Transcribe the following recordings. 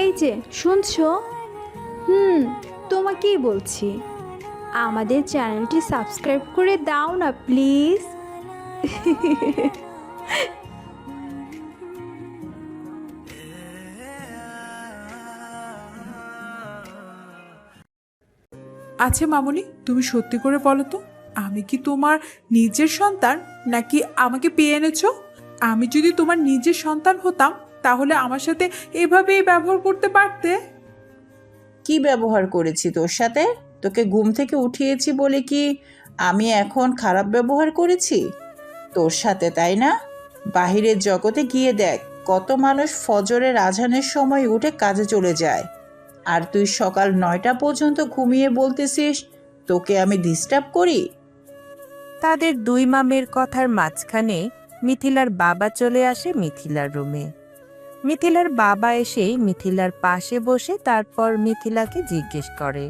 এই যে শুনছো? হুম, তোমাকেই বলছি। আমাদের চ্যানেলটি সাবস্ক্রাইব করে দাও না প্লিজ। আচ্ছা মামুনি, তুমি সত্যি করে বলো তো, আমি কি তোমার নিজের সন্তান নাকি আমাকে পেয়ে এনেছো? আমি যদি তোমার নিজের সন্তান হতাম তাহলে আমার সাথে এভাবেই ব্যবহার করতে পারতে। কি ব্যবহার করেছি তোর সাথে? তোকে ঘুম থেকে উঠিয়েছি বলে কি আমি এখন খারাপ ব্যবহার করেছি তোর সাথে, তাই না? বাহিরের জগতে গিয়ে দেখ, কত মানুষ ফজরের আজানের সময় উঠে কাজে চলে যায়, আর তুই সকাল 9টা পর্যন্ত ঘুমিয়ে বলতেছিস তোকে আমি ডিস্টার্ব করি। তাদের দুই মামের কথার মাঝখানে মিথিলার বাবা চলে আসে মিথিলার রুমে। মিথিলার বাবা এসে মিথিলার পাশে বসে তারপর মিথিলাকে জিজ্ঞেস করে,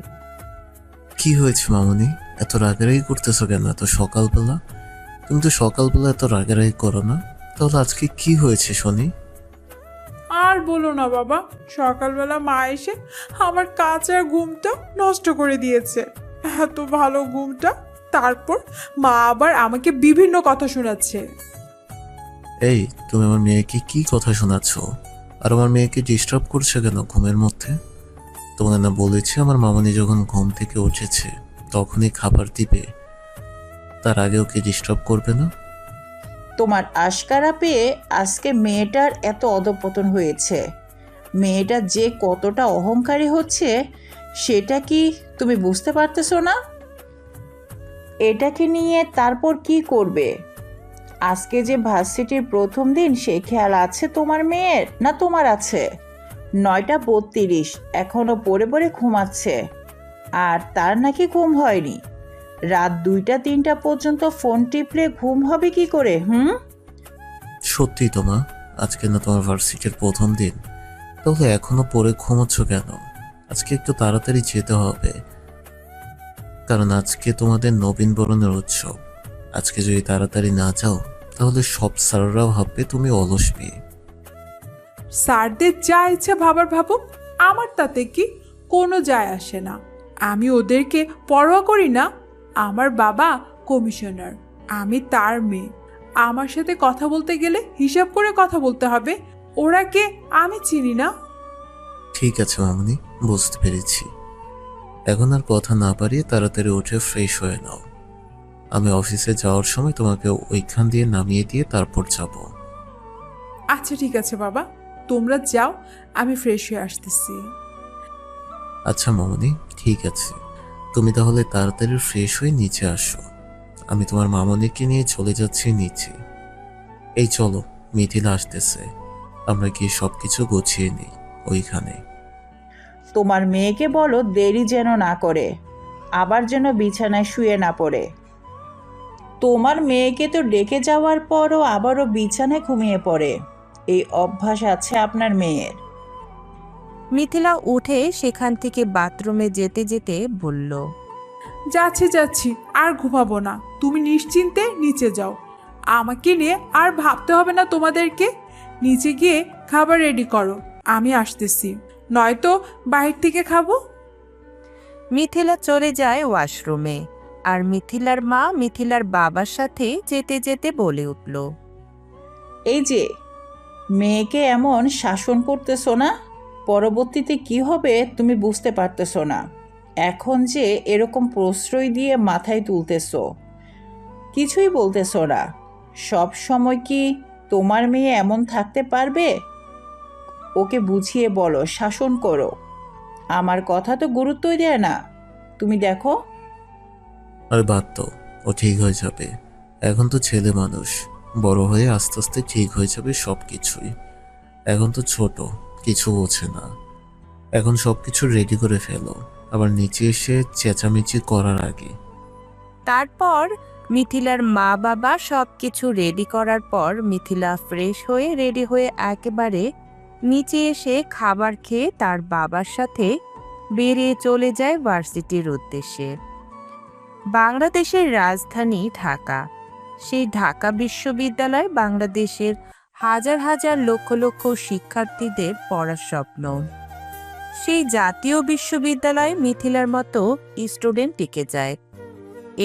কি হয়েছে মামুনি? এত রাগারাগি করতেছো কেন এত সকালবেলা? তুমি তো সকালবেলা এত রাগারাগি করো না, তাহলে আজকে কি হয়েছে শুনি? আর বলো না বাবা, সকালবেলা মা এসে আমার কাঁচা ঘুমটা নষ্ট করে দিয়েছে। এত ভালো ঘুমটা, তারপর মা আবার আমাকে বিভিন্ন কথা শোনাচ্ছে। এই, তুমি আমার মেয়েকে কি কথা শোনাচ্ছ? আর আমার মেয়েকে ডিস্টার্ব করছে কেন ঘুমের মধ্যে? তোমাকে না বলেছি আমার মামুনি যখন ঘুম থেকে উঠেছে তখনই খাবার দিবে, তার আগে ওকে ডিস্টার্ব করবে না। তোমার আশকারা পেয়ে আজকে মেয়েটার এত অধঃপতন হয়েছে। মেয়েটা যে কতটা অহংকারী হচ্ছে সেটা কি তুমি বুঝতে পারতেছো না? এটাকে নিয়ে তারপর কি করবে? আজকে যে ভার্সিটির প্রথম দিন, সে খেয়াল আছে তোমার মেয়ের? না তোমার আছে? 9টা 32, এখনো পড়ে পড়ে ঘুমাচ্ছে। আর তার নাকি ঘুম হয়নি। রাত 2টা 3টা পর্যন্ত ফোন টিপলে ঘুম হবে কি করে? সত্যি তো মা, আজকে না তোমার ভার্সিটির প্রথম দিন, তাহলে এখনো পরে ঘুমোচ্ছ কেন? আজকে একটু তাড়াতাড়ি যেতে হবে, কারণ আজকে তোমাদের নবীন বরণের উৎসব। আজকে যদি তাড়াতাড়ি না যাও তাহলে সব স্যাররা ভাববে তুমি অলস মেয়ে। স্যারদের যা ইচ্ছা ভাবার ভাবুক, আমার তাতে কি কোনো যায় আসে না। আমি ওদেরকে পরোয়া করি না। আমার বাবা কমিশনার, আমি তার মেয়ে। আমার সাথে কথা বলতে গেলে হিসাব করে কথা বলতে হবে। ওরা কে আমি চিনি না। ঠিক আছে মামুনি, বুঝতে পেরেছি। এখন আর কথা না পারিয়ে তাড়াতাড়ি উঠে ফ্রেশ হয়ে নাও। আমি অফিসে যাওয়ার সময় তোমাকে ওইখান দিয়ে নামিয়ে দিয়ে তারপর যাব। আচ্ছা ঠিক আছে বাবা, তোমরা যাও, আমি ফ্রেশ হয়ে আসতেছি। আচ্ছা মামুনি, ঠিক আছে। তুমি তাহলে তাড়াতাড়ি ফ্রেশ হয়ে নিচে আসো। আমি তোমার মামুনিকে নিয়ে চলে যাচ্ছি নিচে। এই চলো, মিথিলা আসতেছে, আমরা গিয়ে সবকিছু গুছিয়ে নিই ওইখানে। তোমার মেয়েকে বলো দেরি যেন না করে, আবার যেন বিছানায় শুয়ে না পড়ে। তোমার মেয়েকে তো ডেকে যাওয়ার পরও আবারও বিছানায় ঘুমিয়ে পড়ে। এই অভ্যাস আছে আপনার মেয়ের। মিথিলা উঠে সেখান থেকে বাথরুমে যেতে যেতে বলল, যাচ্ছি যাচ্ছি, আর ঘুমাবো না। তুমি নিশ্চিন্তে নিচে যাও, আমাকে নিয়ে আর ভাবতে হবে না তোমাদেরকে। নিচে গিয়ে খাবার রেডি করো, আমি আসতেছি, নয়তো বাহির থেকে খাবো। মিথিলা চলে যায় ওয়াশরুমে। আর মিথিলার মা মিথিলার বাবার সাথে যেতে যেতে বলে উঠল, এই যে মেয়েকে এমন শাসন করতেছো না, পরবর্তীতে কি হবে তুমি বুঝতে পারতেছো না। এখন যে এরকম প্রশ্রয় দিয়ে মাথায় তুলতেছো, কিছুই বলতেছো না। সব সময় কি তোমার মেয়ে এমন থাকতে পারবে? ওকে বুঝিয়ে বলো, শাসন করো। আমার কথা তো গুরুত্বই দেয় না। তুমি দেখো। আর বাদ দাও, ও ঠিক হয়ে যাবে। এখন তো ছেলে মানুষ, বড় হয়ে আস্তে আস্তে ঠিক হয়ে যাবে সব কিছুই। এখন তো ছোট, কিছু বোঝে না। এখন সব কিছু রেডি করে ফেলো, আবার নিচে এসে চেঁচামেচি করার আগে। তারপর মিথিলার মা বাবা সব কিছু রেডি করার পর মিথিলা ফ্রেশ হয়ে রেডি হয়ে একেবারে নিচে এসে খাবার খেয়ে তার বাবার সাথে বেরিয়ে চলে যায় ভার্সিটির উদ্দেশ্যে। বাংলাদেশের রাজধানী ঢাকা। সেই ঢাকা বিশ্ববিদ্যালয় বাংলাদেশের হাজার হাজার লক্ষ লক্ষ শিক্ষার্থীদের পড়ার স্বপ্ন। সেই জাতীয় বিশ্ববিদ্যালয়ে মিথিলার মতো স্টুডেন্ট টিকে যায়।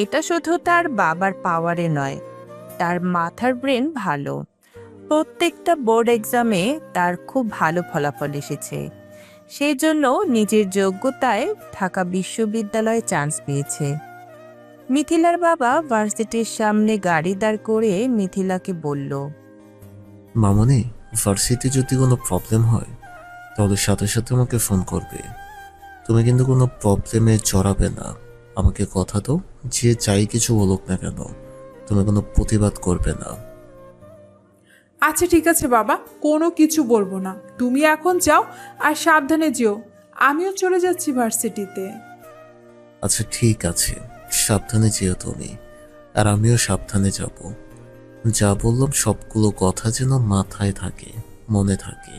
এটা শুধু তার বাবার পাওয়ারে নয়, তার মাথার ব্রেন ভালো। প্রত্যেকটা বোর্ড এক্সামে তার খুব ভালো ফলাফল এসেছে। সেই জন্য নিজের যোগ্যতায় ঢাকা বিশ্ববিদ্যালয়ে চান্স পেয়েছে। মিথিলার বাবা ভার্সিটির সামনে গাড়ি দাঁড় করে মিথিলাকে বলল, মামনি, ভার্সিটি যদি কোনো প্রবলেম হয় তাহলে সাথে সাথে আমাকে ফোন করবে। তুমি কিন্তু কোনো প্রবলেমে জড়াবে না। আমাকে কথা দাও, যে চাই কিছু বলুক না কেন, তুমি কোনো প্রতিবাদ করবে না। আচ্ছা ঠিক আছে বাবা, কোনো কিছু বলবো না। তুমি এখন যাও আর সাবধানে যেও। আমিও চলে যাচ্ছি ভার্সিটিতে। আচ্ছা ঠিক আছে, সাবধানে যেও তুমি, আর আমিও সাবধানে যাব। যা বললাম সবগুলো কথা যেন মাথায় থাকে, মনে থাকে।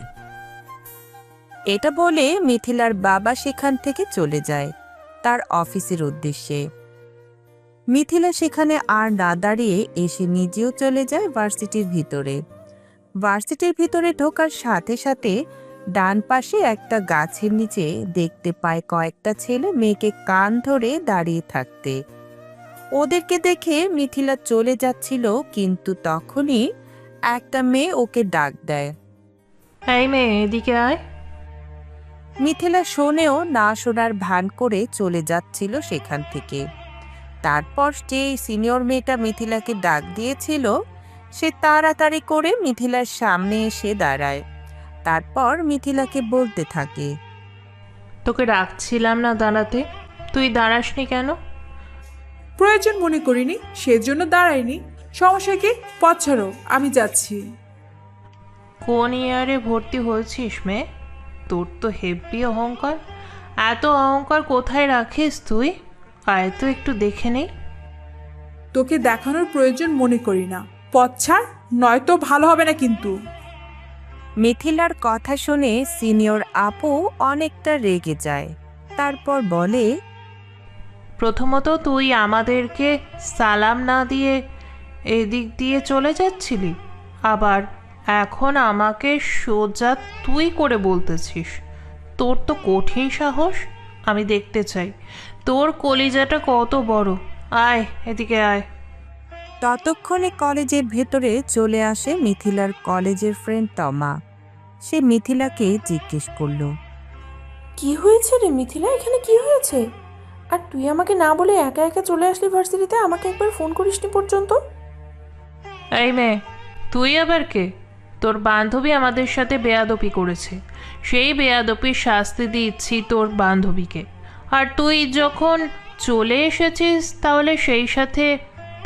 এটা বলে মিথিলার বাবা সেখান থেকে চলে যায় তার অফিসের উদ্দেশ্যে। মিথিলা সেখানে আর না দাঁড়িয়ে এসে নিজেও চলে যায় ভার্সিটির ভিতরে। ভার্সিটির ভিতরে ঢোকার সাথে সাথে ডান পাশে একটা গাছের নিচে দেখতে পায় কয়েকটা ছেলে মেয়েকে কান ধরে দাঁড়িয়ে থাকতে। ওদেরকে দেখে মিথিলা চলে যাচ্ছিল, কিন্তু তখনই একটা মেয়ে ওকে ডাক দেয়। এই মেয়ে, এদিকে আয়। মিথিলা শোনেও না শোনার ভান করে চলে যাচ্ছিল সেখান থেকে। তারপর যে সিনিয়র মেয়েটা মিথিলাকে ডাক দিয়েছিল সে তাড়াতাড়ি করে মিথিলার সামনে এসে দাঁড়ায়। তারপর মিথিলাকে বলতে থাকে, তোকে ডাকছিলাম না দাঁড়াতে, তুই দাঁড়াসনি কেন? প্রয়োজন মনে করিনি, সেজন্য দাঁড়াইনি। সমস্যা কি? পথ ছাড়ো, আমি যাচ্ছি। কোন ইয়ারে ভর্তি হয়েছিস মেয়ে? তোর তো হেব্বি অহংকার। এত অহংকার কোথায় রাখিস তুই? আয় তো একটু দেখে নেই। তোকে দেখানোর প্রয়োজন মনে করি না। পথ ছাড়, নয়তো ভালো হবে না কিন্তু। মিথিলার কথা শুনে সিনিয়র আপু অনেকটা রেগে যায়। তারপর বলে, প্রথমত তুই আমাদেরকে সালাম না দিয়ে এদিক দিয়ে চলে যাচ্ছিলি, আবার এখন আমাকে সোজা তুই করে বলতেছিস। তোর তো কঠিন সাহস। আমি দেখতে চাই তোর কলিজাটা কত বড়। আয় এদিকে আয়। ততক্ষণে কলেজের ভেতরে চলে আসে মিথিলার কলেজের ফ্রেন্ড তমা। সে মিথিলাকে জিজ্ঞেস করলো, কি হয়েছে রে মিথিলা, এখানে কি হয়েছে? আর তুই আমাকে না বলে একা একা চলে আসলি ভার্সিটিতে, আমাকে একবার ফোন করিসনি পর্যন্ত। এই মেয়ে, তুই আবার কে? তোর বান্ধবী আমাদের সাথে বেয়াদপি করেছে, সেই বেয়াদপির শাস্তি দিচ্ছি তোর বান্ধবীকে। আর তুই যখন চলে এসেছিস তাহলে সেই সাথে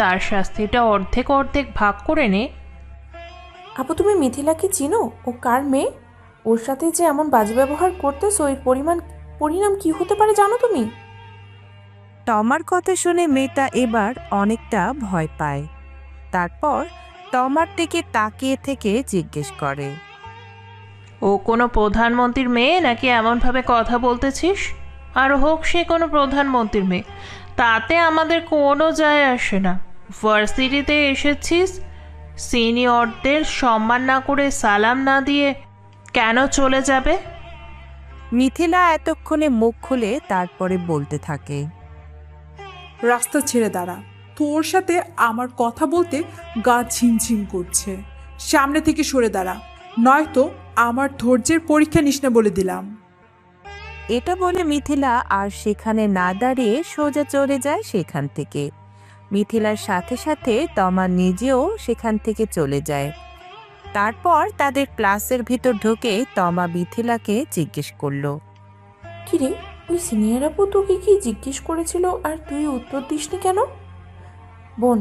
তার শাস্তিটা অর্ধেক অর্ধেক ভাগ করে নে। আপু, তুমি মিথিলাকে চিনো? ও কার মেয়ে? ওর সাথে যে এমন বাজে ব্যবহার করতেছো, এর পরিণাম কি হতে পারে জানো তুমি? তমার কথা শুনে মেয়েটা এবার অনেকটা ভয় পায়। তারপর তমার দিকে তাকিয়ে থেকে জিজ্ঞেস করে, ও কোনো প্রধানমন্ত্রীর মেয়ে নাকি এমনভাবে কথা বলতেছিস? আর হোক সে কোনো প্রধানমন্ত্রীর মেয়ে, তাতে আমাদের কোনো যায় আসে না। ভার্সিটিতে এসেছিস, সিনিয়রদের সম্মান না করে সালাম না দিয়ে কেন চলে যাবে? মিথিলা এতক্ষণে মুখ খুলে তারপরে বলতে থাকে, রাস্তা ছেড়ে দাঁড়া। তোর সাথে আমার কথা বলতে গা ঝিমঝিম করছে। সামনে থেকে সরে দাঁড়া, নয়তো আমার ধৈর্যের পরীক্ষা নিস না বলে দিলাম। এটা বলে মিথিলা আর সেখানে না দাঁড়িয়ে সোজা চলে যায় সেখান থেকে। মিথিলার সাথে সাথে তমা নিজেও সেখান থেকে চলে যায়। তারপর তাদের ক্লাসের ভিতর ঢুকে তমা মিথিলাকে জিজ্ঞেস করলো, কিরে, ওই সিনিয়র আপু তোকে কি জিজ্ঞেস করেছিল আর তুই উত্তর দিসনি কেন? বোন,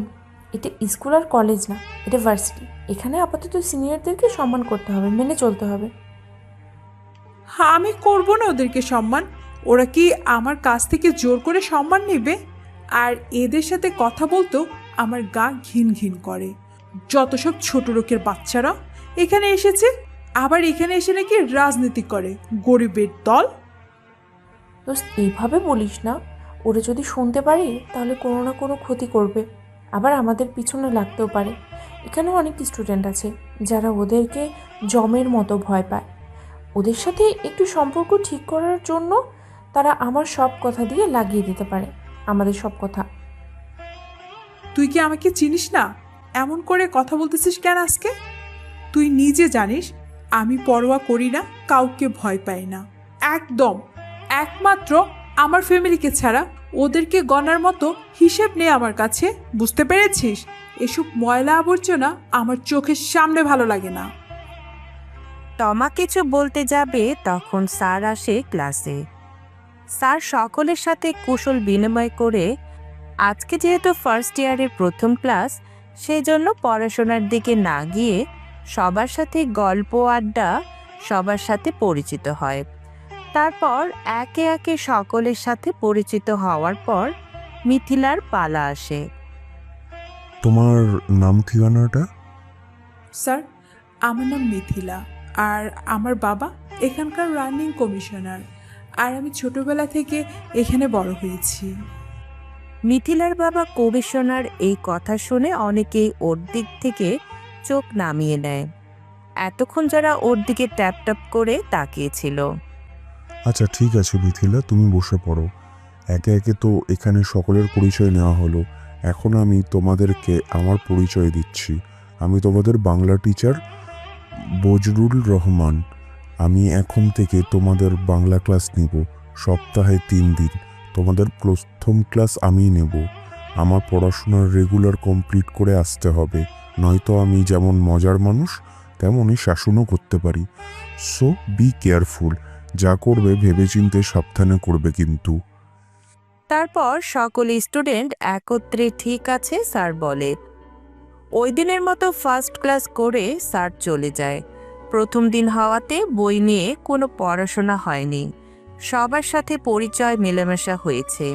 এটা স্কুল আর কলেজ না, এটা ভার্সিটি। এখানে আপাতত সিনিয়রদেরকে সম্মান করতে হবে, মেনে চলতে হবে। আমি করব না ওদেরকে সম্মান। ওরা কি আমার কাছ থেকে জোর করে সম্মান নেবে? আর এদের সাথে কথা বলতেও আমার গা ঘিন ঘিন করে। যত সব ছোট লোকের বাচ্চারা এখানে এসেছে, আবার এখানে এসে নাকি রাজনীতি করে। গরিবের দল। দোস্ত, এইভাবে বলিস না। ওরা যদি শুনতে পারে তাহলে কোনো না কোনো ক্ষতি করবে, আবার আমাদের পিছনে লাগতেও পারে। এখানেও অনেক স্টুডেন্ট আছে যারা ওদেরকে জমের মতো ভয় পায়। ওদের সাথে একটু সম্পর্ক ঠিক করার জন্য তারা আমার সব কথা দিয়ে লাগিয়ে দিতে পারে, আমাদের সব কথা। তুই কি আমাকে চিনিস না? এমন করে কথা বলতেছিস কেন আজকে? তুই নিজে জানিস আমি পরোয়া করি না, কাউকে ভয় পাই না একদম। একমাত্র আমার ফ্যামিলিকে ছাড়া ওদেরকে গণার মতো হিসেব নেই আমার কাছে, বুঝতে পেরেছিস? এসব ময়লা আবর্জনা আমার চোখের সামনে ভালো লাগে না। তমা কিছু বলতে যাবে তখন স্যার আসে ক্লাসে। স্যার সকলের সাথে কুশল বিনিময় করে আজকে যেহেতু ফার্স্ট ইয়ারের প্রথম ক্লাস, সেই জন্য পড়াশোনার দিকে না গিয়ে সবার সাথে গল্প আড্ডা, সবার সাথে পরিচিত হয়। তারপর একে একে সকলের সাথে পরিচিত হওয়ার পর মিথিলার পালা আসে। তোমার নাম ঠিকানাটা? স্যার, আমার নাম মিথিলা, আর আমার বাবা এখানকার রানিং কমিশনার, আর আমি ছোটবেলা থেকে এখানে বড় হয়েছি। মিথিলার বাবা কমিশনার এই কথা শুনে অনেকেই ওর দিক থেকে চোখ নামিয়ে নেয়। এতক্ষণ যারা ওর দিকে ট্যাপ ট্যাপ করে তাকিয়েছিল। আচ্ছা ঠিক আছে মিথিলা, তুমি বসে পড়ো। একে একে তো এখানে সকলের পরিচয় নেওয়া হলো, এখন আমি তোমাদেরকে আমার পরিচয় দিচ্ছি। আমি তোমাদের বাংলা টিচার বজরুল রহমান। আমি এখন থেকে তোমাদের বাংলা ক্লাস নিব, সপ্তাহে 3 দিন। তোমাদের প্রথম ক্লাস আমিই নেব। আমার পড়াশোনার রেগুলার কমপ্লিট করে আসতে হবে, নয়তো আমি যেমন মজার মানুষ তেমনই শাসনও করতে পারি। সো বি কেয়ারফুল, যা করবে ভেবেচিন্তে সাবধানে করবে কিন্তু। তারপর সকল স্টুডেন্ট একত্রে ঠিক আছে স্যার বলে। ওই দিনের মতো ফার্স্ট ক্লাস করে স্যার চলে যায়। প্রথম দিন হওয়াতে বই নিয়ে কোনো পড়াশোনা হয়নি, সবার সাথে পরিচয় মেলামেশা হয়েছে।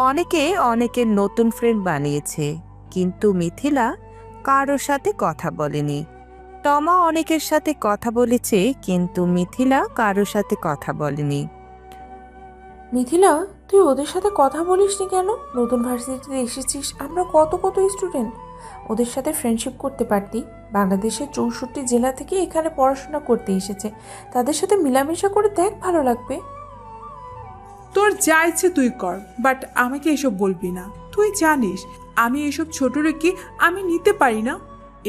অনেকে অনেকের নতুন ফ্রেন্ড বানিয়েছে, কিন্তু মিথিলা কারোর সাথে কথা বলেনি। তমা অনেকের সাথে কথা বলেছে, কিন্তু মিথিলা কারোর সাথে কথা বলেনি। মিথিলা, তুই ওদের সাথে কথা বলিসনি কেন? নতুন ভার্সিটিতে এসেছিস, আমরা কত কত স্টুডেন্ট, ওদের সাথে ফ্রেন্ডশিপ করতে পারতি। বাংলাদেশের 64 জেলা থেকে এখানে পড়াশোনা করতে এসেছে, তাদের সাথে মেলামেশা করে দেখ, ভালো লাগবে। তোর যা ইচ্ছে তুই কর, বাট আমাকে এসব বলবি না। তুই জানিস আমি এসব ছোট রেখে আমি নিতে পারি না,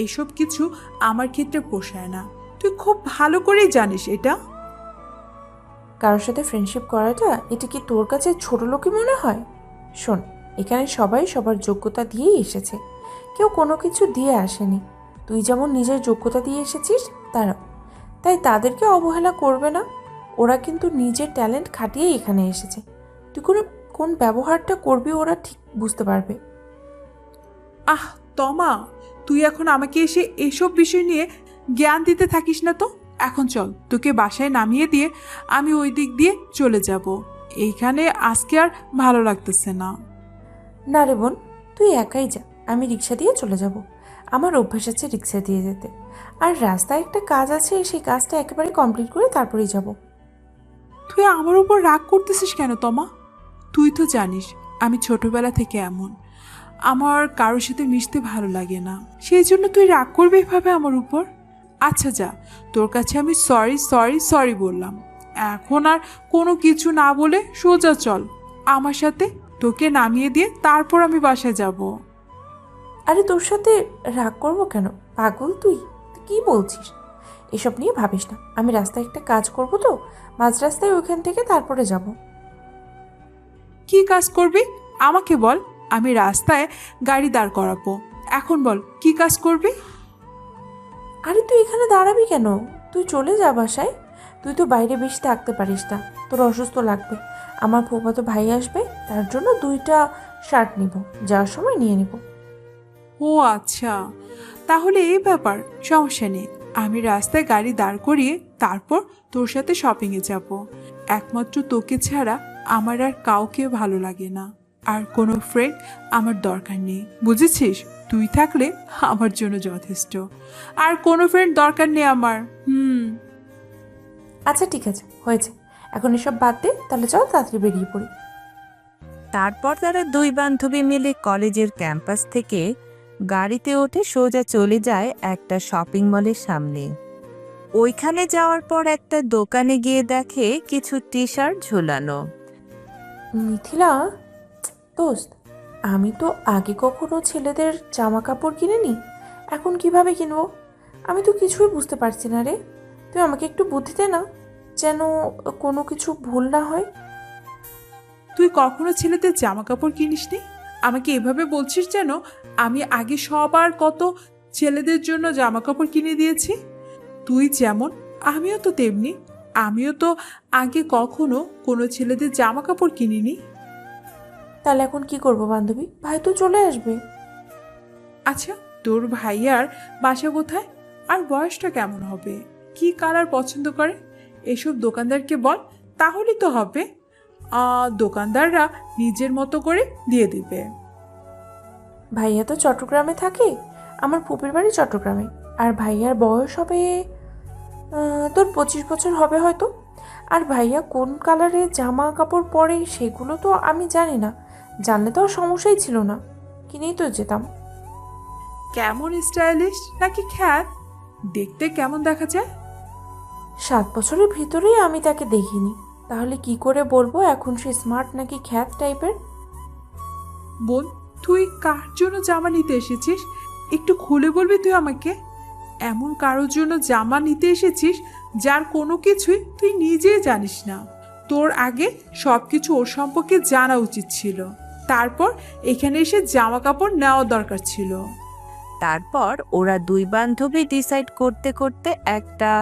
এসব কিছু আমার ক্ষেত্রে পোষায় না। তুই খুব ভালো করেই জানিস এটা। কারোর সাথে ফ্রেন্ডশিপ করাটা এটা কি তোর কাছে ছোট লোকই মনে হয়? শোন, এখানে সবাই সবার যোগ্যতা দিয়েই এসেছে, কেউ কোনো কিছু দিয়ে আসেনি। তুই যেমন নিজের যোগ্যতা দিয়ে এসেছিস, তারাও তাই। তাদেরকে অবহেলা করবে না, ওরা কিন্তু নিজের ট্যালেন্ট খাটিয়েই এখানে এসেছে। তুই কোন ব্যবহারটা করবি ওরা ঠিক বুঝতে পারবে। আহ তমা, তুই এখন আমাকে এসে এসব বিষয় নিয়ে জ্ঞান দিতে থাকিস না তো। এখন চল, তোকে বাসায় নামিয়ে দিয়ে আমি ওই দিক দিয়ে চলে যাব। এইখানে আজকে আর ভালো লাগতেছে না। না রে বোন, তুই একাই যা, আমি রিক্সা দিয়ে চলে যাব। আমার অভ্যাস আছে রিক্সা দিয়ে যেতে, আর রাস্তায় একটা কাজ আছে, সেই কাজটা একেবারে কমপ্লিট করে তারপরেই যাব। তুই আমার উপর রাগ করতেছিস কেন তমা? তুই তো জানিস আমি ছোটবেলা থেকে এমন, আমার কারোর সাথে মিশতে ভালো লাগে না, সেই জন্য তুই রাগ করবি এভাবে আমার উপর? আচ্ছা যা, তোর কাছে আমি সরি সরি সরি বললাম। এখন আর কোনো কিছু না বলে সোজা চল আমার সাথে, তোকে নামিয়ে দিয়ে তারপর আমি বাসায় যাব। আরে তোর সাথে রাগ করবো কেন? পাগল তুই কি বলছিস? এসব নিয়ে ভাবিস না, আমি রাস্তায় একটা কাজ করব, তো মাঝ রাস্তায় ওইখান থেকে তারপরে যাব। কি কাজ করবি আমাকে বল, আমি রাস্তায় গাড়ি দাঁড় করাবো। এখন বল কি কাজ করবি? আরে তুই এখানে দাঁড়াবি কেন? তুই চলে যা বাসায়। তুই তো বাইরে বেশি থাকতে পারিস না, তোর অসুস্থ লাগবে। আমার ফুফাতো ভাই আসবে, তার জন্য 2টা শার্ট নিব, যাওয়ার সময় নিয়ে নিব। ও আচ্ছা, তাহলে এই ব্যাপার, সমস্যা নেই। আমি রাস্তায় গাড়ি দাঁড় করিয়ে তারপর তোর সাথে শপিংয়ে যাব। একমাত্র তোকে ছাড়া আমার আর কাউকে ভালো লাগে না, আর কোনো ফ্রেন্ড আমার দরকার নেই, বুঝেছিস? তুই থাকলে আমার জন্য যথেষ্ট, আর কোনো ফ্রেন্ড দরকার নেই আমার। আচ্ছা ঠিক আছে, হয়েছে, এখন এসব বাদ দে, তাহলে চল তাড়াতাড়ি বেরিয়ে পড়ি। তারপর তারা দুই বান্ধবী মিলে কলেজের ক্যাম্পাস থেকে গাড়িতে উঠে সোজা চলে যায় একটা শপিং মলের সামনে। ওইখানে যাওয়ার পর একটা দোকানে গিয়ে দেখে কিছু টি শার্ট ঝুলানো। মিথিলা, দোস্ত, আমি তো আগে কখনো ছেলেদের জামা কাপড় কিনিনি, এখন কিভাবে কিনবো? আমি তো কিছুই বুঝতে পারছি না রে। তুই আমাকে একটু বুদ্ধি দে না, যেন কোনো কিছু ভুল না হয়। তুই কখনো ছেলেদের জামা কাপড় কিনিসনি? আমাকে এভাবে বলছিস যেন আমি আগে সবার কত ছেলেদের জন্য জামা কাপড় কিনে দিয়েছি। তুই যেমন আমিও তো তেমনি। আমিও তো আগে কখনো কোনো ছেলেদের জামা কাপড় কিনিনি। তাহলে এখন কি করবো বান্ধবী? ভাই তো চলে আসবে। আচ্ছা, তোর ভাইয়ার বাসা কোথায়? আর বয়সটা কেমন হবে? কি কালার পছন্দ করে? এসব দোকানদারকে বল, তাহলেই তো হবে। দোকানদাররা নিজের মতো করে দিয়ে দিবে। ভাইয়া তো চট্টগ্রামে থাকে, আমার ফুপির বাড়ি চট্টগ্রামে। আর ভাইয়ার বয়স হবে তোর 25 বছর হবে হয়তো। আর ভাইয়া কোন কালারের জামা কাপড় পরে সেগুলো তো আমি জানি না, জানলে তো আর সমস্যাই ছিল না, কিনেই তো যেতাম। কেমন স্টাইলিশ নাকি খ্যাত? দেখতে কেমন দেখা যায়? 7 বছরের ভিতরেই আমি তাকে দেখিনি, তাহলে কি করে বলবো এখন সে স্মার্ট নাকি খ্যাত টাইপের? বোন, তুই কার জন্য জামা নিতে এসেছিস? একটু খুলে বলবি তুই আমাকে? এমন কারোর জন্য জামা নিতে এসেছিস যার কোনো কিছুই তুই নিজেই জানিস না। তোর আগে সব কিছু ওর সম্পর্কে জানা উচিত ছিল, তারপর এখানে এসে জামা কাপড় নেওয়া দরকার ছিল। তারপর ওরা দুই বান্ধবী ডিসাইড করতে করতে একটা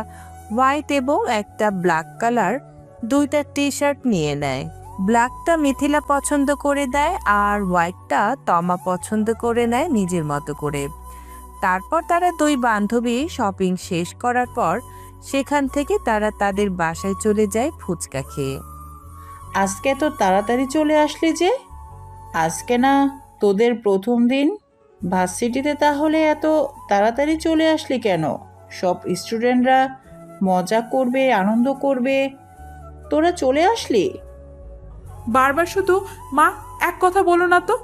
হোয়াইট এবং একটা ব্ল্যাক কালার দুইটা টি শার্ট নিয়ে নেয়। ব্ল্যাকটা মিথিলা পছন্দ করে দেয় আর হোয়াইটটা তমা পছন্দ করে নেয় নিজের মতো করে। তারপর তারা দুই বান্ধবী শপিং শেষ করার পর সেখান থেকে তারা তাদের বাসায় চলে যায় ফুচকা খেয়ে। আজকে তো তাড়াতাড়ি চলে আসলি যে? আজকে না তোদের প্রথম দিন ভার্সিটিতে, তাহলে এত তাড়াতাড়ি চলে আসলি কেন? সব স্টুডেন্টরা মজা করবে, আনন্দ করবে, তোরা চলে আসলি? বারবার শুধু মা এক কথা বলো না তো।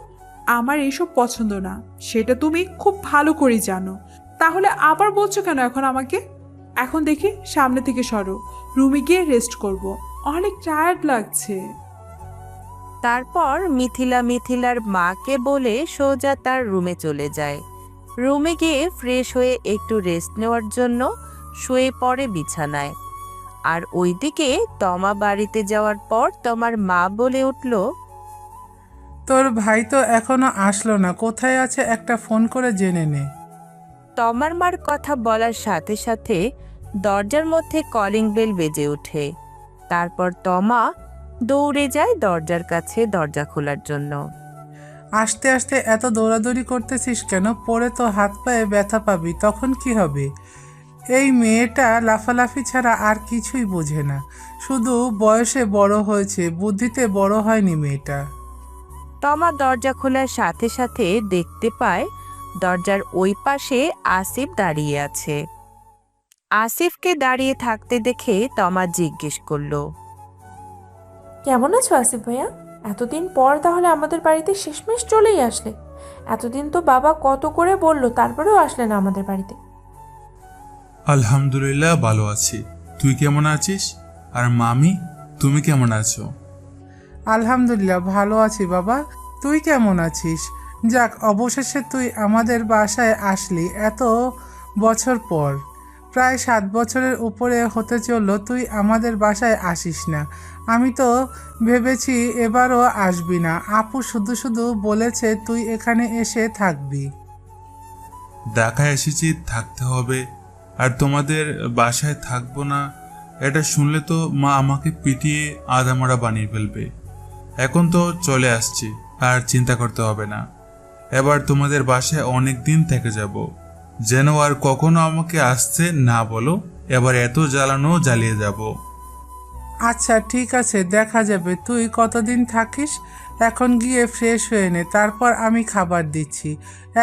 আমার এইসব পছন্দ না, সেটা তুমি খুব ভালো করেই জানো। তাহলে আবার বলছো কেন এখন আমাকে? এখন দেখি সামনে থেকে সরো, রুমে গিয়ে রেস্ট করব, অনেক টায়ার্ড লাগছে। তারপর মিথিলার মাকে বলে সোজা তার রুমে চলে যায়। রুমে গিয়ে ফ্রেশ হয়ে একটু রেস্ট নেওয়ার জন্য শুয়ে পড়ে বিছানায়। আর ওইদিকে তমা বাড়িতে যাওয়ার পর তমার মা বলে উঠল, তোর ভাই তো এখনো আসলো না, কোথায় আছে একটা ফোন করে জেনে নে। তমার মার কথা বলার সাথে সাথে দরজার মধ্যে কলিং বেল বেজে ওঠে। তারপর তমা দৌড়ে যায় দরজার কাছে দরজা খোলার জন্য। আসতে আসতে এত দৌড়াদৌড়ি করতেছিস কেন? পরে তো হাত পায়ে ব্যথা পাবি, তখন কি হবে? এই মেয়েটা লাফালাফি ছাড়া আর কিছুই বোঝে না, শুধু বয়সে বড় হয়েছে, বুদ্ধিতে বড় হয়নি মেয়েটা। তমা দরজা খোলার সাথে সাথে দেখতে পায় দরজার ওই পাশে আসিফ দাঁড়িয়ে আছে। আসিফকে দাঁড়িয়ে থাকতে দেখে তমা জিজ্ঞেস করলো, কেমন আছো আসিফ ভাইয়া? এতদিন পর তাহলে আমাদের বাড়িতে শেষমেশ চলেই আসলে। এতদিন তো বাবা কত করে বললো, তারপরেও আসলে না আমাদের বাড়িতে। আলহামদুলিল্লাহ ভালো আছি, তুই কেমন আছিস? আর মামি, তুমি কেমন আছো? আলহামদুলিল্লাহ ভালো আছি বাবা, তুই কেমন আছিস? যাক, অবশেষে তুই আমাদের বাসায় আসলি এত বছর পর। প্রায় 7 বছরের উপরে হতে চললো তুই আমাদের বাসায় আসিস না। আমি তো ভেবেছি এবারও আসবি না। আপু শুধু শুধু বলেছে তুই এখানে এসে থাকবি। ঢাকায় এসেছি, থাকতে হবে, আর তোমাদের বাসায় থাকবো না এটা শুনলে তো মা আমাকে পিটিয়ে আদামরা বানিয়ে ফেলবে। এখন তো চলে আসছি, আর চিন্তা করতে হবে না। এবার তোমাদের বাসায় অনেক দিন থেকে যাব, যেন আর কখনো আমাকে আসতে না বলো। এবার এত জ্বালানো জ্বালিয়ে যাব। আচ্ছা ঠিক আছে, দেখা যাবে তুই কতদিন থাকিস। এখন গিয়ে ফ্রেশ হয়ে নে, তারপর আমি খাবার দিচ্ছি।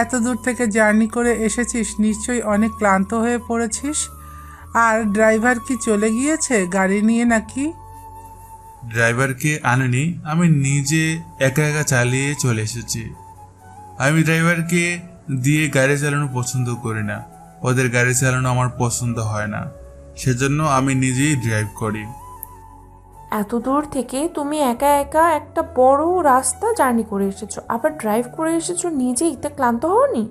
এত দূর থেকে জার্নি করে এসেছিস, নিশ্চয়ই অনেক ক্লান্ত হয়ে পড়েছিস। আর ড্রাইভার কি চলে গিয়েছে গাড়ি নিয়ে নাকি? ড্রাইভারকে আনেনি, আমি নিজে একা একা চালিয়ে চলে এসেছি। আমি ড্রাইভারকে দিয়ে গাড়ি চালানো পছন্দ করি না, ওদের গাড়ি চালানো আমার পছন্দ হয় না। সেজন্য আমি নিজেই ড্রাইভ করি। এত দূর থেকে তুমি একা একা একটা বড় রাস্তা জার্নি করে এসেছো, আবার ড্রাইভ করে এসেছো নিজেই, তা ক্লান্ত হওনি?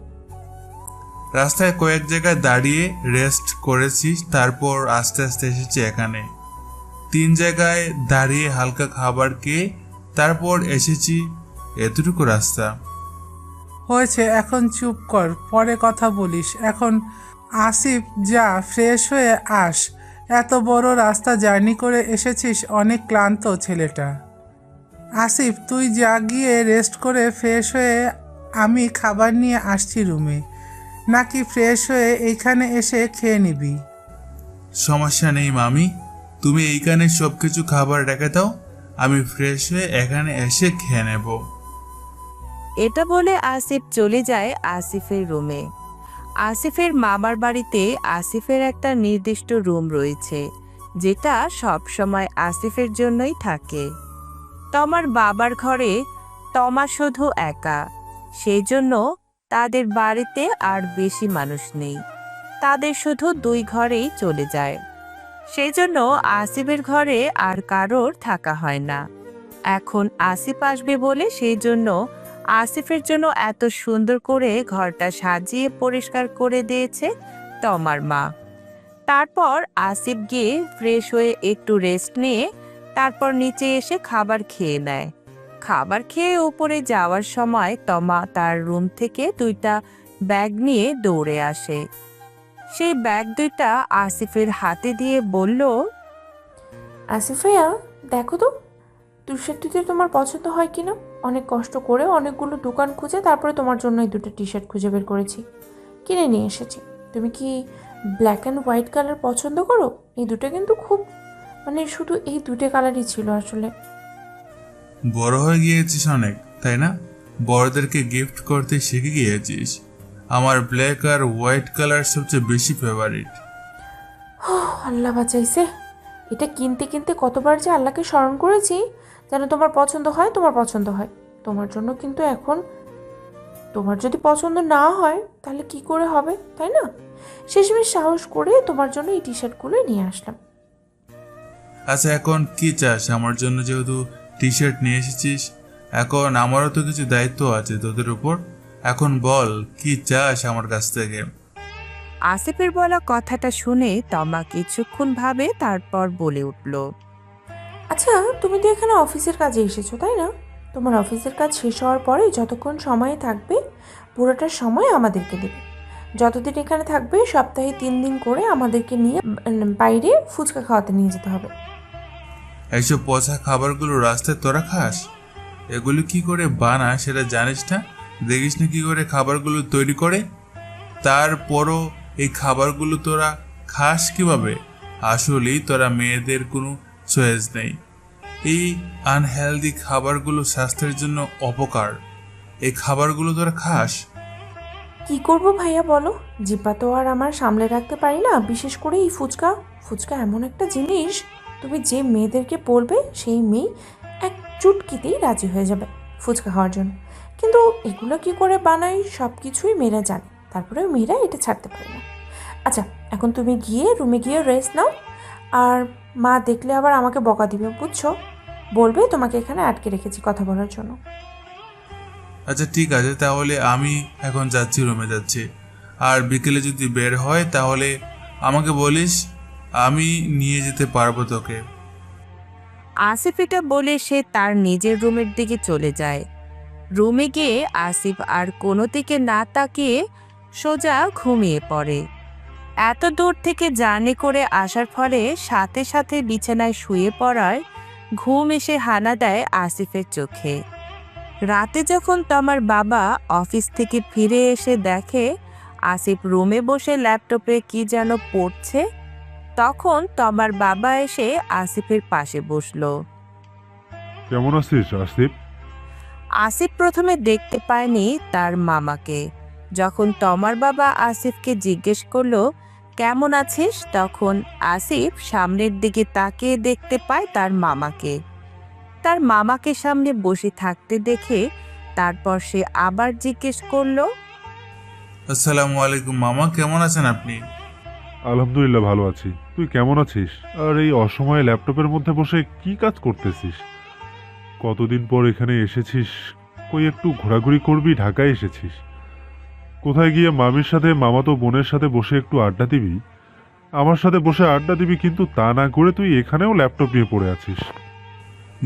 রাস্তায় কয়েক জায়গায় দাঁড়িয়ে রেস্ট করেছি, তারপর আস্তে আস্তে এসেছি এখানে। 3 জায়গায় দাঁড়িয়ে হালকা খাবার খেয়ে তারপর এসেছি। এতটুকু রাস্তা। হয়েছে, এখন চুপ কর, পরে কথা বলিস। এখন আসিফ, যা ফ্রেশ হয়ে আস। এত বড় রাস্তা জার্নি করে এসেছিস, অনেক ক্লান্ত ছেলেটা। আসিফ, তুই যা গিয়ে রেস্ট করে ফ্রেশ হয়ে, আমি খাবার নিয়ে আসছি রুমে। নাকি ফ্রেশ হয়ে এইখানে এসে খেয়ে নিবি? সমস্যা নেই মামি, তুমি এইখানে সবকিছু খাবার রেখে দাও, আমি ফ্রেশ হয়ে এখানে এসে খেয়ে নেব। এটা বলে আসিফ চলে যায় আসিফের রুমে। আসিফের মামার বাড়িতে আসিফের একটা নির্দিষ্ট রুম রয়েছে, যেটা সব সময় আসিফের জন্যই থাকে। তমার বাবার ঘরে তমা শুধু একা, সেই জন্য তাদের বাড়িতে আর বেশি মানুষ নেই। তাদের শুধু 2 ঘরেই চলে যায়, সেই জন্য আসিফের ঘরে আর কারোর থাকা হয় না। এখন আসিফ আসবে বলে সেই জন্য আসিফের জন্য এত সুন্দর করে ঘরটা সাজিয়ে পরিষ্কার করে দিয়েছে তমার মা। তারপর আসিফ গিয়ে ফ্রেশ হয়ে একটু রেস্ট নিয়ে তারপর নিচে এসে খাবার খেয়ে নেয়। খাবার খেয়ে উপরে যাওয়ার সময় তমা তার রুম থেকে 2টা ব্যাগ নিয়ে দৌড়ে আসে। সেই ব্যাগ 2টা আসিফের হাতে দিয়ে বলল, আসিফ ভাইয়া, দেখো তো টি-শার্টটিতে তোমার পছন্দ হয় কিনা। অনেক কষ্ট করে অনেকগুলো দোকান খুঁজে তারপরে তোমার জন্য এই 2টা টি-শার্ট খুঁজে বের করেছি, কিনে নিয়ে এসেছি। তুমি কি ব্ল্যাক অ্যান্ড হোয়াইট কালার পছন্দ করো? এই 2টা কিন্তু খুব, মানে শুধু এই 2টা কালারই ছিল আসলে। বড় হয়ে গিয়েছিস অনেক, তাই না? বড়দেরকে গিফট করতে শিখে গিয়েছিস। আমার ব্ল্যাক আর হোয়াইট কালার সবচেয়ে বেশি ফেভারিট। আল্লাহ বাঁচাইছে, এটা কিনতে কিনতে কতবার যে আল্লাহকে স্মরণ করেছি যেন তোমার পছন্দ হয়, তোমার পছন্দ হয়। তোমার জন্য কিন্তু এখন তোমার যদি পছন্দ না হয় তাহলে কি করে হবে, তাই না? শেষমেশ সাহস করে তোমার জন্য এই টি-শার্টগুলো নিয়ে আসলাম। আচ্ছা, এখন কি চাস আমার জন্য? যেহেতু টি-শার্ট নিয়ে এসেছিস, এখন আমারও তো কিছু দায়িত্ব আছে তোদের উপর। এখন বল, কি চাস আমার কাছ থেকে? আসিফের বলা কথাটা শুনে তমা কিছুক্ষণ ভাবে তারপর বলে উঠল, আচ্ছা, তুমি তো এখানে অফিসের কাজে এসেছো, তাই না? তোমার অফিসের কাজ শেষ হওয়ার পরে যতক্ষণ সময় থাকবে পুরোটার সময় আমাদেরকে দেবে। যতদিন এখানে থাকবে সপ্তাহে 3 দিন করে আমাদেরকে নিয়ে বাইরে ফুচকা খাওয়াতে নিয়ে যেতে হবে। এইসব পচা খাবারগুলো রাস্তায় তোরা খাস? এগুলো কি করে বানায় সেটা জানিস না? দেখিস না কি করে খাবারগুলো তৈরি করে? তারপরও এই খাবারগুলো তোরা খাস কিভাবে? আসলেই তোরা মেয়েদের কোনো চয়েস নেই। এই আনহেলদি খাবারগুলো স্বাস্থ্যের জন্য অপকার। এই খাবারগুলো তোরা খাস? কি করব ভাইয়া বলো, জিব্বা তো আর আমার সামলে রাখতে পারি না। বিশেষ করে এই ফুচকা। ফুচকা এমন একটা জিনিস, তুমি যে মেয়েদেরকে বলবে সেই মেয়ে এক চুটকিতেই রাজি হয়ে যাবে ফুচকা খাওয়ার জন্য। কিন্তু এগুলো কি করে বানাই সব কিছুই মেয়েরা জানে, তারপরেও মেয়েরা এটা ছাড়তে পারে না। আচ্ছা, এখন তুমি গিয়ে রুমে গিয়ে রেস্ট নাও। আর মা দেখলে আবার আমাকে বকা দিবে, বুঝছো? বলবে তোমাকে এখানে আটকে রেখেছি কথা বলার জন্য। আচ্ছা ঠিক আছে, তাহলে আমি এখন যাচ্ছি, রুমে যাচ্ছি। আর বিকেলে যদি বের হয় তাহলে আমাকে বলিস, আমি নিয়ে যেতে পারবো তোকে। আসিফ এটা বলে সে তার নিজের রুমের দিকে চলে যায়। রুমে গিয়ে আসিফ আর কোনো দিকে না তাকিয়ে সোজা ঘুমিয়ে পড়ে। এত দূর থেকে জার্নি করে আসার ফলে সাথে সাথে বিছানায় শুয়ে পড়ায় ঘুম এসে হানা দেয় আসিফের চোখে। রাতে যখন তমার বাবা অফিস থেকে ফিরে এসে দেখে আসিফ রুমে বসে ল্যাপটপে কি যেন পড়ছে, তখন তমার বাবা এসে আসিফের পাশে বসলো। কেমন আছিস আসিফ? আসিফ প্রথমে দেখতে পায়নি তার মামাকে। যখন তমার বাবা আসিফকে জিজ্ঞেস করলো কেমন আছিস, তখন আসিফ সামনের দিকে তাকিয়ে দেখতে পায় তার মামাকে। তার মামাকে সামনে বসে থাকতে দেখে তারপর সে আবার জিজ্ঞেস করলো, আসসালামু আলাইকুম মামা, কেমন আছেন আপনি? আলহামদুলিল্লাহ ভালো আছি। তুই তুই কেমন আছিস? আর এই অসময়ে ল্যাপটপের মধ্যে বসে কি কাজ করতেছিস? কতদিন পর এখানে এসেছিস? কই একটু ঘোরাঘুরি করবি? ঢাকায় এসেছিস, কোথায় গিয়ে মামির সাথে মামাতো বোনের সাথে বসে একটু আড্ডা দিবি, আমার সাথে বসে আড্ডা দিবি, কিন্তু তা না করে তুই এখানেও ল্যাপটপ নিয়ে পড়ে আছিস।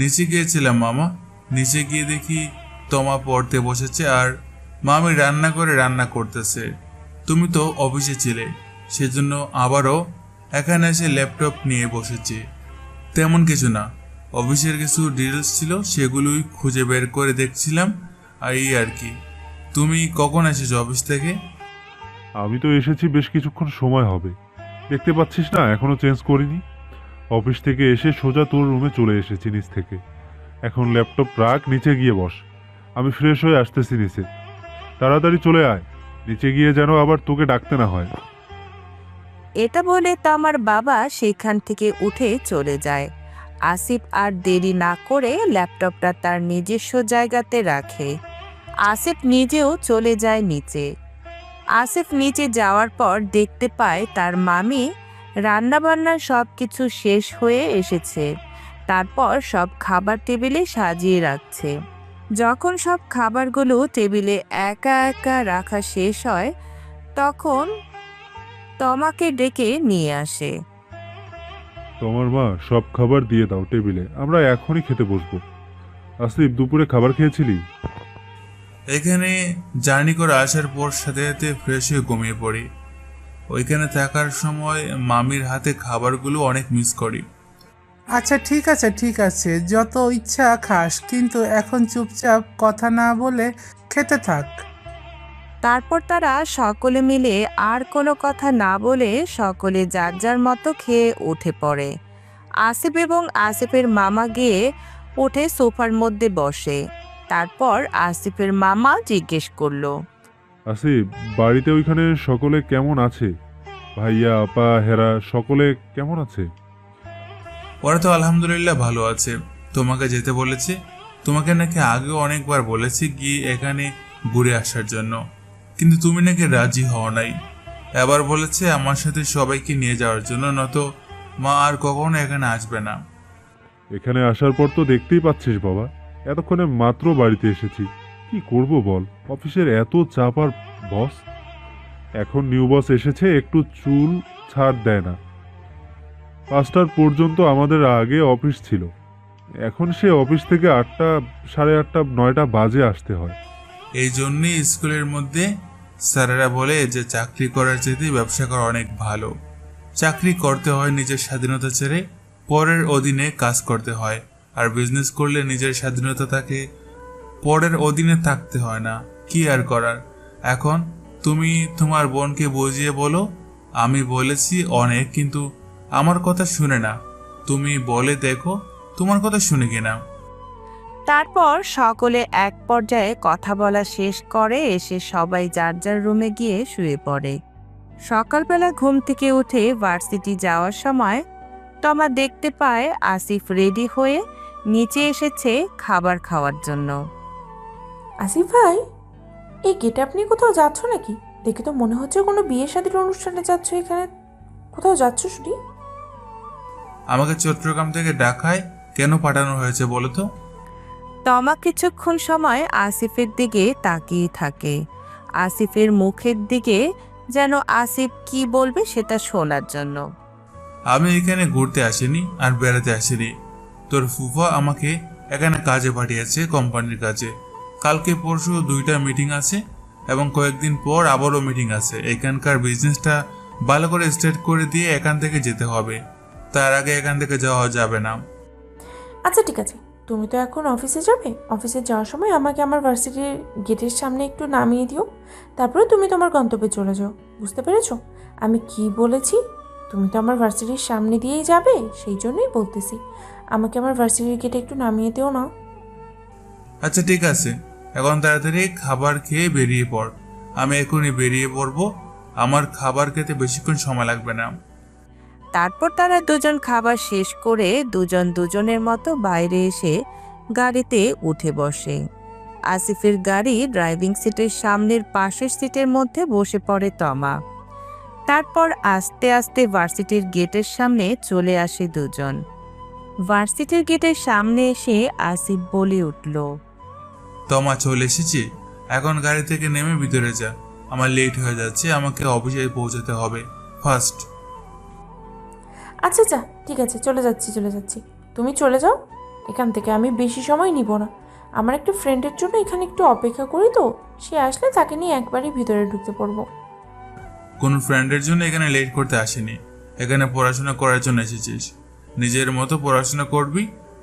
নিচে গিয়েছিলাম মামা, নিচে গিয়ে দেখি তোমা পড়তে বসেছে আর মামি রান্না করে রান্না করতেছে। তুমি তো অফিসে ছিলে, সেজন্য আবারও এখানে এসে ল্যাপটপ নিয়ে বসেছি। তেমন কিছু না, অফিসের কিছু ডিটেলস ছিল সেগুলোই খুঁজে বের করে দেখছিলাম আর কি। তুমি কখন এসেছো অফিস থেকে? আমি তো এসেছি বেশ কিছুক্ষণ সময় হবে, দেখতে পাচ্ছিস না এখনো চেঞ্জ করিনি। অফিস থেকে এসে সোজা তোর রুমে চলে এসেছি নিচ থেকে। এখন ল্যাপটপ রাখ, নিচে গিয়ে বস, আমি ফ্রেশ হয়ে আসতেছি নিচে। তাড়াতাড়ি চলে আয়, নিচে গিয়ে যেন আবার তোকে ডাকতে না হয়। এটা বলে তামার বাবা সেখান থেকে উঠে চলে যায়। আসিফ আর দেরি না করে ল্যাপটপটা তার নিজস্ব জায়গাতে রাখে। আসিফ নিজেও চলে যায় নিচে। আসিফ নিচে যাওয়ার পর দেখতে পায় তার মামি রান্নাবান্নার সব কিছু শেষ হয়ে এসেছে। তারপর সব খাবার টেবিলে সাজিয়ে রাখছে। যখন সব খাবারগুলো টেবিলে একা একা রাখা শেষ হয়, তখন তমাকে ডেকে নিয়ে আসে। তোমার মা, সব খাবার দিয়ে দাও টেবিলে, আমরা এখনই খেতে বসবো। আসিফ, দুপুরে খাবার খেয়েছিলি? এখানে জার্নি করে আসার পর সাথে সাথে ফ্রেশ হয়ে ঘুমিয়ে পড়ি। ওইখানে থাকার সময় মামির হাতে খাবারগুলো অনেক মিস করি। আচ্ছা ঠিক আছে, যত ইচ্ছা খাস, কিন্তু এখন চুপচাপ কথা না বলে খেতে থাক। তারপর তারা সকলে মিলে আর কোনো কথা না বলে সকলে যার যার মতো খেয়ে উঠে পড়ে। আসিফ এবং আসিফের মামা গিয়ে উঠে সোফার মধ্যে বসে। তারপর আসিফের মামা জিজ্ঞেস করলো, আসিফ, বাড়িতে ওইখানে সকলে কেমন আছে? ভাইয়া, আপা, হেরা সকলে কেমন আছে? ওরা তো আলহামদুলিল্লাহ ভালো আছে। তোমাকে যেতে বলেছে, তোমাকে নাকি আগেও অনেকবার বলেছি গিয়ে এখানে ঘুরে আসার জন্য, কিন্তু তুমি নাকি রাজি হও নাই। এবার বলেছে আমার সাথে সবাইকে নিয়ে যাওয়ার জন্য, নয়তো মা আর কখনো এখানে আসবে না। এখানে আসার পর তো দেখতেই পাচ্ছিস বাবা, এতক্ষণে মাত্র বাড়িতে এসেছি। কি করব বল, অফিসের এত চাপ। আর বস, এখন নিউ বস এসেছে, একটু চুল ছাড় দেয় না। 5টার পর্যন্ত আমাদের আগে অফিস ছিল, এখন সে অফিস থেকে 8টা, সাড়ে 8টা, 9টা বাজে আসতে হয়। এই জন্যই স্কুলের মধ্যে স্যারেরা বলে যে চাকরি করার চাইতে ব্যবসা করা অনেক ভালো। চাকরি করতে হয় নিজের স্বাধীনতা ছেড়ে, পরের অধীনে কাজ করতে হয়। আর বিজনেস করলে নিজের স্বাধীনতা থাকে, পরের অধীনে থাকতে হয় না। কি আর করার। এখন তুমি তোমার বোনকে বুঝিয়ে বলো, আমি বলেছি অনেক, কিন্তু আমার কথা শুনে না। তুমি বলে দেখো তোমার কথা শুনে কিনা। তারপর সকলে এক পর্যায়ে কথা বলা শেষ করে এসে সবাই যার যার রুমে গিয়ে শুয়ে পড়ে। সকালবেলা ঘুম থেকে উঠে ভার্সিটি যাওয়ার সময় তমা দেখতে পায় আসিফ রেডি হয়ে নিচে এসেছে খাবার খাওয়ার জন্য। আসিফ ভাই, এই গেট আপ নিয়ে কোথাও যাচ্ছ নাকি? দেখে তো মনে হচ্ছে কোনো বিয়ে শাদীর অনুষ্ঠানে যাচ্ছ। এখানে কোথাও যাচ্ছ শুনি? আমাকে চট্টগ্রাম থেকে ঢাকায় কেন পাঠানো হয়েছে বলো তো? তমা কিছুক্ষণ সময় আসিফের দিকে তাকিয়ে থাকে, আসিফের মুখের দিকে, যেন আসিফ কি বলবে সেটা শোনার জন্য। আমি এখানে ঘুরতে আসিনি আর বেড়াতে আসিনি। তোর ফুফা আমাকে এখানে কাজে পাঠিয়েছে, কোম্পানির কাজে। কালকে পরশু 2টা মিটিং আছে এবং কয়েকদিন পর আবারও মিটিং আছে। এখানকার বিজনেসটা ভালো করে স্টার্ট করে দিয়ে এখান থেকে যেতে হবে, তার আগে এখান থেকে যাওয়া যাবে না। আচ্ছা ঠিক আছে, তুমি তো এখন অফিসে যাবে। অফিসে যাওয়ার সময় আমাকে আমার ভার্সিটির গেটের সামনে একটু নামিয়ে দিও, তারপরে তুমি তোমার গন্তব্যে চলে যাও। বুঝতে পেরেছো আমি কি বলেছি? তুমি তো আমার ভার্সিটির সামনে দিয়েই যাবে, সেই জন্যই বলতেছি আমাকে আমার ভার্সিটির গেটে একটু নামিয়ে দিও না। আচ্ছা ঠিক আছে, এখন তাড়াতাড়ি খাবার খেয়ে বেরিয়ে পড়। আমি এখনই বেরিয়ে পড়বো, আমার খাবার খেতে বেশিক্ষণ সময় লাগবে না। তারপর তারা দুজন খাবার শেষ করে দুজন দুজনের মতো বাইরে এসে গাড়িতে উঠে বসে। আসিফের গাড়ি ড্রাইভিং সিটের সামনের পাশের সিটের মধ্যে বসে পড়ে তমা। তারপর আস্তে আস্তে ভার্সিটির গেটের সামনে চলে আসে দুজন। ভার্সিটির গেটের সামনে এসে আসিফ বলে উঠল, তোমা চলে এসেছি, এখন গাড়ি থেকে নেমে ভিতরে যা, আমার লেট হয়ে যাচ্ছে, আমাকে অফিসে পৌঁছাতে হবে ফার্স্ট। আচ্ছা আচ্ছা ঠিক আছে, চলে যাচ্ছি। তুমি চলে যাও এখান থেকে, আমি বেশি সময় নিব না। আমার একটা ফ্রেন্ডের জন্য এখানে একটু অপেক্ষা করি, তো সে আসলে তাকে নিয়ে একবারই ভিতরে ঢুকতে পারবো। কোনো ফ্রেন্ডের জন্য এখানে লেট করতে আসিনি, এখানে পড়াশোনা করার জন্য এসেছিস। নিজের মতো পড়াশোনা করবি,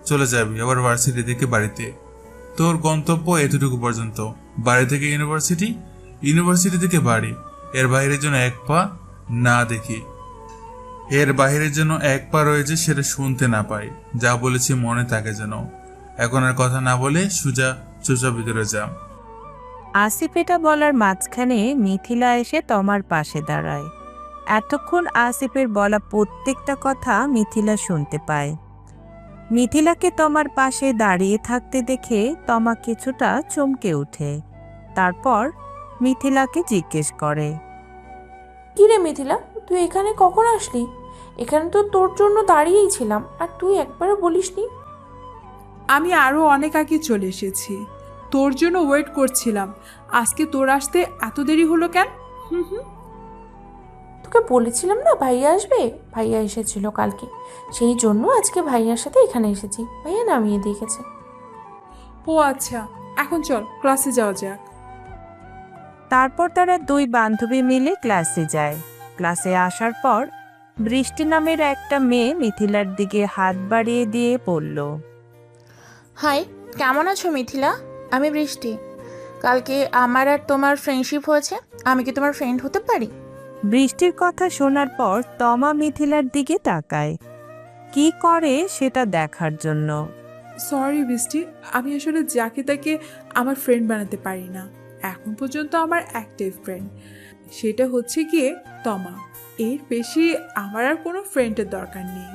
চলে যাবি আবার ভার্সিটি থেকে বাড়িতে। তোর গন্তব্য এতটুকু পর্যন্ত, বাড়ি থেকে ইউনিভার্সিটি, ইউনিভার্সিটি থেকে বাড়ি, এর বাইরের জন্য এক পা না দেখি। এর বাইরের জন্য এক পা রয়েছে, সেটা শুনতে না পাই। যা বলেছি মনে থাকে যেন। এখন আর কথা না বলে সোজা চুপচাপ ভিতরে যা। আসিফ এটা বলার মাঝখানে মিথিলা এসে তমার পাশে দাঁড়ায়। এতক্ষণ আসিফের বলা প্রত্যেকটা কথা মিথিলা শুনতে পায়। মিথিলাকে তমার পাশে দাঁড়িয়ে থাকতে দেখে তমা কিছুটা চমকে ওঠে। তারপর মিথিলাকে জিজ্ঞেস করে, কি রে মিথিলা, তুই এখানে কখন আসলি? এখানে তো তোর জন্য দাঁড়িয়েই ছিলাম, আর তুই একবারও বলিসনি। আমি আরও অনেক আগে চলে এসেছি, তোর জন্য ওয়েট করছিলাম। আজকে তোর আসতে এত দেরি হলো কেন? তোকে বলেছিলাম না ভাইয়া আসবে, ভাইয়া এসেছিল কালকে, সেই জন্য আজকে ভাইয়ার সাথে এখানে এসেছি। ভাইয়া নামিয়ে দিয়ে গেছে। ও আচ্ছা, এখন চল ক্লাসে যাওয়া যাক। তারপর তারা দুই বান্ধবী মিলে ক্লাসে যায়। ক্লাসে আসার পর বৃষ্টি নামের একটা মেয়ে মিথিলার দিকে হাত বাড়িয়ে দিয়ে বলল, হাই, কেমন আছো মিথিলা? আমি বৃষ্টি। কালকে আমার আর তোমার ফ্রেন্ডশিপ হয়েছে, আমি কি তোমার ফ্রেন্ড হতে পারি? বৃষ্টির কথা শোনার পর তমা মিথিলার দিকে তাকায়, কি করে সেটা দেখার জন্য। সরি বৃষ্টি, আমি আসলে যাকে তাকে আমার ফ্রেন্ড বানাতে পারি না। এখন পর্যন্ত আমার অ্যাক্টিভ ফ্রেন্ড, সেটা হচ্ছে গিয়ে তমা। এর বেশি আমার আর কোনো ফ্রেন্ডের দরকার নেই।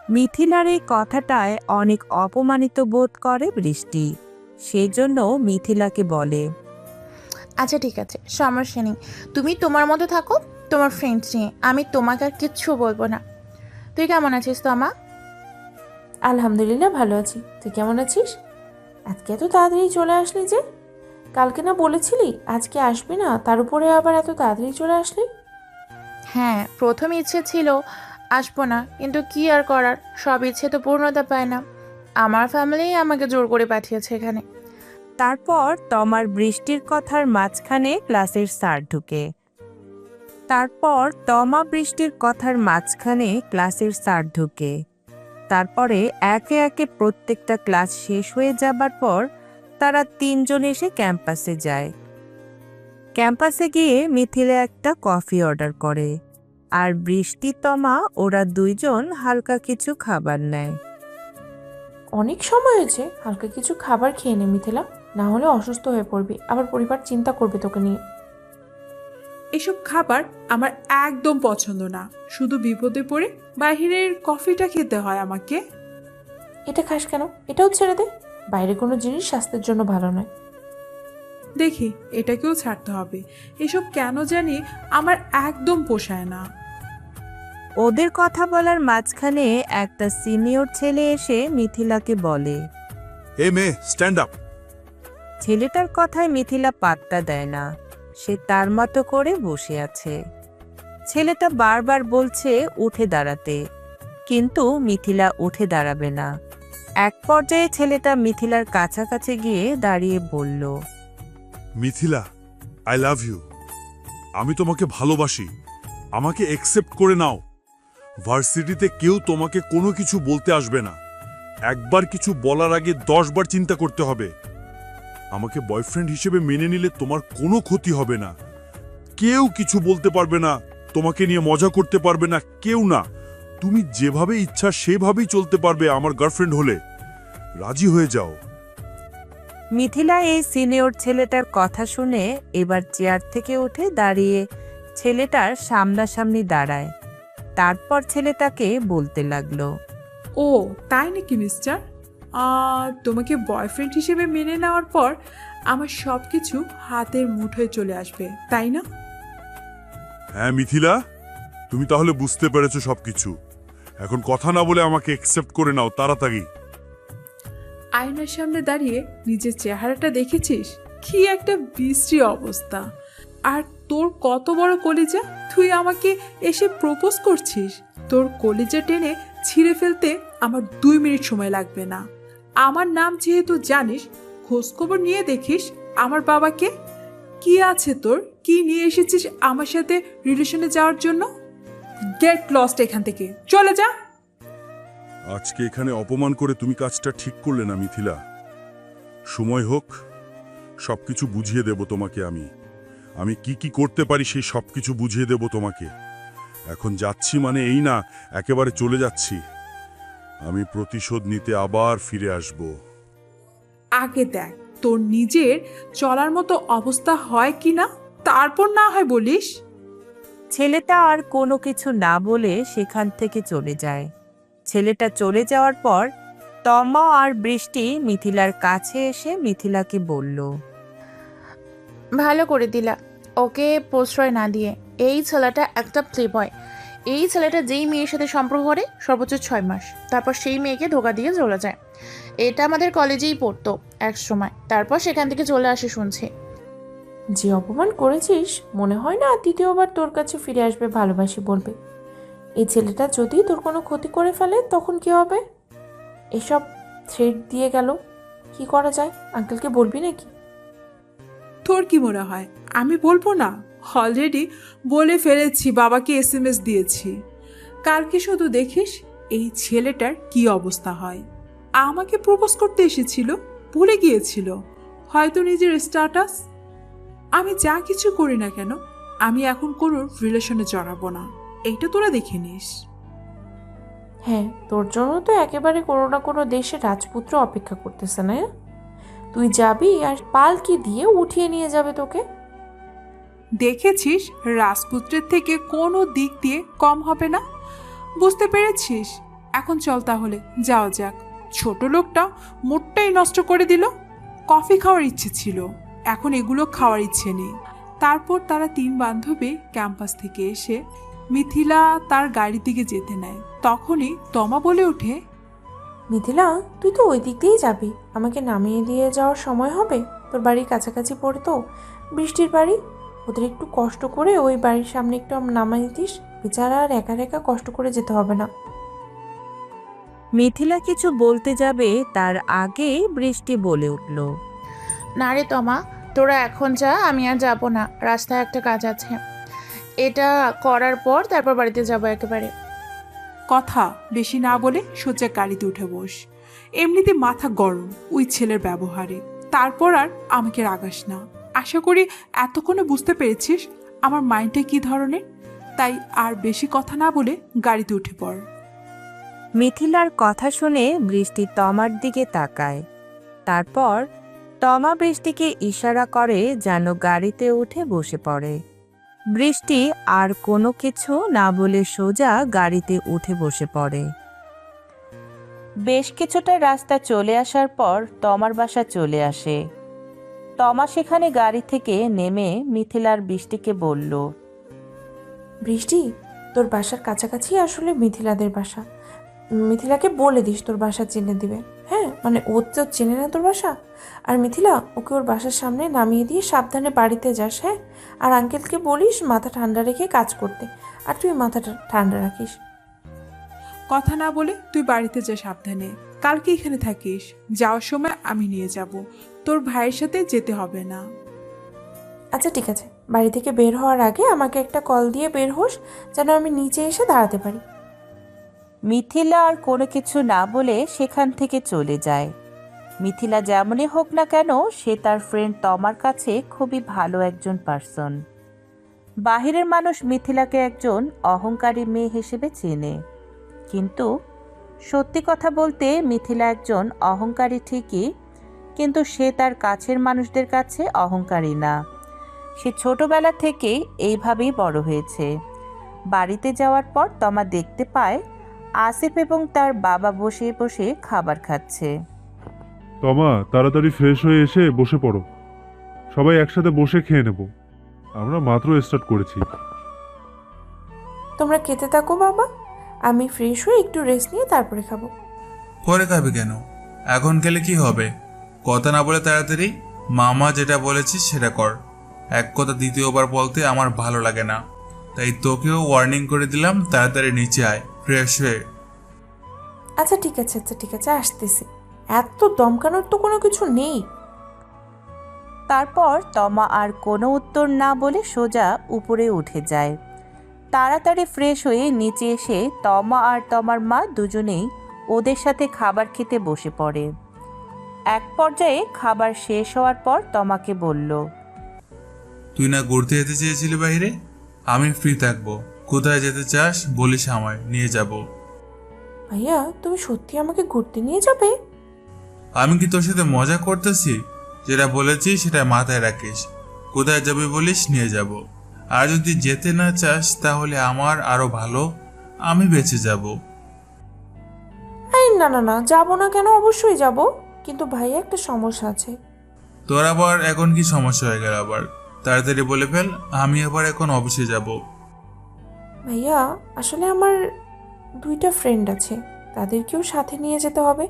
মিথিলার এই কথাটায় অনেক অপমানিত বোধ করে বৃষ্টি। সেই জন্য মিথিলাকে বলে, আচ্ছা ঠিক আছে, সমস্যা নেই, তুমি তোমার মতো থাকো তোমার ফ্রেন্ডস নিয়ে, আমি তোমাকে আর কিচ্ছু বলবো না। তুই কেমন আছিস তমা? আলহামদুলিল্লাহ ভালো আছি, তুই কেমন আছিস? আজকে এত তাড়াতাড়ি চলে আসলি যে? কালকে না বলেছিলি আজকে আসবি না, তার উপরে আবার এত তাড়াতাড়ি চলে আসলি? হ্যাঁ, প্রথম ইচ্ছে ছিল আসবো না, কিন্তু কি আর করার, সব ইচ্ছে তো পূর্ণতা পায় না। আমার ফ্যামিলি আমাকে জোর করে পাঠিয়েছে এখানে। তারপর তমার বৃষ্টির কথার মাঝখানে ক্লাসের স্যার ঢুকে। তারপরে একে একে প্রত্যেকটা ক্লাস শেষ হয়ে যাবার পর তারা তিনজন এসে ক্যাম্পাসে যায়। ক্যাম্পাসে গিয়ে মিথিলা একটা কফি অর্ডার করে, আর বৃষ্টি তমা ওরা দুইজন হালকা কিছু খাবার নেয়। অনেক সময় হয়েছে, হালকা কিছু খাবার খেয়ে নে মিথিলা, না হলে অসুস্থ হয়ে পড়বি, আবার পরিবার চিন্তা করবে তোকে নিয়ে। এসব খাবার আমার একদম পছন্দ না, শুধু বিপদে পড়ে বাইরের কফিটা খেতে হয় আমাকে। এটা খাস কেন? এটাও ছেড়ে দে, বাইরে কোনো জিনিস স্বাস্থ্যের জন্য ভালো নয়। দেখি এটাকেও ছাড়তে হবে, এসব কেন জানি আমার একদম পোষায় না। ওদের কথা বলার মাঝখানে একটা সিনিয়র ছেলে এসে মিথিলাকে বলে, হে মেয়ে, স্ট্যান্ড আপ। ছেলেটার কথায় মিথিলা পাত্তা দেয় না, সে তার মতো করে বসে আছে। ছেলেটা বারবার বলছে উঠে দাঁড়াতে, কিন্তু মিথিলা উঠে দাঁড়াবে না। এক পর্যায়ে ছেলেটা মিথিলার কাছাকাছি গিয়ে দাঁড়িয়ে বলল, মিথিলা, আই লাভ ইউ। আমি তোমাকে ভালোবাসি, আমাকে অ্যাকসেপ্ট করে নাও। ভার্সিটিতে কেউ তোমাকে কোনো কিছু বলতে আসবে না, একবার কিছু বলার আগে 10 বার চিন্তা করতে হবে। আমাকে বয়ফ্রেন্ড হিসেবে মেনে নিলে তোমার কোনো ক্ষতি হবে না, কেউ কিছু বলতে পারবে না, তোমাকে নিয়ে মজা করতে পারবে না, কেউ না। তুমি যেভাবে ইচ্ছা সেভাবেই চলতে পারবে আমার গার্লফ্রেন্ড হলে। রাজি হয়ে যাও। মিথিলা এই সিনিয়র ছেলেটার কথা শুনে এবার চেয়ার থেকে উঠে দাঁড়িয়ে ছেলেটার সামনাসামনি দাঁড়ায়। তারপর ছেলেটাকে বলতে লাগলো, ও তাই নাকি মিস্টার, তোমাকে বয়ফ্রেন্ড হিসেবে মেনে নেওয়ার পর আমার সব কিছু হাতের মুঠোয় চলে আসবে, তাই না? হ্যাঁ মিথিলা, তুমি তাহলে বুঝতে পেরেছো সবকিছু। এখন কথা না বলে আমাকে অ্যাকসেপ্ট করে নাও তাড়াতাড়ি। আয়নার সামনে দাঁড়িয়ে নিজের চেহারাটা দেখেছিস? কি একটা বিশ্রী অবস্থা। আর তোর কত বড় কলিজা, তুই আমাকে এসে প্রপোজ করছিস? তোর কলিজা টেনে ছিঁড়ে ফেলতে আমার 2 মিনিট সময় লাগবে না। আমার নাম যেহেতু জানিস, খোঁজখবর নিয়ে দেখিস আমার বাবাকে। কি আছে তোর? কি নিয়ে এসেছিস আমার সাথে রিলেশনে যাওয়ার জন্য? গেট লস্ট এখান থেকে, চলে যা। আজকে এখানে অপমান করে তুমি কাজটা ঠিক করলে না মিথিলা। সময় হোক, সবকিছু বুঝিয়ে দেব তোমাকে। আমি কি কি করতে পারি সেই সবকিছু বুঝিয়ে দেব তোমাকে। এখন যাচ্ছি মানে এই না একেবারে চলে যাচ্ছি। আমি প্রতিশোধ নিতে আবার ফিরে আসব। আগে দেখ তোর নিজের চলার মতো অবস্থা হয় কি না, তারপর না হয় বলিস। ছেলেটা আর কোনো কিছু না বলে সেখান থেকে চলে যায়। ছেলেটা চলে যাওয়ার পর তমা আর বৃষ্টি মিথিলার কাছে এসে মিথিলাকে বলল, ভালো করে দিলা ওকে প্রশ্রয় না দিয়ে। এই ছেলেটা একটা প্লে বয়। এই ছেলেটা যেই মেয়ের সাথে সম্পর্ক করে সর্বোচ্চ 6 মাস, তারপর সেই মেয়েকে ধোকা দিয়ে চলে যায়। এটা আমাদের কলেজেই পড়তো এক সময়, তারপর সেখান থেকে চলে আসে শুনছি। যে অপমান করেছিস মনে হয় না দ্বিতীয়বার তোর কাছে ফিরে আসবে ভালোবাসি বলবে। এই ছেলেটা যদি তোর কোনো ক্ষতি করে ফেলে তখন কি হবে? এসব থ্রেড দিয়ে গেল, কি করা যায়? আঙ্কেলকে বলবি নাকি? তোর কি মনে হয় আমি বলবো না? অলরেডি বলে ফেলেছি, বাবাকে SMS দিয়েছি। কালকে শুধু দেখিস এই ছেলেটার কি অবস্থা হয়। আমাকে প্রপোজ করতে এসেছিল, ভুলে গিয়েছিল হয়তো নিজের স্ট্যাটাস। আমি যা কিছু করি না কেন, আমি এখন কোনো রিলেশনে জড়াবো না, এইটা তোরা দেখে নিস। হ্যাঁ, তোর জন্য তো একেবারে কোনো না কোনো দেশে রাজপুত্র অপেক্ষা করতেছে না? তুই যাবি আর পালকি দিয়ে উঠিয়ে নিয়ে যাবে তোকে। দেখেছিস রাজপুত্রের থেকে কোনো দিক দিয়ে কম হবে না, বুঝতে পেরেছিস? এখন চল তাহলে, যাওয়া যাক। ছোট লোকটা মুডটাই নষ্ট করে দিল। কফি খাওয়ার ইচ্ছে ছিল, এখন এগুলো খাওয়ার ইচ্ছে নেই। তারপর তারা 3 বান্ধবী ক্যাম্পাস থেকে এসে মিথিলা তার গাড়ির দিকে যেতে নেয়। তখনই তমা বলে ওঠে, মিথিলা, তুই তো ওই দিক দিয়েই যাবি, আমাকে নামিয়ে দিয়ে যাওয়ার সময় হবে। তোর বাড়ির কাছাকাছি পড়ে তো বৃষ্টির বাড়ি, ওদের একটু কষ্ট করে ওই বাড়ির সামনে একটু নামাই দিস। বেচারা আর একা একা কষ্ট করে যেতে হবে না। মিথিলা কিছু বলতে যাবে তার আগে বৃষ্টি বলে উঠল, না রে তমা, তোরা এখন যা, আমি আর যাব না। রাস্তায় একটা কাজ আছে, এটা করার পর তারপর বাড়িতে যাব একেবারে। কথা বেশি না বলে সোজা গাড়িতে উঠে বস। এমনিতে মাথা গরম ওই ছেলের ব্যবহারে, তারপর আর আমাকে রাগাস না। আশা করি এতক্ষণে বুঝতে পেরেছিস আমার মাইন্ডটা কি ধরনের। তাই আর বেশি কথা না বলে গাড়িতে উঠে পড়। মিথিলার কথা শুনে বৃষ্টি তমার দিকে তাকায়। তারপর তমা বৃষ্টিকে ইশারা করে যেন গাড়িতে উঠে বসে পড়ে। বৃষ্টি আর কোনো কিছু না বলে সোজা গাড়িতে উঠে বসে পড়ে। বেশ কিছুটা রাস্তা চলে আসার পর তমার বাসা চলে আসে। তমা সেখানে গাড়ি থেকে নেমে মিথিলার বৃষ্টিকে বলল, বৃষ্টি, তোর বাসার কাছাকাছি আসলে মিথিলাদের বাসা। মিথিলাকে বলে দিস তোর বাসা চিনে দিবে। হ্যাঁ, মানে ও তো চেনে না তোর বাসা। আর মিথিলা, ওকে ওর বাসার সামনে নামিয়ে দিয়ে সাবধানে বাড়িতে যাস। হ্যাঁ, আর আঙ্কেলকে বলিস মাথা ঠান্ডা রেখে কাজ করতে। আর তুই মাথাটা ঠান্ডা রাখিস। কথা না বলে তুই বাড়িতে যা সাবধানে। কালকে এখানে থাকিস, যাওয়ার সময় আমি নিয়ে যাব। তোর ভাইয়ের সাথে যেতে হবে না। আচ্ছা ঠিক আছে, বাড়ি থেকে বের হওয়ার আগে আমাকে একটা কল দিয়ে বের হোস, যেন আমি নিচে এসে দাঁড়াতে পারি। মিথিলা আর কোনো কিছু না বলে সেখান থেকে চলে যায়। মিথিলা যেমনই হোক না কেন, সে তার ফ্রেন্ড তমার কাছে খুবই ভালো একজন পার্সন। বাহিরের মানুষ মিথিলাকে একজন অহংকারী মেয়ে হিসেবে চেনে, কিন্তু সত্যি কথা বলতে মিথিলা একজন অহংকারী ঠিকই, কিন্তু সে তার কাছের মানুষদের কাছে অহংকারী না। সে ছোটবেলা থেকেই এইভাবেই বড় হয়েছে। বাড়িতে যাওয়ার পর তমা দেখতে পায় আসিফ এবং তার বাবা বসে বসে খাবার খাচ্ছে। তমা, তাড়াতাড়ি ফ্রেশ হয়ে এসে বসে পড়ো, সবাই একসাথে বসে খেয়ে নেব। আমরা মাত্র স্টার্ট করেছি। তোমরা খেতে থাকো বাবা, আমি ফ্রেশ হয়ে একটু রেস্ট নিয়ে তারপরে খাবো। পরে খাবি কেন? এখন খেলে কি হবে? কথা না বলে তাড়াতাড়ি মামা যেটা বলেছিস সেটা কর। এক কথা দ্বিতীয়বার বলতে আমার ভালো লাগে না, তাই তোকেও ওয়ার্নিং করে দিলাম, তাড়াতাড়ি নিচে আয় ফ্রেশ হয়ে। আচ্ছা ঠিক আছে আসতেছি। এত দমকানোর তো কোনো কিছু নেই। তারপর তমা আর কোনো উত্তর না বলে সোজা উপরে উঠে যায়। তাড়াতাড়ি ফ্রেশ হয়ে নিচে এসে তমা আর তমার মা দুজনেই ওদের সাথে খাবার খেতে বসে পড়ে। এক পর্যায়ে খাবার শেষ হওয়ার পর তমাকে বলল, তুই না ঘুরতে যেতে চেয়েছিলি বাইরে? আমি ফ্রি থাকবো, কোথায় যেতে চাস বলিস, আমায় নিয়ে যাব। ভাইয়া তুমি সত্যি আমাকে ঘুরতে নিয়ে যাবে? আমি কি তোর সাথে মজা করতেছি? যেটা বলেছি সেটা মাথায় রাখিস। কোথায় যাবে বলিস, নিয়ে যাব। আর যদি যেতে না চাস তাহলে আমার আরো ভালো, আমি বেঁচে যাব। এই না যাবো না কেন, অবশ্যই যাব, কিন্তু ভাইয়া একটা সমস্যা আছে। তোর আবার এখন কি সমস্যা হয়ে গেল আবার? তাড়াতাড়ি বলে ফেল, আমি আবার এখন অফিসে যাব। ভাইয়া আসলে আমার 2টা ফ্রেন্ড আছে, তাদেরকেও সাথে নিয়ে যেতে হবে।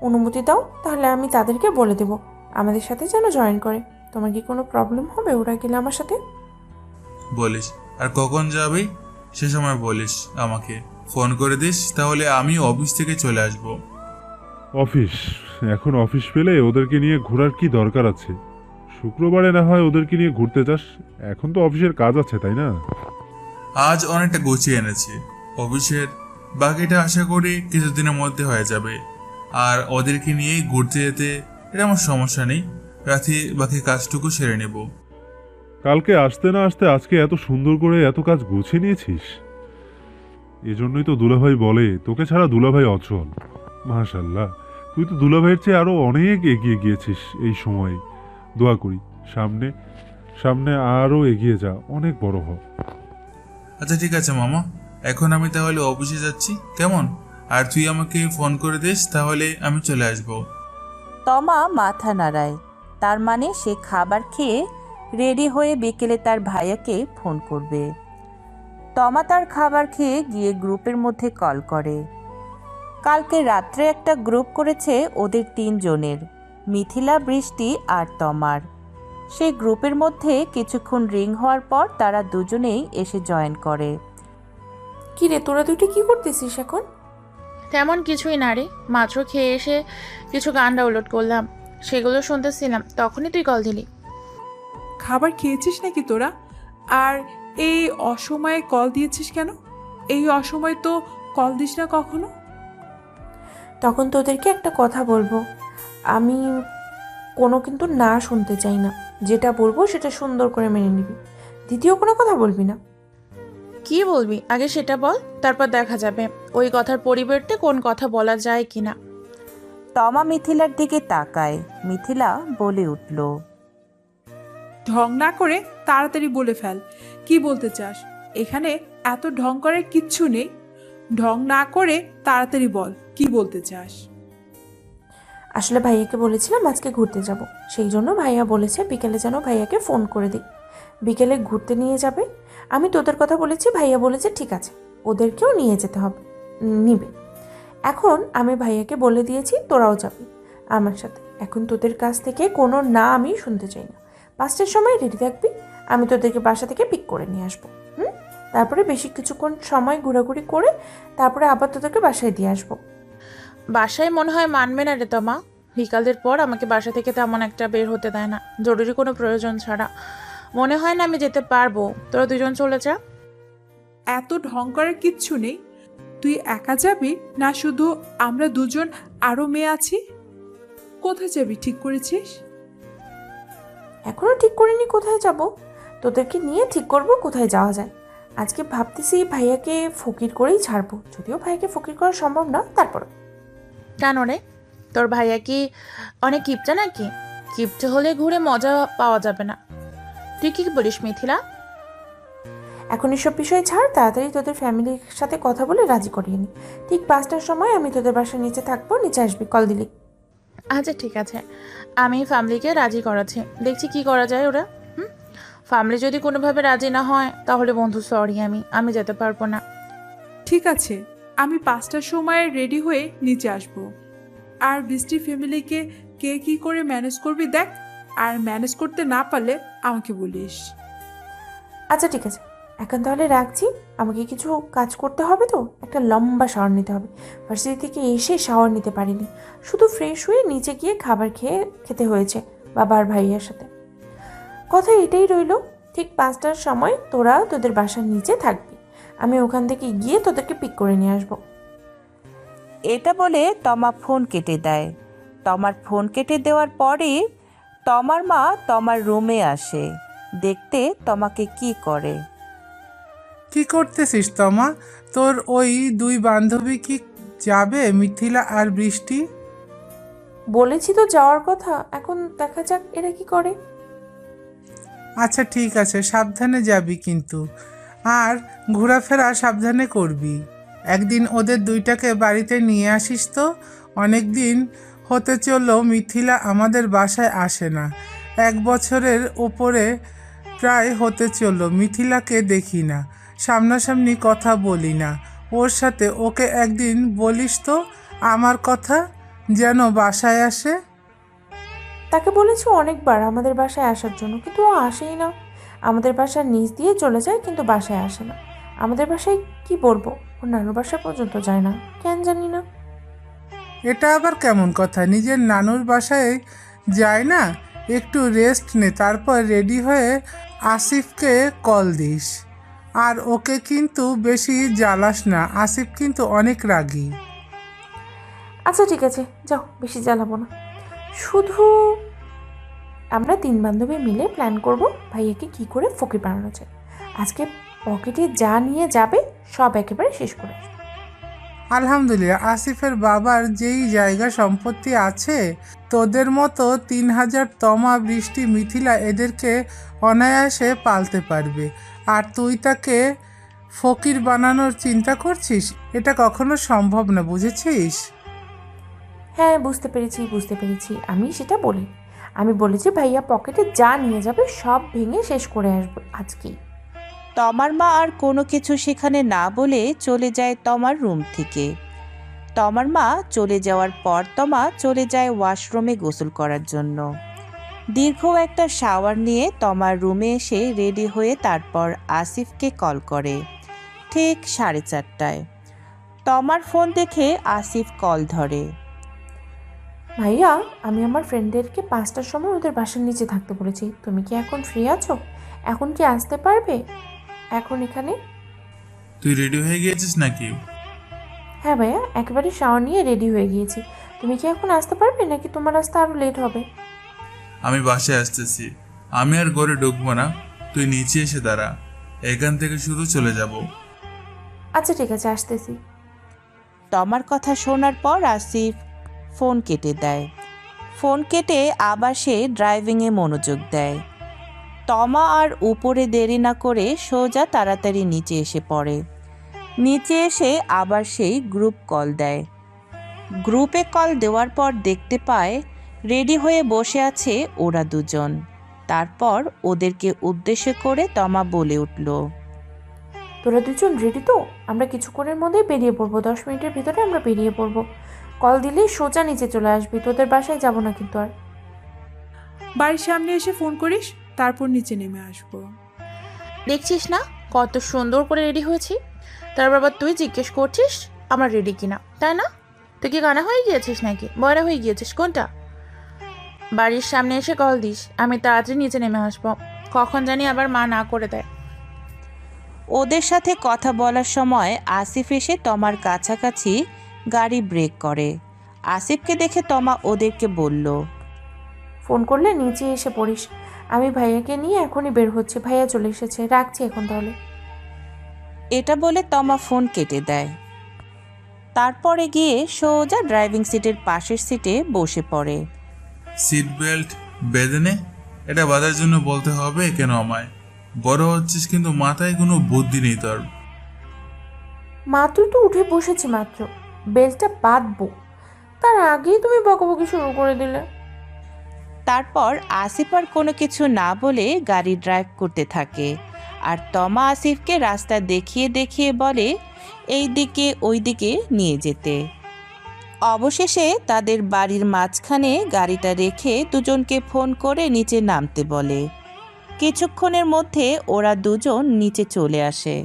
অনুমতি দাও, তাহলে আমি তাদেরকে বলে দেব আমাদের সাথে যেন জয়েন করে। তোমার কি কোনো প্রবলেম হবে ওরা গেলে আমার সাথে? বলিস, আর কখন যাবি সে সময় বলিস, আমাকে ফোন করে দিস, তাহলে আমি অফিস থেকে চলে আসব। অফিস? এখন অফিস পেলে ওদেরকে নিয়ে ঘোরার কি দরকার আছে? শুক্রবারে না হয় ওদেরকে নিয়ে ঘুরতে যাস, এখন তো অফিসের কাজ আছে তাই না? আজ অনেকটা গুছিয়ে এনেছি অফিসের, বাকিটা আশা করি কিছুদিনের মধ্যে হয়ে যাবে। আর ওদেরকে নিয়েই ঘুরতে যেতে এটা আমার সমস্যা নেই, রাতে বাকি কাজটুকু সেরে নেব। কালকে আসতে না আসতে আজকে এত সুন্দর করে এত কাজ গুছিয়ে নিয়েছিস। এজন্যই তো দুলাভাই বলে তোকে ছাড়া দুলাভাই অচল। মাশাআল্লাহ, তুই তো দুলাভাইয়ের চেয়ে আরো অনেক এগিয়ে গিয়েছিস এই সময়ে। দোয়া করি সামনে সামনে আরো এগিয়ে যা, অনেক বড় হ। আচ্ছা ঠিক আছে মামা, এখন আমি তাহলে অফিসে যাচ্ছি, কেমন? আর তুই আমাকে ফোন করে দিস, তাহলে আমি চলে আসব। তমা মাথা নাড়ায়, তার মানে সে খাবার খেয়ে রেডি হয়ে বিকেলে তার ভাইয়াকে ফোন করবে। তমা তার খাবার খেয়ে গিয়ে গ্রুপের মধ্যে কল করে। কালকে রাত্রে একটা গ্রুপ করেছে ওদের 3 জনের, মিথিলা, বৃষ্টি আর তমার। সেই গ্রুপের মধ্যে কিছুক্ষণ রিং হওয়ার পর তারা দুজনেই এসে জয়েন করে। কি রে তোরা দুইটা কি করতেছিস এখন? তেমন কিছুই না রে, মাত্র খেয়ে এসে কিছু গান ডাউনলোড করলাম, সেগুলো শুনতেছিলাম, তখনই তুই কল দিলি। খাবার খেয়েছিস নাকি তোরা? আর এই অসময়ে কল দিয়েছিস কেন? এই অসময় তো কল দিস না কখনো। তখন তোদেরকে একটা কথা বলবো, আমি কিন্তু না শুনতে চাই না। যেটা বলবো সেটা সুন্দর করে মেনে নিবি, দ্বিতীয় কোনো কথা বলবি না। কি বলবি আগে সেটা বল, তারপর দেখা যাবে ওই কথার পরিবর্তে কোন কথা বলা যায় কিনা। তমা মিথিলার দিকে তাকায়। মিথিলা বলে উঠল, ঢং না করে তাড়াতাড়ি বলে ফেল, কি বলতে চাস? এখানে এত ঢং করার কিচ্ছু নেই। ঢং না করে তাড়াতাড়ি বল, কি বলতে চাস? আসলে ভাইয়াকে বলেছিলাম আজকে ঘুরতে যাব, সেই জন্য ভাইয়া বলেছে বিকেলে যেন ভাইয়াকে ফোন করে দিই, বিকেলে ঘুরতে নিয়ে যাবে। আমি তোদের কথা বলেছি, ভাইয়া বলেছে ঠিক আছে, ওদেরকেও নিয়ে যেতে হবে, নিবে। এখন আমি ভাইয়াকে বলে দিয়েছি তোরাও যাবি আমার সাথে। এখন তোদের কাছ থেকে কোনো না আমি শুনতে চাই না। 5টার সময় রেডি থাকবি, আমি তোদেরকে বাসা থেকে পিক করে নিয়ে আসবো। তারপরে বেশি কিছুক্ষণ সময় ঘোরাঘুরি করে তারপরে আবার তোদেরকে বাসায় দিয়ে আসবো। বাসায় মনে হয় মানবে না রে তমা, বিকালের পর আমাকে বাসা থেকে তেমন একটা বের হতে দেয় না, জরুরি কোনো প্রয়োজন ছাড়া। মনে হয় না আমি যেতে পারবো, তোরা 2জন চলে যা। এত ঢং করার কিচ্ছু নেই। তুই একা যাবি না শুধু আমরা 2জন আরো মেয়ে আছি? কোথায় যাবি ঠিক করেছিস? এখনো ঠিক করিনি কোথায় যাব, তোদেরকে নিয়ে ঠিক করব কোথায় যাওয়া যায়। আজকে ভাবতেছি ভাইয়াকে ফকির করেই ছাড়বো, যদিও ভাইয়াকে ফকির করা সম্ভব না, তারপর। কেন রে, তোর ভাইয়া কি অনেক কিপটা নাকি? কিপটে হলে ঘুরে মজা পাওয়া যাবে না। তুই কি বলিস মিথিলা? এখন এসব বিষয় ছাড়, তাড়াতাড়ি তোদের ফ্যামিলির সাথে কথা বলে রাজি করিয়ে নি। ঠিক 5টার সময় আমি তোদের বাসার নিচে থাকবো, নিচে আসবি, কল দিলি। আচ্ছা ঠিক আছে, আমি ফ্যামিলিকে রাজি করাচ্ছি, দেখছি কি করা যায় ওরা। ফ্যামিলি যদি কোনোভাবে রাজি না হয় তাহলে বন্ধু সরি, আমি যেতে পারবো না। ঠিক আছে, আমি 5টার সময় রেডি হয়ে নিচে আসব। আর বৃষ্টি ফ্যামিলিকে কে কী করে ম্যানেজ করবি দেখ, আর ম্যানেজ করতে না পারলে আমাকে বলিস। আচ্ছা ঠিক আছে, এখন তাহলে রাখছি। আমাকে কিছু কাজ করতে হবে, তো একটা লম্বা শাওয়ার নিতে হবে। ভার্সিটি থেকে এসে শাওয়ার নিতে পারিনি, শুধু ফ্রেশ হয়ে নিচে গিয়ে খাবার খেতে হয়েছে বাবা আর ভাইয়ার সাথে। কথা এটাই রইল, ঠিক 5টার সময় তোরা তোদের বাসার নিচে থাকবি। আমি ওখান থেকে গিয়ে তোদেরকে পিক করে নিয়ে আসবো। এটা বলে তমা ফোন কেটে দেয়। তমার ফোন কেটে দেওয়ার পরে তমার মা তমার রুমে আসে, দেখতে তমাকে কি করে। কি করতেছিস তমা? তোর ওই 2 বান্ধবী কি যাবে, মিথিলা আর বৃষ্টি? বলেছি তো যাওয়ার কথা, এখন দেখা যাক এরা কি করে। আচ্ছা ঠিক আছে, সাবধানে যাবি কিন্তু, আর ঘোরাফেরা সাবধানে করবি। একদিন ওদের 2টাকে বাড়িতে নিয়ে আসিস তো। অনেক দিন হতে চললো মিথিলা আমাদের বাসায় আসে না, 1 বছরের ওপরে প্রায় হতে চললো মিথিলাকে দেখি না, সামনাসামনি কথা বলি না ওর সাথে। ওকে একদিন বলিস তো আমার কথা, যেন বাসায় আসে। তাকে বলেছি অনেকবার আমাদের বাসায় আসার জন্য, কিন্তু ও আসেই না। আমাদের বাসার নিচ দিয়ে চলে যায়, কিন্তু বাসায় আসে না। আমাদের বাসায় কি বলবো, ওর নানুর বাসায় পর্যন্ত যায় না, কেন জানি না। এটা আবার কেমন কথা? নিজের নানুর বাসায় যায় না? একটু রেস্ট নে, তারপর রেডি হয়ে আসিফকে কল দিস। আর ওকে কিন্তু বেশি জ্বালাস না, আসিফ কিন্তু অনেক রাগী। আচ্ছা ঠিক আছে, যাও, বেশি জ্বালাবো না। শুধু আমরা 3 বান্ধবী মিলে প্ল্যান করব ভাইয়াকে কি করে ফকির বানানো যায়। আজকে পকেটে যা নিয়ে যাবে সব একেবারে শেষ করে আসবো। আলহামদুলিল্লাহ, আসিফের বাবার যেই জায়গা সম্পত্তি আছে, তোদের মতো 3000 তমা, বৃষ্টি, মিথিলা এদেরকে অনায়াসে পালতে পারবে। আর তুই তাকে ফকির বানানোর চিন্তা করছিস? এটা কখনো সম্ভব না, বুঝেছিস? হ্যাঁ বুঝতে পেরেছি। আমি সেটা বলি, আমি বলেছি ভাইয়া পকেটে যা নিয়ে যাবে সব ভেঙে শেষ করে আসবো আজকেই। তমার মা আর কোনো কিছু সেখানে না বলে চলে যায় তমার রুম থেকে। তমার মা চলে যাওয়ার পর তমা চলে যায় ওয়াশরুমে গোসল করার জন্য। দীর্ঘ একটা শাওয়ার নিয়ে তমার রুমে এসে রেডি হয়ে তারপর আসিফকে কল করে ঠিক 4:30টায়। তমার ফোন দেখে আসিফ কল ধরে। ভাইয়া, আমি আমার ফ্রেন্ডদেরকে 5টার সময় ওদের বাসার নিচে থাকতে বলেছি। তুমি কি এখন ফ্রি আছো? এখন কি আসতে পারবে এখন এখানে? তুই রেডি হয়ে গিয়েছিস নাকি? হ্যাঁ ভাইয়া, একেবারে শাওয়ার নিয়ে রেডি হয়ে গিয়েছি। তুমি কি এখন আসতে পারবে, নাকি তোমার আসতে আরও লেট হবে? আমি বাসায় আসতেছি, আমি আর ঘরে ঢুকবো না, তুই নিচে এসে দাঁড়া, এখান থেকে শুধু চলে যাব। আচ্ছা ঠিক আছে, আসতেছি। তমার কথা শোনার পর আসিফ ফোন কেটে দেয়। ফোন কেটে আবার সে ড্রাইভিংয়ে মনোযোগ দেয়। তমা আর উপরে দেরি না করে সোজা তাড়াতাড়ি নিচে এসে পড়ে। নিচে এসে আবার সেই গ্রুপ কল দেয়। গ্রুপে কল দেওয়ার পর দেখতে পায় রেডি হয়ে বসে আছে ওরা দুজন। তারপর ওদেরকে উদ্দেশ্য করে তমা বলে উঠল, তোরা দুজন রেডি তো? আমরা কিছুক্ষণের মধ্যেই বেরিয়ে পড়বো, 10 মিনিটের ভিতরে আমরা বেরিয়ে পড়বো। কল দিলেই সোজা নিচে চলে আসবি, তোদের বাসায় যাব না কিন্তু আর। বাড়ির সামনে এসে ফোন করিস, তারপর নিচে নেমে আসবো। দেখছিস না কত সুন্দর করে রেডি হয়েছি, তারপর আবার তুই জিজ্ঞেস করছিস আমরা রেডি কিনা, তাই না? তুই কি কানা হয়ে গিয়েছিস নাকি বয়রা হয়ে গিয়েছিস কোনটা? বাড়ির সামনে এসে কল দিস, আমি তাড়াতাড়ি নিচে নেমে আসবো, কখন জানি আবার মা না করে দেয়। ওদের সাথে কথা বলার সময় আসিফ এসে তমার কাছাকাছি গাড়ি ব্রেক করে। আসিফকে দেখে তমা ওদেরকে বলল, ফোন করলে নিচে এসে পড়িস। আমি ভাইয়াকে নিয়ে এখনই বের হচ্ছি, ভাইয়া চলে এসেছে, রাখছি এখন তাহলে। এটা বলে তমা ফোন কেটে দেয়। তারপরে গিয়ে সোজা ড্রাইভিং সিটের পাশের সিটে বসে পড়ে। সিট বেল্ট বেঁধে নে, এটা বাঁধার জন্য বলতে হবে কেন আমায়? বড় হচ্ছিস কিন্তু মাথায় কোনো বুদ্ধি নেই তোর। মাত্র তো উঠে বসেছি, মাত্র বেলটা বাঁধবো, তার আগেই তুমি বকাবকি শুরু করে দিলে। তারপর আসিফ আর কোনো কিছু না বলে গাড়ি ড্রাইভ করতে থাকে। আর তমা আসিফকে রাস্তা দেখিয়ে দেখিয়ে বলে এই দিকে ওই দিকে নিয়ে যেতে। অবশেষে তাদের বাড়ির মাঝখানে গাড়িটা রেখে দুজনকে ফোন করে নিচে নামতে বলে। কিছুক্ষণের মধ্যে ওরা দুজন নিচে চলে আসে।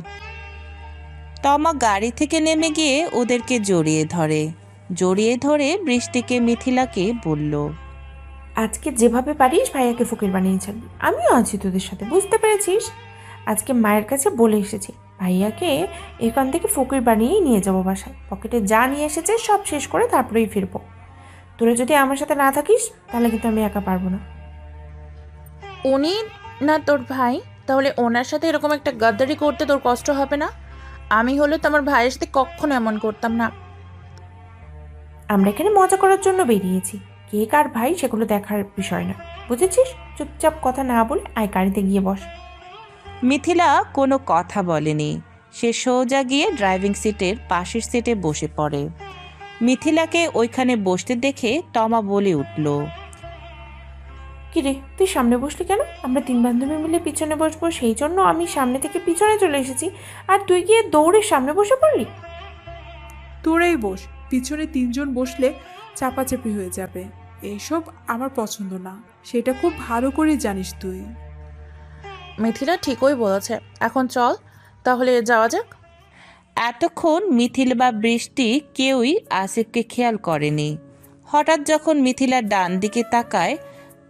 তমা গাড়ি থেকে নেমে গিয়ে ওদেরকে জড়িয়ে ধরে বৃষ্টিকে মিথিলাকে বলল, আজকে যেভাবে পারিস ভাইয়াকে ফকির বানিয়ে ছাড়বি। আমিও আছি তোদের সাথে, বুঝতে পেরেছিস? আজকে মায়ের কাছে বলে এসেছি ভাইয়াকে এখান থেকে ফকির বানিয়েই নিয়ে যাবো বাসায়। পকেটে যা নিয়ে এসেছে সব শেষ করে তারপরেই ফিরবো। তোরা যদি আমার সাথে না থাকিস তাহলে কিন্তু আমি একা পারবো না। উনি না তোর ভাই, তাহলে ওনার সাথে এরকম একটা গাদ্দারি করতে তোর কষ্ট হবে না? আমি হলে তো আমার ভাইয়ের সাথে কখনো এমন করতাম না। আমরা এখানে মজা করার জন্য বেরিয়েছি, কে কার ভাই সেগুলো দেখার বিষয় না, বুঝেছিস? চুপচাপ কথা না বলে আয় গাড়িতে গিয়ে বস। মিথিলা কোনো কথা বলেনি। সে সোজা গিয়ে ড্রাইভিং সিটের পাশের সিটে বসে পড়ে। মিথিলাকে ওইখানে বসতে দেখে তমা বলে উঠল, কিরে তুই সামনে বসলি কেন? আমরা 3 বান্ধবী মিলে পিছনে বসবো, সেই জন্য আমি সামনে থেকে পিছনে চলে এসেছি, আর তুই গিয়ে দৌড়ে সামনে বসে পড়লি। তোরাই বস, পিছনে 3 জন বসলে চাপাচাপি হয়ে যাবে। এইসব আমার পছন্দ না, সেটা খুব ভালো করে জানিস তুই। মিথিলা ঠিকই বলেছে, এখন চল তাহলে যাওয়া যাক। এতক্ষণ মিথিল বা বৃষ্টি কেউই আসিফকে খেয়াল করেনি। হঠাৎ যখন মিথিলা ডান দিকে তাকায়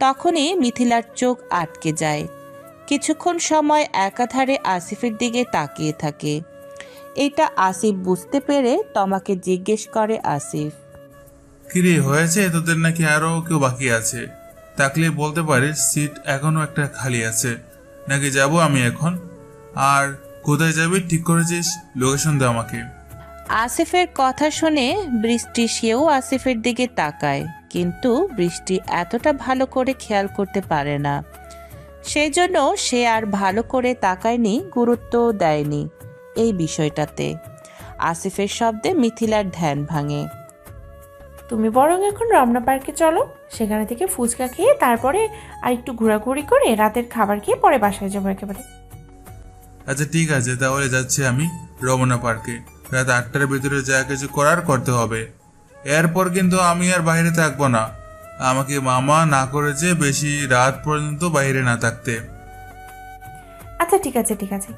তখনই মিথিলার চোখ আটকে যায়। কিছুক্ষণ সময় একাধারে আসিফের দিকে তাকিয়ে থাকে। এটা আসিফ বুঝতে পেরে তমাকে জিজ্ঞেস করে আসিফ, কিরে হয়েছে তোদের নাকি আরো কেউ বাকি আছে? থাকলে বলতে পারিস, সিট এখনো একটা খালি আছে, নাকি যাব আমি এখন? আর কোথায় যাবি ঠিক করেছিস? লোকেশন দে আমাকে। আসিফের কথা শুনে বৃষ্টি সেও আসিফের দিকে তাকায়, কিন্তু বৃষ্টি এতটা ভালো করে খেয়াল করতে পারে না। সেই জন্য সে আর ভালো করে তাকায়নি, গুরুত্বও দেয়নি এই বিষয়টাতে। আসিফের শব্দে মিথিলার ধ্যান ভাঙে। তুমি বরং এখন রমনা পার্কে চলো, সেখানে থেকে ফুচকা খেয়ে তারপরে আর একটু ঘোরাঘুরি করে রাতের খাবার খেয়ে পরে বাসায় যাবো একেবারে। আচ্ছা ঠিক আছে, তাহলে যাচ্ছি আমি রমনা পার্কে। রাত 8টার ভিতরে যা কিছু করার করতে হবে। এরপর কিন্তু আমি আর বাইরে থাকবো না। আমাকে মামা না করেছে বেশি রাত পর্যন্ত বাইরে না থাকতে। আচ্ছা ঠিক আছে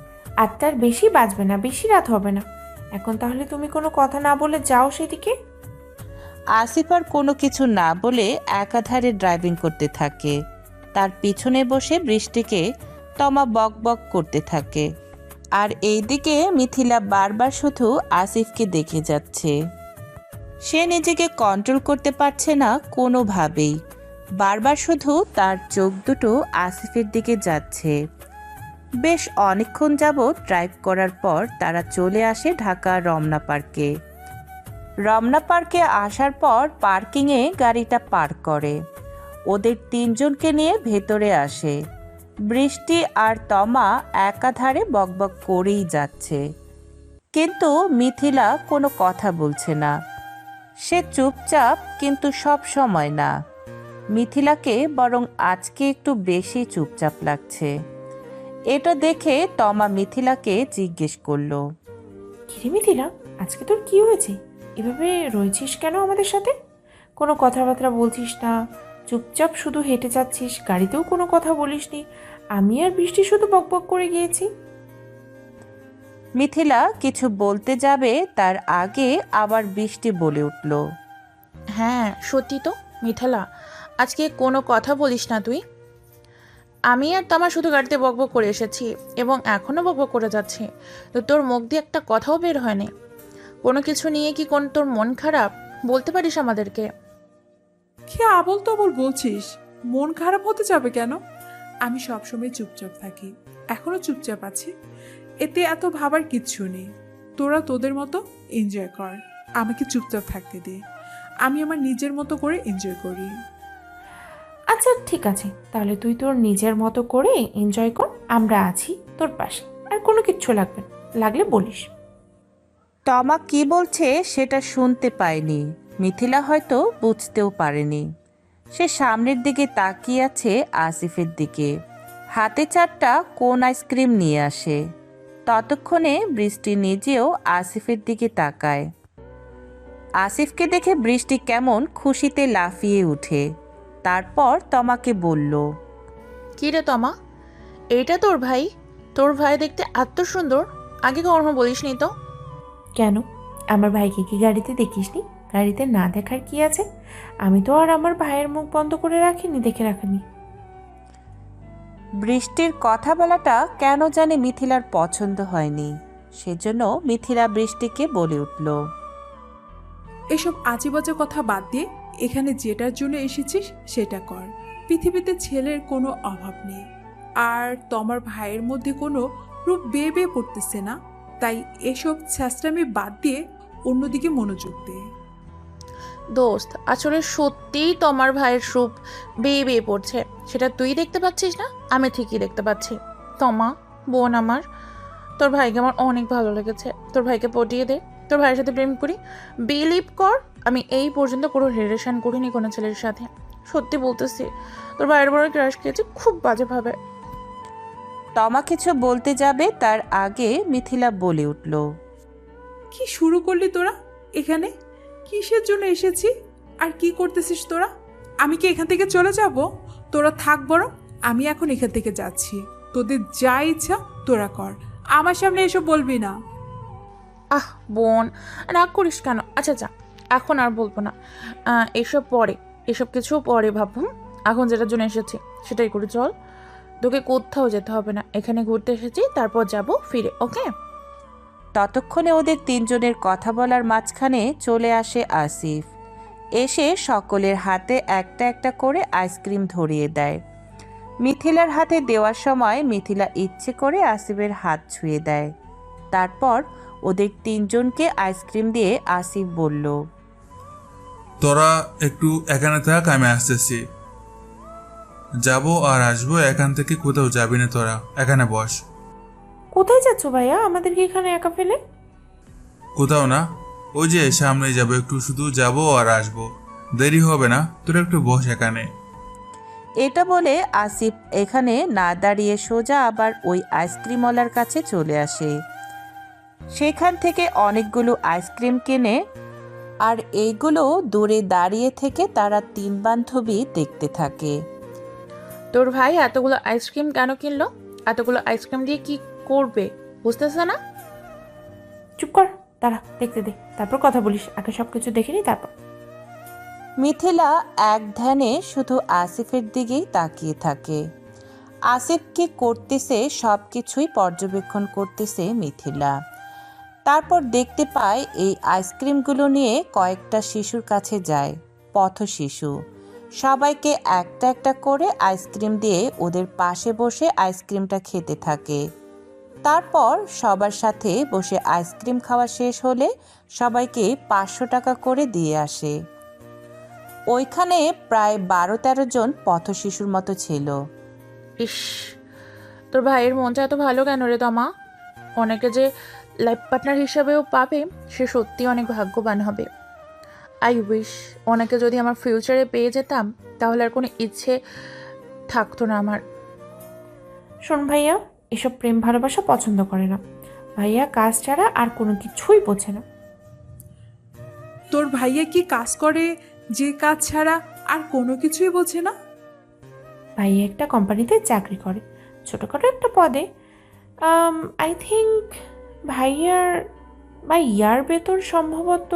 8টার বেশি বাজবে না, বেশি রাত হবে না। এখন তাহলে তুমি কোনো কথা না বলে যাও সেদিকে। আসিফ আর কোনো কিছু না বলে একাধারে ড্রাইভিং করতে থাকে। তার পিছনে বসে বৃষ্টিকে তমা বক বক করতে থাকে। আর এইদিকে মিথিলা বারবার শুধু আসিফকে দেখে যাচ্ছে। সে নিজেকে কন্ট্রোল করতে পারছে না কোনোভাবেই। বারবার শুধু তার চোখ দুটো আসিফের দিকে যাচ্ছে। বেশ অনেকক্ষণ যাবৎ ড্রাইভ করার পর তারা চলে আসে ঢাকা রমনা পার্কে। রমনা পার্কে আসার পর পার্কিংয়ে গাড়িটা পার্ক করে। ওদের 3 জনকে নিয়ে ভেতরে আসে। বৃষ্টি আর তমা একাধারে বকবক করেই যাচ্ছে, কিন্তু মিথিলা কোনো কথা বলছে না। সে চুপচাপ, কিন্তু সব সময় না। মিথিলাকে বরং আজকে একটু বেশি চুপচাপ লাগছে। এটা দেখে তমা মিথিলাকে জিজ্ঞেস করলো, কিরে মিথিলা, আজকে তোর কি হয়েছে? এভাবে রয়েছিস কেন আমাদের সাথে? কোনো কথাবার্তা বলছিস না, চুপচাপ শুধু হেঁটে যাচ্ছিস, গাড়িতেও কোনো কথা বলিসনি। আমি আর বৃষ্টি শুধু বকবক করে গিয়েছি। মিথিলা কিছু বলতে যাবে তার আগে আবার বৃষ্টি বলে উঠল, হ্যাঁ সত্যি তো মিথিলা, আজকে কোনো কথা বলিস না তুই। আমি আর তামা শুধু গাড়িতে বকবক করে এসেছি এবং এখনও বকবক করে যাচ্ছি, তো তোর মুখ দিয়ে একটা কথাও বের হয়নি। কোনো কিছু নিয়ে কি কোন তোর মন খারাপ? বলতে পারিস আমাদেরকে। কি আবল তবল বলছিস? মন খারাপ হতে যাবে কেন? আমি সবসময় চুপচাপ থাকি, এখনো চুপচাপ আছি। এতে এত ভাবার কিচ্ছু নেই। তোরা তোদের মতো এনজয় কর, আমাকে চুপচাপ থাকতে দে। আমি আমার নিজের মতো করে এনজয় করি। আচ্ছা ঠিক আছে, তাহলে তুই তোর নিজের মতো করে এনজয় কর, আমরা আছি তোর পাশে। আর কোনো কিচ্ছু লাগবে না, লাগলে বলিস। তমা কি বলছে সেটা শুনতে পায়নি। মিথিলা হয়তো বুঝতেও পারেনি। সে সামনের দিকে তাকিয়ে আছে আসিফের দিকে। হাতে 4টা কোন আইসক্রিম নিয়ে আসে। ততক্ষণে বৃষ্টি নিজেও আসিফের দিকে তাকায়। আসিফকে দেখে বৃষ্টি কেমন খুশিতে লাফিয়ে উঠে। তারপর তমাকে বলল, কী রে তমা, এইটা তোর ভাই? তোর ভাই দেখতে এত সুন্দর, আগে কখনো বলিসনি তো। কেন, আমার ভাইকে কি গাড়িতে দেখিসনি? গাড়িতে না দেখার কি আছে? আমি তো আর আমার ভাইয়ের মুখ বন্ধ করে রাখিনি, দেখে রাখিনি। বৃষ্টির কথা বলাটা কেন জানি মিথিলার পছন্দ হয়নি। সেজন্য মিথিলা বৃষ্টিকে বলে উঠল, এসব আজেবাজে কথা বাদ দিয়ে এখানে যেটার জন্য এসেছিস সেটা কর। পৃথিবীতে ছেলের কোনো অভাব নেই, আর তোমার ভাইয়ের মধ্যে কোনো রূপ বেয়ে বেয়ে পড়তেছে না, তাই এসব ছ্যাঁচড়ামি বাদ দিয়ে অন্যদিকে মনোযোগ দে। দোস্ত, আসলে সত্যিই তোমার ভাইয়ের রূপ বেয়ে বেয়ে পড়ছে, সেটা তুই দেখতে পাচ্ছিস না? আমি ঠিকই দেখতে পাচ্ছি। তমা বোন আমার, তোর ভাইকে আমার অনেক ভালো লেগেছে। তোর ভাইকে পটিয়ে দে, তোর ভাইয়ের সাথে প্রেম করি। বিলিভ কর, আমি এই পর্যন্ত কোনো রিলেশন করিনি কোনো ছেলের সাথে। সত্যি বলতেছি, তোর ভাইয়ের বড় ক্রাশ খেয়েছে খুব বাজেভাবে। তমা কিছু বলতে যাবে তার আগে মিথিলা বলে উঠল, কি শুরু করলি তোরা? এখানে কিসের জন্য এসেছি আর কি করতেছিস তোরা? আমি কি এখান থেকে চলে যাব? তোরা থাক বরং, আমি এখন এখান থেকে যাচ্ছি। তোদের যা ইচ্ছা তোরা কর, আমার সামনে এসব বলবি না। আহ বোন, রাগ করিস কেন? আচ্ছা যা, এখন আর বলবো না। এসব পরে, এসব কিছু পরে ভাবুন। এখন যেটার জন্য এসেছি সেটাই করি। চল, তোকে কোথাও যেতে হবে না, এখানে ঘুরতে এসেছি, তারপর যাব ফিরে। ওকে? ততক্ষণে ওদের তিনজনের কথা বলার মাঝখানে চলে আসে আসিফ। এসে সকলের হাতে একটা একটা করে আইসক্রিম ধরিয়ে দেয়। মিথিলার হাতে দেওয়ার সময় মিথিলা ইচ্ছে করে আসিফের হাত ছুঁয়ে দেয়। তারপর ওদের তিনজনকে আইসক্রিম দিয়ে আসিফ বলল, তোরা একটু এখানে থাক, আমি আসতেছি। যাবো আর আসবো, এখান থেকে কোথাও যাবি না, তোরা এখানে বস। কোথায় যাচ্ছ ভাইয়া আমাদেরকে এখানে একা ফেলে? কোথাও না, ওই যে সামনে যাবো, একটু শুধু যাবো আর আসবো, দেরি হবে না, তোরা একটু বস এখানে। এটা বলে আসিফ এখানে না দাঁড়িয়ে সোজা আবার ওই আইসক্রিমওয়ালার কাছে চলে আসে। সেখান থেকে অনেকগুলো আইসক্রিম কেনে, আর এইগুলো দূরে দাঁড়িয়ে থেকে তারা তিন বান্ধবী দেখতে থাকে। তোর ভাই এতগুলো আইসক্রিম কেন কিনলো? এতগুলো আইসক্রিম দিয়ে কি করবে বুঝতেছে না? চুপ কর, দাঁড়া দেখতে দে, তারপর কথা বলিস। আগে সব কিছু দেখে নি তারপর। মিথিলা এক ধ্যানে শুধু আসিফের দিকেই তাকিয়ে থাকে। আসিফ কি করতেছে সব কিছুই পর্যবেক্ষণ করতেছে মিথিলা। তারপর দেখতে পায় এই আইসক্রিমগুলো নিয়ে কয়েকটা শিশুর কাছে যায়, পথ শিশু। সবাইকে একটা একটা করে আইসক্রিম দিয়ে ওদের পাশে বসে আইসক্রিমটা খেতে থাকে। তারপর সবার সাথে বসে আইসক্রিম খাওয়া শেষ হলে সবাইকে 500 টাকা করে দিয়ে আসে। ওইখানে প্রায় 12-13 জন পথ শিশুর মতো ছিল। ইস, তোর ভাইয়ের মনটা এত ভালো কেন রে তমা? অনেকে যে লাইফ পার্টনার হিসাবেও পাবে, সে সত্যি অনেক ভাগ্যবান হবে। আই উইশ অনেকে যদি আমার ফিউচারে পেয়ে যেতাম, তাহলে আর কোনো ইচ্ছে থাকতো না আমার। শোন ভাইয়া, এসব প্রেম ভালোবাসা পছন্দ করে না। ভাইয়া কাজ ছাড়া আর কোনো কিছুই বোঝে না। তোর ভাইয়া কি কাজ করে যে কাজ ছাড়া আর কোনো কিছুই বোঝে না? ভাইয়া একটা কোম্পানিতে চাকরি করে, ছোটোখাটো একটা পদে। আই থিঙ্ক ভাইয়ার বেতন সম্ভবত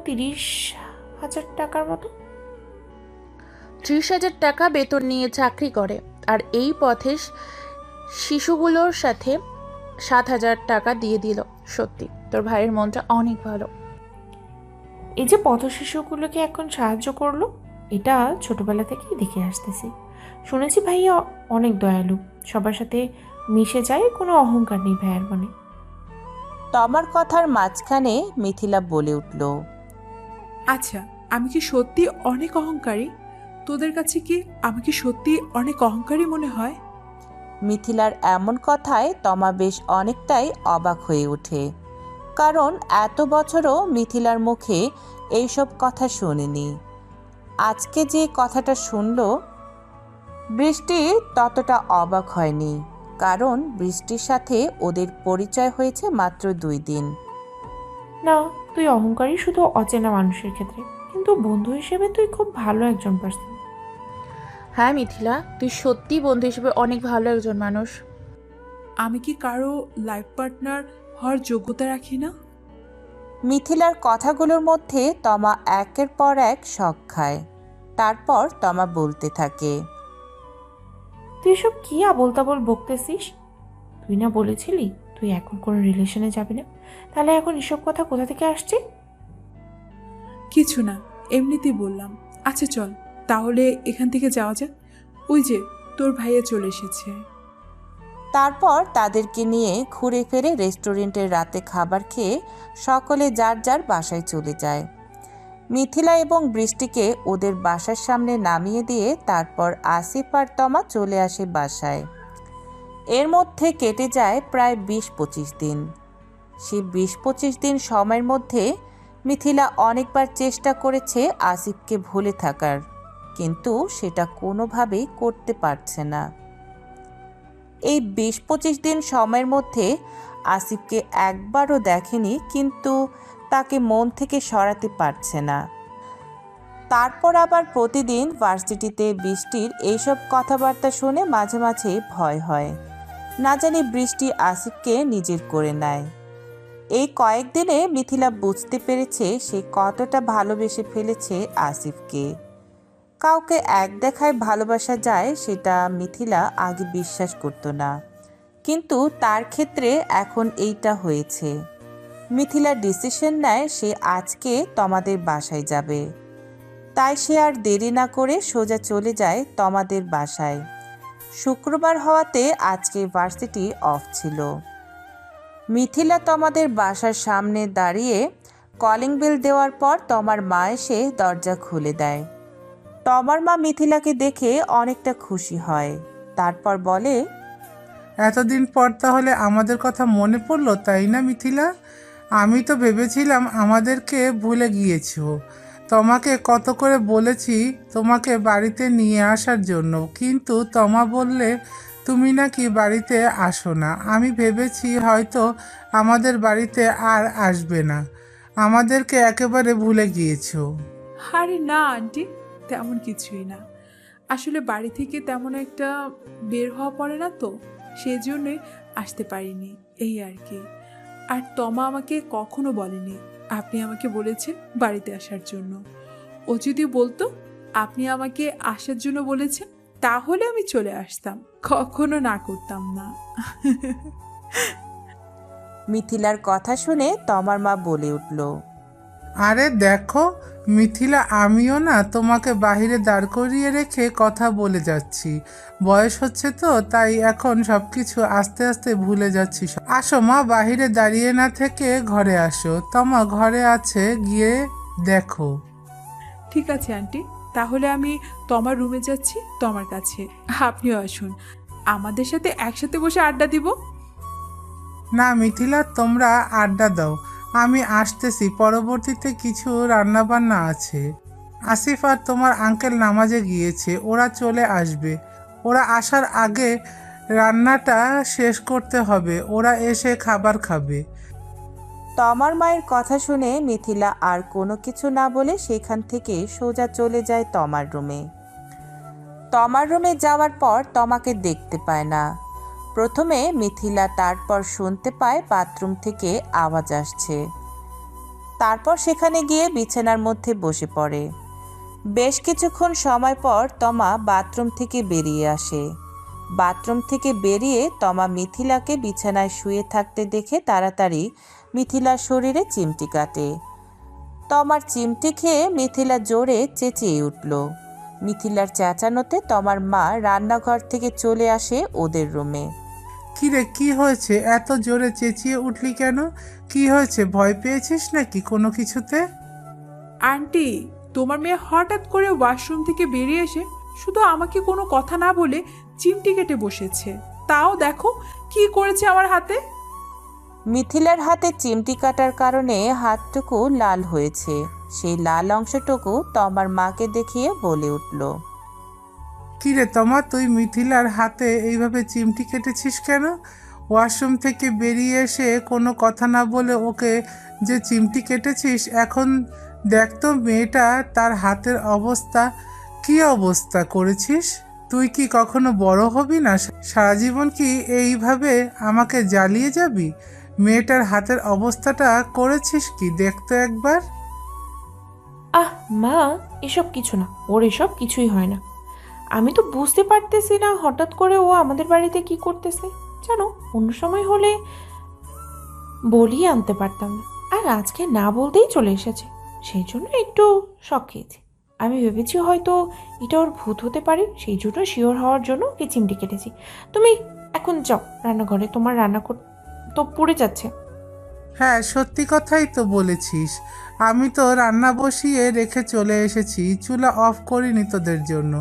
30,000 টাকার মতো। 30,000 টাকা বেতন নিয়ে চাকরি করে, আর এই পথে শিশুগুলোর সাথে 7,000 টাকা দিয়ে দিল। সত্যি তোর ভাইয়ের মনটা অনেক ভালো। এই যে পথ শিশুগুলোকে এখন সাহায্য করলো, এটা ছোটবেলা থেকেই দেখে আসতেছি। শুনেছি ভাইয়া অনেক দয়ালু, সবার সাথে মিশে যায়, কোনো অহংকার নেই ভাইয়ার মনে। তমার কথার মাঝখানে মিথিলা বলে উঠল, আচ্ছা, আমি কি সত্যি অনেক অহংকারী? তোদের কাছে কি আমি কি সত্যি অনেক অহংকারী মনে হয়? মিথিলার এমন কথায় তমা বেশ অনেকটাই অবাক হয়ে ওঠে, কারণ এত বছরও মিথিলার মুখে এইসব কথা শোনেনি। আজকে যে কথাটা শুনল, বৃষ্টি ততটা অবাক হয়নি। কারণ বৃষ্টির সাথে ওদের পরিচয় হয়েছে মাত্র 2 দিন। না, তুই অহংকারী শুধু অচেনা মানুষের ক্ষেত্রে, কিন্তু বন্ধু হিসেবে তুই খুব ভালো একজন পার্সন। হ্যাঁ মিথিলা, তুই সত্যি বন্ধু হিসেবে অনেক ভালো একজন মানুষ। আমি কি কারো লাইফ পার্টনার হওয়ার যোগ্যতা রাখি না? মিথিলার কথাগুলোর মধ্যে তমা একের পর এক শক খায়। তারপর তমা বলতে থাকে, তুই এসব কি আবোল তাবোল বকতেছিস? তুই না বলেছিলি তুই এখন কোনো রিলেশনে যাবি না, তাহলে এখন এসব কথা কোথা থেকে আসছে? কিছু না, এমনিতেই বললাম। আচ্ছা চল তাহলে এখান থেকে যাওয়া যাক। ওই যে তোর ভাইয়া চলে এসেছে। তারপর তাদেরকে নিয়ে ঘুরে ফিরে রেস্টুরেন্টের রাতে খাবার খেয়ে সকলে যার যার বাসায় চলে যায়। মিথিলা এবং বৃষ্টিকে ওদের বাসার সামনে নামিয়ে দিয়ে তারপর আসিফ আর তমা চলে আসে বাসায়। এর মধ্যে কেটে যায় প্রায় 20-25 দিন। সেই 20-25 দিন সময়ের মধ্যে মিথিলা অনেকবার চেষ্টা করেছে আসিফকে ভুলে থাকার, কিন্তু সেটা কোনোভাবেই করতে পারছে না। এই 20-25 দিন সময়ের মধ্যে আসিফকে একবারও দেখেনি, কিন্তু তাকে মন থেকে সরাতে পারছে না। তারপর আবার প্রতিদিন ভার্সিটিতে বৃষ্টির এইসব কথাবার্তা শুনে মাঝে মাঝে ভয় হয়, না জানি বৃষ্টি আসিফকে নিজের করে নেয়। এই কয়েকদিনে মিথিলা বুঝতে পেরেছে সে কতটা ভালোবেসে ফেলেছে আসিফকে। কাউকে এক দেখায় ভালোবাসা যায় সেটা মিথিলা আগে বিশ্বাস করত না, কিন্তু তার ক্ষেত্রে এখন এইটা হয়েছে। মিথিলা ডিসিশন নেয় সে আজকে তমাদের বাসায় যাবে। তাই সে আর দেরি না করে সোজা চলে যায় তমাদের বাসায়। শুক্রবার হওয়াতে আজকে ভার্সিটি অফ ছিল। মিথিলা তমাদের বাসার সামনে দাঁড়িয়ে কলিং বেল দেওয়ার পর তমার মা এসে দরজা খুলে দেয়। তমার মা মিথিলাকে দেখে অনেকটা খুশি হয়, তারপর বলে, এতদিন পর তাহলে আমাদের কথা মনে পড়লো, তাই না মিথিলা? আমি তো ভেবেছিলাম আমাদেরকে ভুলে গিয়েছো। তোমাকে কত করে বলেছি তোমাকে বাড়িতে নিয়ে আসার জন্য, কিন্তু তমা বললে তুমি নাকি বাড়িতে আসো না। আমি ভেবেছি হয়তো আমাদের বাড়িতে আর আসবে না, আমাদেরকে একেবারে ভুলে গিয়েছো। আরে না আন্টি, তেমন কিছুই না। আসলে বাড়ি থেকে তেমন একটা বের হওয়া পড়ে না তো, সেই জন্যই আসতে পারিনি, এই আর কি। আর তমা আমাকে কখনো বলেনি আপনি আমাকে বলেছেন বাড়িতে আসার জন্য। ও যদি বলতো আপনি আমাকে আসার জন্য বলেছেন, তাহলে আমি চলে আসতাম, কখনো না করতাম না। মিথিলার কথা শুনে তমার মা বলে উঠল, আরে দেখো মিথিলা, আমিও না তোমাকে বাহিরে দাঁড় করিয়ে রেখে কথা বলে যাচ্ছি। বয়স হচ্ছে তো, তাই এখন সব কিছু আস্তে আস্তে ভুলে যাচ্ছি। আসো মা, বাহিরে দাঁড়িয়ে না থেকে ঘরে আসো। তমা ঘরে আছে, গিয়ে দেখো। ঠিক আছে আন্টি, তাহলে আমি তোমার রুমে যাচ্ছি, তোমার কাছে। আপনিও আসুন, আমাদের সাথে একসাথে বসে আড্ডা দিব। না মিথিলা, তোমরা আড্ডা দাও, আমি আসতেছি। পরবর্তীতে কিছু রান্নাবান্না আছে। আসিফ আর তোমার আঙ্কেল নামাজে গিয়েছে, ওরা চলে আসবে। ওরা আসার আগে রান্নাটা শেষ করতে হবে, ওরা এসে খাবার খাবে। তমার মায়ের কথা শুনে মিথিলা আর কোনো কিছু না বলে সেখান থেকে সোজা চলে যায় তমার রুমে। তমার রুমে যাওয়ার পর তমাকে দেখতে পায় না। প্রথমে মিথিলা, তারপর শুনতে পায় বাথরুম থেকে আওয়াজ আসছে। তারপর সেখানে গিয়ে বিছানার মধ্যে বসে পড়ে। বেশ কিছুক্ষণ সময় পর তমা বাথরুম থেকে বেরিয়ে আসে। বাথরুম থেকে বেরিয়ে তমা মিথিলাকে বিছানায় শুয়ে থাকতে দেখে তাড়াতাড়ি মিথিলার শরীরে চিমটি কাটে। তমার চিমটি খেয়ে মিথিলা জোরে চেঁচিয়ে উঠল। মিথিলার চেঁচানোতে তমার মা রান্নাঘর থেকে চলে আসে ওদের রুমে। কিরে, কি হয়েছে? এত জোরে চেঁচিয়ে উঠলি কেন? কি হয়েছে, ভয় পেয়েছিস নাকি কোনো কিছুতে? আন্টি, তোমার মেয়ে হঠাৎ করে ওয়াশরুম থেকে বেরিয়ে এসে শুধু আমাকে কোনো কথা না বলে চিমটি কেটে বসেছে। তাও দেখো কি করেছে আমার হাতে। মিথিলার হাতে চিমটি কাটার কারণে হাতটুকু লাল হয়েছে। সেই লাল অংশটুকু তমার মাকে দেখিয়ে বলে উঠল, কিরে তোমা, তুই মিথিলার হাতে এইভাবে চিমটি কেটেছিস কেন? ওয়াশরুম থেকে বেরিয়ে এসে কোনো কথা না বলে ওকে যে চিমটি কেটেছিস, এখন দেখ তো মেয়েটা, তার হাতের অবস্থা, কি অবস্থা করেছিস? তুই কি কখনো বড় হবি না? সারা জীবন কি এইভাবে আমাকে জ্বালিয়ে যাবি? মেয়েটার হাতের অবস্থাটা করেছিস কি দেখতো একবার। আহ মা, এসব কিছু না, ওর এসব কিছুই হয় না। আমি তো বুঝতে পারতেছি না হঠাৎ করে ও আমাদের বাড়িতে কি করতেছে। জানো, অন্য সময় হলে বলিয়ে আনতে পারতাম না, আর আজকে না বলতেই চলে এসেছে, সেই জন্য একটু শক খেয়েছি। আমি ভেবেছি হয়তো এটা ওর ভূত হতে পারে, সেই জন্য শিওর হওয়ার জন্য ওকে চিমটি কেটেছি। তুমি এখন যাও রান্নাঘরে, তোমার রান্না তো পুড়ে যাচ্ছে। হ্যাঁ, সত্যি কথাই তো বলেছিস। আমি তো রান্না বসিয়ে রেখে চলে এসেছি, চুলা অফ করিনি তোদের জন্য।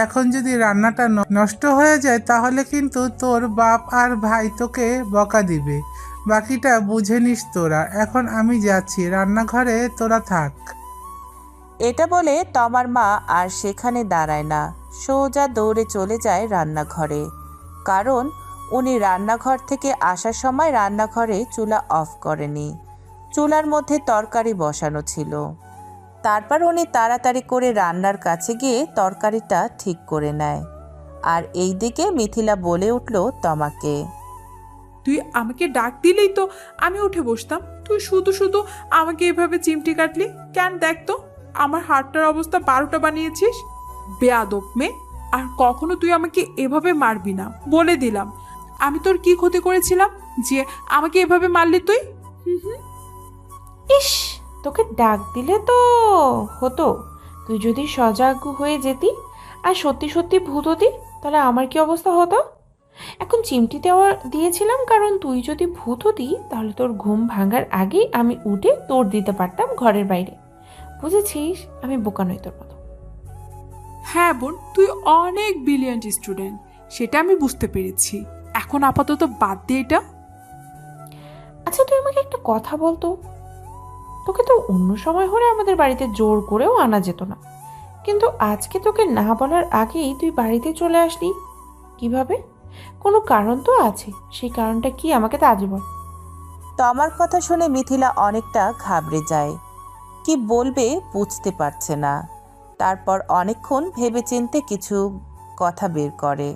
এখন যদি রান্নাটা নষ্ট হয়ে যায় তাহলে কিন্তু তোর বাপ আর ভাই তোকে বকা দিবে। বাকিটা বুঝে নিস তোরা। এখন আমি যাচ্ছি, রান্নাঘরে তোরা থাক। এটা বলে তমার মা আর সেখানে দাঁড়ায় না, সোজা দৌড়ে চলে যায় রান্নাঘরে। কারণ উনি রান্নাঘর থেকে আসার সময় রান্নাঘরে চুলা অফ করেনি, চুলার মধ্যে তরকারি বসানো ছিল। তারপর উনি তাড়াতাড়ি করে রান্নার কাছে গিয়ে তরকারিটা ঠিক করে নেয়। আর এই দিকে মিথিলা বলে উঠল তমাকে, তুই আমাকে ডাক দিলেই তো আমি উঠে বসতাম, তুই শুধু শুধু আমাকে এভাবে চিমটি কাটলি কেন? দেখ তো আমার হাতটার অবস্থা 12টা বানিয়েছিস। বেয়াদব মেয়ে, আর কখনো তুই আমাকে এভাবে মারবি না বলে দিলাম। আমি তোর কি ক্ষতি করেছিলাম যে আমাকে এভাবে মারলি তুই? ইস, তোকে ডাক দিলে তো হতো, তুই যদি সজাগ হয়ে যেতি আর সত্যি সত্যি ভূত হতি তাহলে আমার কি অবস্থা হতো? এখন চিমটি দিয়েছিলাম কারণ তুই যদি ভূত হতি তাহলে তোর ঘুম ভাঙার আগেই আমি উঠে তোর দিতে পারতাম ঘরের বাইরে। বুঝেছিস, আমি বোকা নই তোর মতো। হ্যাঁ বোন, তুই অনেক ব্রিলিয়ান্ট স্টুডেন্ট, সেটা আমি বুঝতে পেরেছি। এখন আপাতত বাদ দে এটা। আচ্ছা, তুই আমাকে একটা কথা বলতো, তোকে তো অন্য সময় হলে আমাদের বাড়িতে জোর করেও আনা যেত না, কিন্তু আজকে তোকে না বলার আগেই তুই বাড়িতে চলে আসলি কিভাবে? কোনো কারণ তো আছে, সেই কারণটা কি আমাকে তা আজ বল। তমার কথা শুনে মিথিলা অনেকটা ঘাবড়ে যায়, কি বলবে বুঝতে পারছে না। তারপর অনেকক্ষণ ভেবেচিন্তে কিছু কথা বের করে।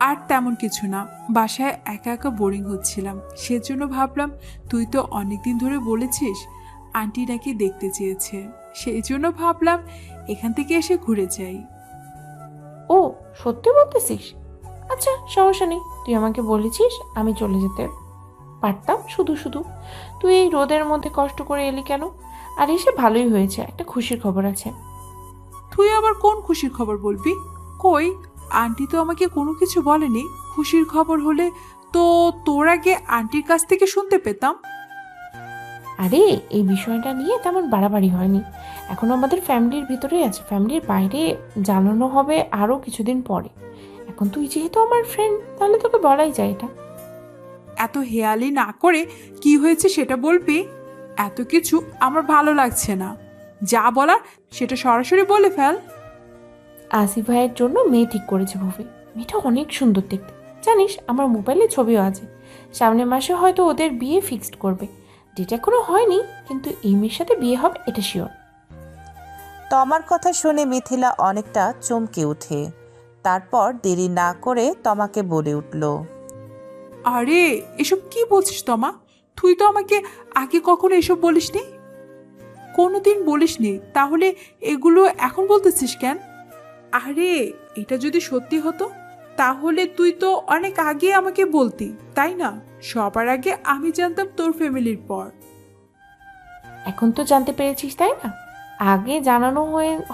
আর তেমন কিছু না, বাসায় একা একা বোরিং হচ্ছিলাম, সেজন্য ভাবলাম তুই তো অনেকদিন ধরে বলেছিস আন্টি নাকি দেখতে চেয়েছে, সেই জন্য ভাবলাম এখান থেকে এসে ঘুরে যাই। ও সত্যি বলতেছিস? আচ্ছা সমস্যা নেই, তুই আমাকে বলেছিস আমি চলে যেতে পারতাম, শুধু শুধু তুই এই রোদের মধ্যে কষ্ট করে এলি কেন? আর এসে ভালোই হয়েছে, একটা খুশির খবর আছে। তুই আবার কোন খুশির খবর বলবি? কই, আন্টি তো আমাকে কোনো কিছু বলেনি। খুশির খবর হলে তো তোর আগে আন্টির কাছ থেকে শুনতে পেতাম। আরে এই বিষয়টা নিয়ে তেমন বাড়াবাড়ি হয়নি, এখন আমাদের ফ্যামিলির ভিতরেই আছে, ফ্যামিলির বাইরে জানানো হবে আরও কিছুদিন পরে। এখন তুই যেহেতু আমার ফ্রেন্ড, তাহলে তোকে বলাই যায় এটা। এত হেয়ালি না করে কি হয়েছে সেটা বলবি? এত কিছু আমার ভালো লাগছে না, যা বলার সেটা সরাসরি বলে ফেল। আসিফ ভাইয়ের জন্য মেয়ে ঠিক করেছে ভুবি, মেয়েটা অনেক সুন্দর দেখতে, জানিস আমার মোবাইলে ছবিও আছে। সামনের মাসে হয়তো ওদের বিয়ে ফিক্সড করবে, ডেট এখনো হয়নি, কিন্তু এই মেয়ের সাথে বিয়ে হবে এটা শিওর। তমার কথা শুনে মিথিলা অনেকটা চমকে ওঠে। তারপর দেরি না করে তমাকে বলে উঠল, আরে এসব কি বলছিস তমা? তুই তো আমাকে আগে কখনো এসব বলিসনি, কোনোদিন বলিসনি, তাহলে এগুলো এখন বলতেছিস কেন? আরে এটা যদি সত্যি হতো তাহলে তুই তো অনেক আগে আমাকে বলতি, তাই না? সবার আগে আমি জানতাম তোর ফ্যামিলির পর। এখন তো জানতে পেরেছিস তাই না? আগে জানানো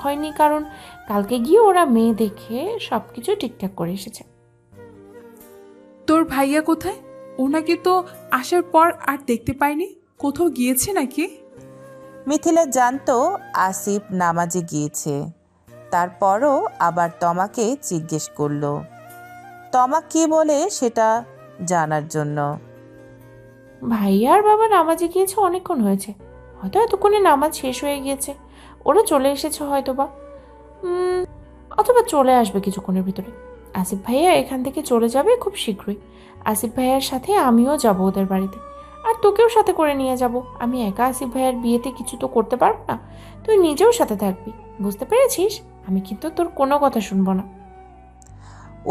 হয়নি কারণ কালকে গিয়ে ওরা মেয়ে দেখে সব কিছু ঠিকঠাক করে এসেছে। তোর ভাইয়া কোথায়? ওনাকে তো আসার পর আর দেখতে পাইনি, কোথাও গিয়েছে নাকি? মিথিলা জানতো আসিফ নামাজে গিয়েছে। তারপরও আবার তমাকে জিজ্ঞেস করলো, তমা কি বলে সেটা জানার জন্য। ভাইয়ার বাবা নামাজে গিয়েছে অনেকক্ষণ হয়েছে, হয়তো এতক্ষণে নামাজ শেষ হয়ে গিয়েছে, ওরা চলে এসেছে হয়তো বা। অথবা চলে আসবে কিছুক্ষণের ভিতরে। আসিফ ভাইয়া এখান থেকে চলে যাবে খুব শীঘ্রই। আসিফ ভাইয়ার সাথে আমিও যাব ওদের বাড়িতে, আর তোকেও সাথে করে নিয়ে যাব। আমি একা আসিফ ভাইয়ার বিয়েতে কিছু তো করতে পারবো না, তুই নিজেও সাথে থাকবি, বুঝতে পেরেছিস? আমি কিন্তু তোর কোনো কথা শুনবো না।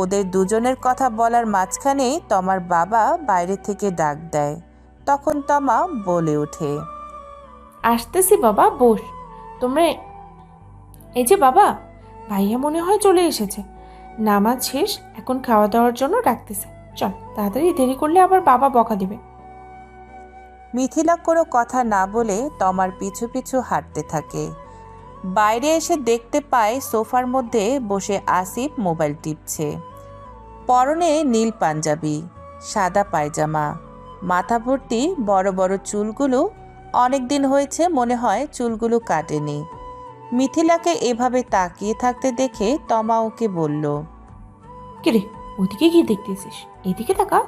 ওদের দুজনের কথা বলার মাঝখানেই তমার বাবা বাইরে থেকে ডাক দেয়। তখন তমা বলে ওঠে, আসতেছি বাবা, বস তোমরা। এই যে বাবা, ভাইয়া মনে হয় চলে এসেছে, নামাজ শেষ, এখন খাওয়া দাওয়ার জন্য ডাকতেছে। চল তাড়াতাড়ি, দেরি করলে আবার বাবা বকা দিবে। মিথিলা কোনো কথা না বলে তমার পিছু পিছু হাঁটতে থাকে। বাইরে এসে দেখতে পায় সোফার মধ্যে বসে আসিফ মোবাইল টিপছে। পরনে নীল পাঞ্জাবি, সাদা পায়জামা, মাথা ভর্তি বড় বড় চুলগুলো। অনেক দিন হয়েছে মনে হয় চুলগুলো কাটেনি। মিথিলাকে এভাবে তাকিয়ে থাকতে দেখে তমা ওকে বলল, কিরে, ওইদিকে গিয়ে দেখতেছিস? এইদিকে তাকা,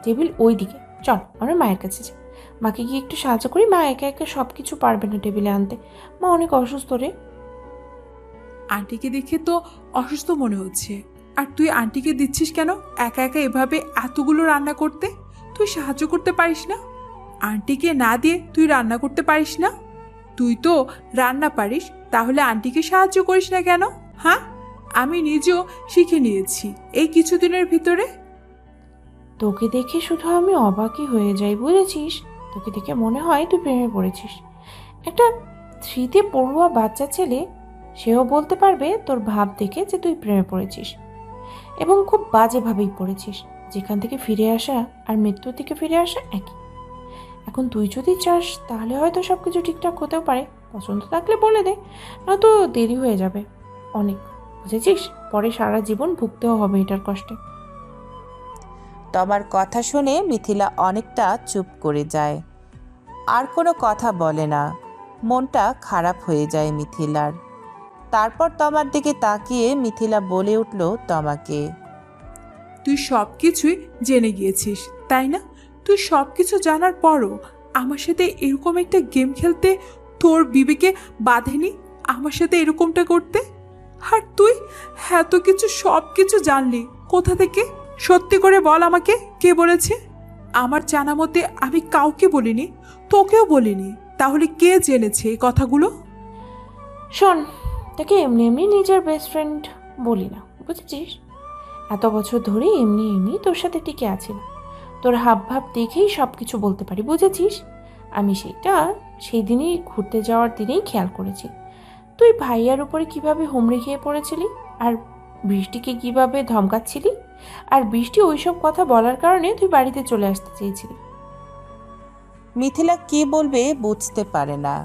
টেবিল ওই দিকে। চল আমরা মায়ের কাছে যাই, মাকে গিয়ে একটু সাহায্য করি। মা একা একা সব কিছু পারবে না টেবিলে আনতে, মা অনেক অসুস্থ রে। আন্টিকে দেখে তো অসুস্থ মনে হচ্ছে, আর তুই আন্টিকে দিচ্ছিস কেন একা একা এভাবে এতগুলো রান্না করতে? তুই সাহায্য করতে পারিস না? আন্টিকে না দিয়ে তুই রান্না করতে পারিস না? তুই তো রান্না পারিস, তাহলে আন্টিকে সাহায্য করিস না কেন? হ্যাঁ, আমি নিজেও শিখে নিয়েছি এই কিছুদিনের ভিতরে। তোকে দেখে শুধু আমি অবাকই হয়ে যাই, বুঝেছিস? তোকে দেখে মনে হয় তুই প্রেমে পড়েছিস। একটা স্মৃতি পড়ুয়া বাচ্চা ছেলে, সেও বলতে পারবে তোর ভাব দেখে যে তুই প্রেমে পড়েছিস, এবং খুব বাজেভাবেই পড়েছিস। যেখান থেকে ফিরে আসা আর মৃত্যুর দিকে ফিরে আসা একই। এখন তুই যদি চাস তাহলে হয়তো সব কিছু ঠিকঠাক হতেও পারে। পছন্দ থাকলে বলে দে, নয়তো দেরি হয়ে যাবে অনেক, বুঝেছিস? পরে সারা জীবন ভুগতেও হবে এটার কষ্টে। তমার কথা শুনে মিথিলা অনেকটা চুপ করে যায়, আর কোনো কথা বলে না। মনটা খারাপ হয়ে যায় মিথিলার। তারপর তমার দিকে তাকিয়ে মিথিলা বলে উঠল তমাকে, তুই সব কিছুই জেনে গিয়েছিস তাই না? তুই সব কিছু জানার পরও আমার সাথে এরকম একটা গেম খেলতে তোর বিবেকে বাঁধেনি আমার সাথে এরকমটা করতে? আর তুই এত কিছু সব কিছু জানলি কোথা থেকে? সত্যি করে বল আমাকে, কে বলেছে? আমার জানা মতে আমি কাউকে বলিনি, তোকেও বলিনি, তাহলে কে জেনেছে এই কথাগুলো? শোন, তাকে এমনি এমনি নিজের বেস্ট ফ্রেন্ড বলি না, বুঝেছিস? এত বছর ধরে এমনি এমনি তোর সাথে টিকে আছি না, তোর হাব ভাব দেখেই সব কিছু বলতে পারি, বুঝেছিস? আমি সেটা সেই দিনই ঘুরতে যাওয়ার দিনেই খেয়াল করেছি। তুই ভাইয়ার উপরে কিভাবে হুমড়ি খেয়ে পড়েছিলি, আর বৃষ্টিকে কিভাবে ধমকাচ্ছিলি, আর বৃষ্টি ওইসব কথা বলার কারণে তুই বাড়িতে চলে আসতে চেয়েছিলি। মিথিলা কি বলবে বুঝতে পারে না।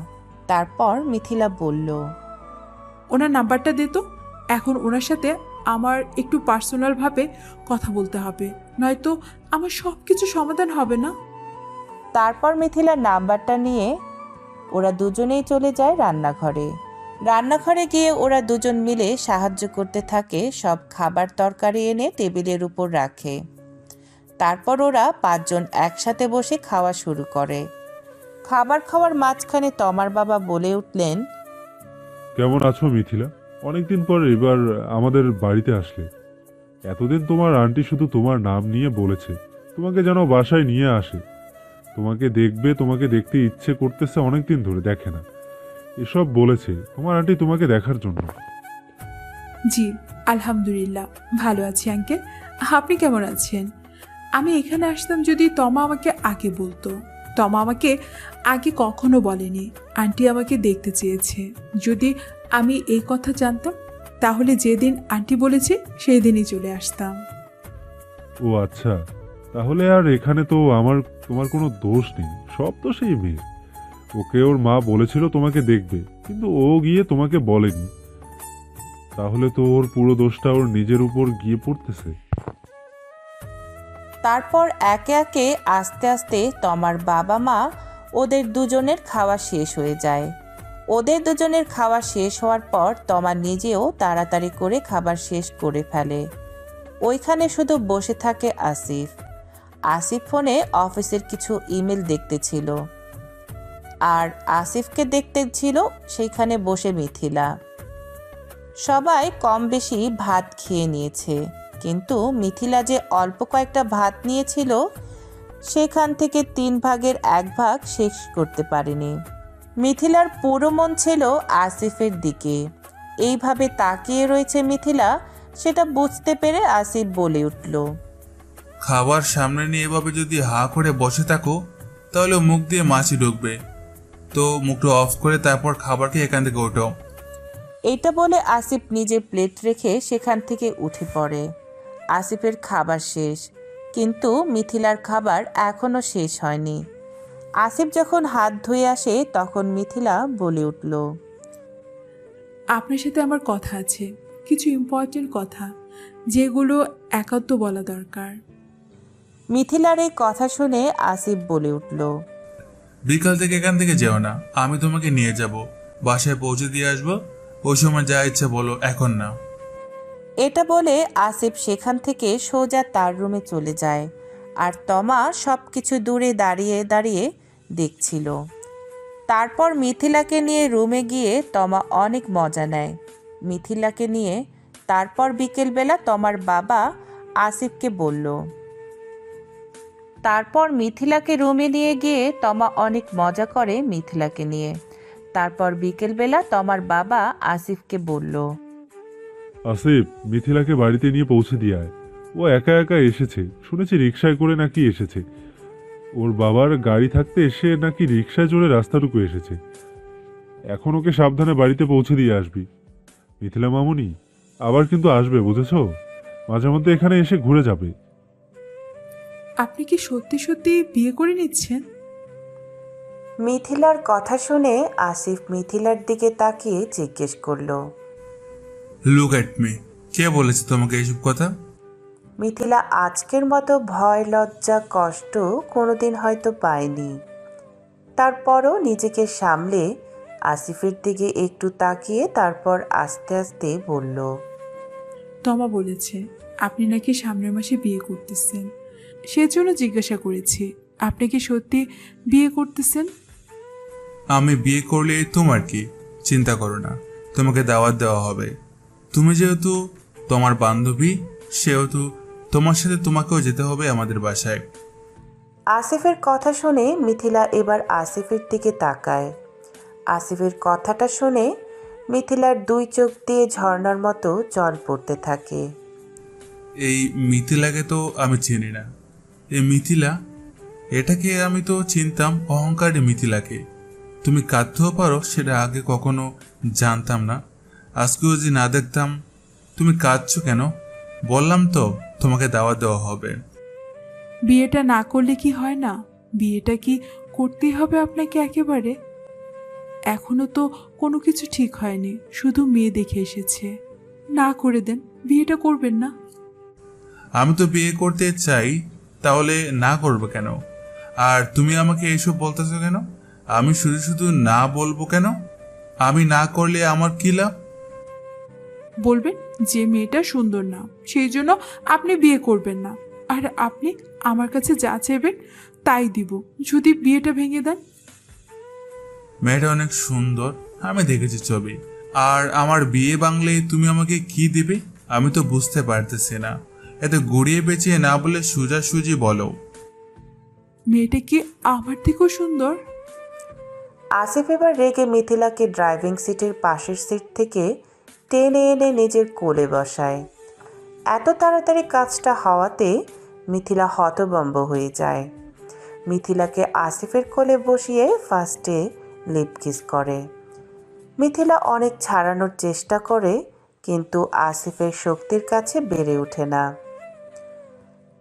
তারপর মিথিলা বলল, ওনার নাম্বারটা দে তো, এখন ওনার সাথে আমার একটু পার্সোনালভাবে কথা বলতে হবে, নয়তো আমার সব কিছু সমাধান হবে না। তারপর মিথিলার নাম্বারটা নিয়ে ওরা দুজনেই চলে যায় রান্নাঘরে। রান্নাঘরে গিয়ে ওরা দুজন মিলে সাহায্য করতে থাকে, সব খাবার তরকারি এনে টেবিলের উপর রাখে। তারপর ওরা 5 জন একসাথে বসে খাওয়া শুরু করে। খাবার খাওয়ার মাঝখানে তমার বাবা বলে উঠলেন, কেমন আছো মিথিলা? অনেকদিন পর এবার আমাদের বাড়িতে আসলে। এতদিন তোমার আন্টি শুধু তোমার নাম নিয়ে বলেছে, তোমাকে যেন বাসায় নিয়ে আসে। তোমাকে দেখবে, তোমাকে দেখতে ইচ্ছে করতেছে, অনেকদিন ধরে দেখে না, এসব বলেছে তোমার আন্টি তোমাকে দেখার জন্য। জি আলহামদুলিল্লাহ ভালো আছি আঙ্কেল, আপনি কেমন আছেন? আমি এখানে আসতাম যদি তমা আমাকে আগে বলতো। তমা আমাকে আগে কখনো বলেনি আন্টি আমাকে দেখতে চেয়েছে। যদি আমি এই কথা জানতাম তাহলে যেদিন আন্টি বলেছে সেই দিনই চলে আসতাম। ও আচ্ছা, তাহলে আর এখানে তো তোমার কোনো দোষ নেই, সব তো সেই মেয়ে। ওকে ওর মা বলেছিল তোমাকে দেখবে, কিন্তু ও গিয়ে তোমাকে বলেনি, তাহলে তো ওর পুরো দোষটা ওর নিজের উপর গিয়ে পড়তেছে। তারপর একে একে আস্তে আস্তে তমার বাবা মা ওদের দুজনের খাওয়া শেষ হয়ে যায়। ওদের দুজনের খাওয়া শেষ হওয়ার পর তমা নিজেও তাড়াতাড়ি করে খাবার শেষ করে ফেলে। ওইখানে শুধু বসে থাকে আসিফ। আসিফ ফোনে অফিসের কিছু ইমেল দেখতেছিল, আর আসিফকে দেখতে ছিল সেইখানে বসে মিথিলা। সবাই কম বেশি ভাত খেয়ে নিয়েছে, কিন্তু মিথিলা যে অল্প কয়েকটা ভাত নিয়েছিল সেখান থেকে 3 ভাগের 1 ভাগ শেষ করতে পারেনি। মিথিলার পুরো মন ছিল আসিফের দিকে। এইভাবে তাকিয়ে রয়েছে মিথিলা, সেটা বুঝতে পেরে আসিফ বলে উঠল, খাবার সামনে নিয়ে এভাবে যদি হা করে বসে থাকো তাহলে মুখ দিয়ে মাছি ঢুকবে। তো মুখটা অফ করে তারপর খাবারকে এখান থেকে ওঠো। এটা বলে আসিফ নিজের প্লেট রেখে সেখান থেকে উঠে পড়ে। আসিফের খাবার শেষ, কিন্তু মিথিলার খাবার এখনো শেষ হয়নি। আসিফ যখন হাত ধুয়ে আসে তখন মিথিলা বলে উঠল, আপনার সাথে আমার কথা আছে, কিছু ইম্পর্টেন্ট কথা, যেগুলো একান্ত বলা দরকার। মিথিলার এই কথা শুনে আসিফ বলে উঠল, বিকাল থেকে এখান থেকে যেও না, আমি তোমাকে নিয়ে যাব, বাসায় পৌঁছে দিয়ে আসবো। ওই সময় যা ইচ্ছা বলো, এখন না। এটা বলে আসিফ সেখান থেকে সোজা তার রুমে চলে যায়। আর তমা সব কিছু দূরে দাঁড়িয়ে দাঁড়িয়ে দেখছিল। তারপর মিথিলাকে নিয়ে রুমে গিয়ে তমা অনেক মজা নেয় মিথিলাকে নিয়ে। তারপর বিকেলবেলা তমার বাবা আসিফকে বলল, তারপর মিথিলাকে রুমে নিয়ে গিয়ে তমা অনেক মজা করে মিথিলাকে নিয়ে। তারপর বিকেলবেলা তমার বাবা আসিফকে বলল, আসিফ, মিথিলাকে বাড়িতে নিয়ে পৌঁছে দিয়ে আয়। ও একা একা এসেছে, শুনেছি রিকশায় করে নাকি এসেছে। ওর বাবার গাড়ি থাকতে এসে নাকি রিকশায় চড়ে রাস্তাটুকু এসেছে। এখন ওকে সাবধানে বাড়িতে পৌঁছে দিয়ে আসবি। মিথিলা মামুনি আবার কিন্তু আসবে, বুঝেছো? মাঝে মধ্যে এখানে এসে ঘুরে যাবে। আপনি কি সত্যি সত্যি বিয়ে করে নিচ্ছেন? মিথিলার কথা শুনে আসিফ মিথিলার দিকে তাকিয়ে জিজ্ঞেস করলো, লুক এট মি, কে বলেছে তোমাকে এইসব কথা? মিথিলা আজকের মতো ভয়, লজ্জা, কষ্ট কোনোদিন হয়তো পায়নি। তারপরও নিজেকে সামলে আসিফের দিকে একটু তাকিয়ে তারপর আস্তে আস্তে বলল, তমা বলেছে আপনি নাকি সামনের মাসে বিয়ে করতেছেন, সেজন্য জিজ্ঞাসা করেছি আপনি কি সত্যি বিয়ে করতেছেন? আমি বিয়ে করলে তোমার কি, চিন্তা করো না, তোমাকে দাওয়াত দেওয়া হবে। তুমি যেহেতু তোমার বান্ধবী, সেহেতু তোমার সাথে তোমাকেও যেতে হবে আমাদের বাসায়। আসিফের কথা শুনে মিথিলা এবার আসিফের দিকে তাকায়। আসিফের কথাটা শুনে মিথিলার 2 চোখ দিয়ে ঝর্ণার মতো জল পড়তে থাকে। এই মিথিলাকে তো আমি চিনি না। এই মিথিলা, এটাকে আমি তো চিনতাম অহংকারী মিথিলাকে। তুমি কাঁদতেও পারো, সেটা আগে কখনো জানতাম না। আজকেও যে না দেখতাম। তুমি কাঁদছো কেন? বললাম তো তোমাকে দাওয়াত দেওয়া হবে। বিয়েটা না করলে কি হয় না? বিয়েটা কি করতেই হবে আপনাকে একেবারে? এখনো তো কোনো কিছু ঠিক হয়নি, শুধু মেয়ে দেখে এসেছে। না করে দেন, বিয়েটা করবেন না? আমি তো বিয়ে করতে চাই, তাহলে না করবো কেন? আর তুমি আমাকে এইসব বলতেছো কেন? আমি শুধু শুধু না বলবো কেন? আমি না করলে আমার কি লাভ? বলবেন যে মেয়েটা সুন্দর না, সেই জন্য আপনি বিয়ে করবেন না। আর আপনি আমার কাছে যা চাইবেন তাই দিব, যদি বিয়েটা ভেঙে দেন। মেয়েটা অনেক সুন্দর, আমি দেখেছি ছবি। আর আমার বিয়ে বাংলে তুমি আমাকে কি দিবে আমি তো বুঝতে পারতেছি না। এত গড়িয়ে পেঁচিয়ে না বলে সোজাসুজি বলো। মেয়েটা কি আমার থেকেও সুন্দর? আসিফ এবার রেগে মিথিলাকে ড্রাইভিং সিটের পাশের সিট থেকে টেনে এনে নিজের কোলে বসায়। এত তাড়াতাড়ি কাজটা হওয়াতে মিথিলা হতভম্ব হয়ে যায়। মিথিলাকে আসিফের কোলে বসিয়ে ফার্স্টে লিপ কিস করে। মিথিলা অনেক ছাড়ানোর চেষ্টা করে, কিন্তু আসিফের শক্তির কাছে বেড়ে ওঠে না।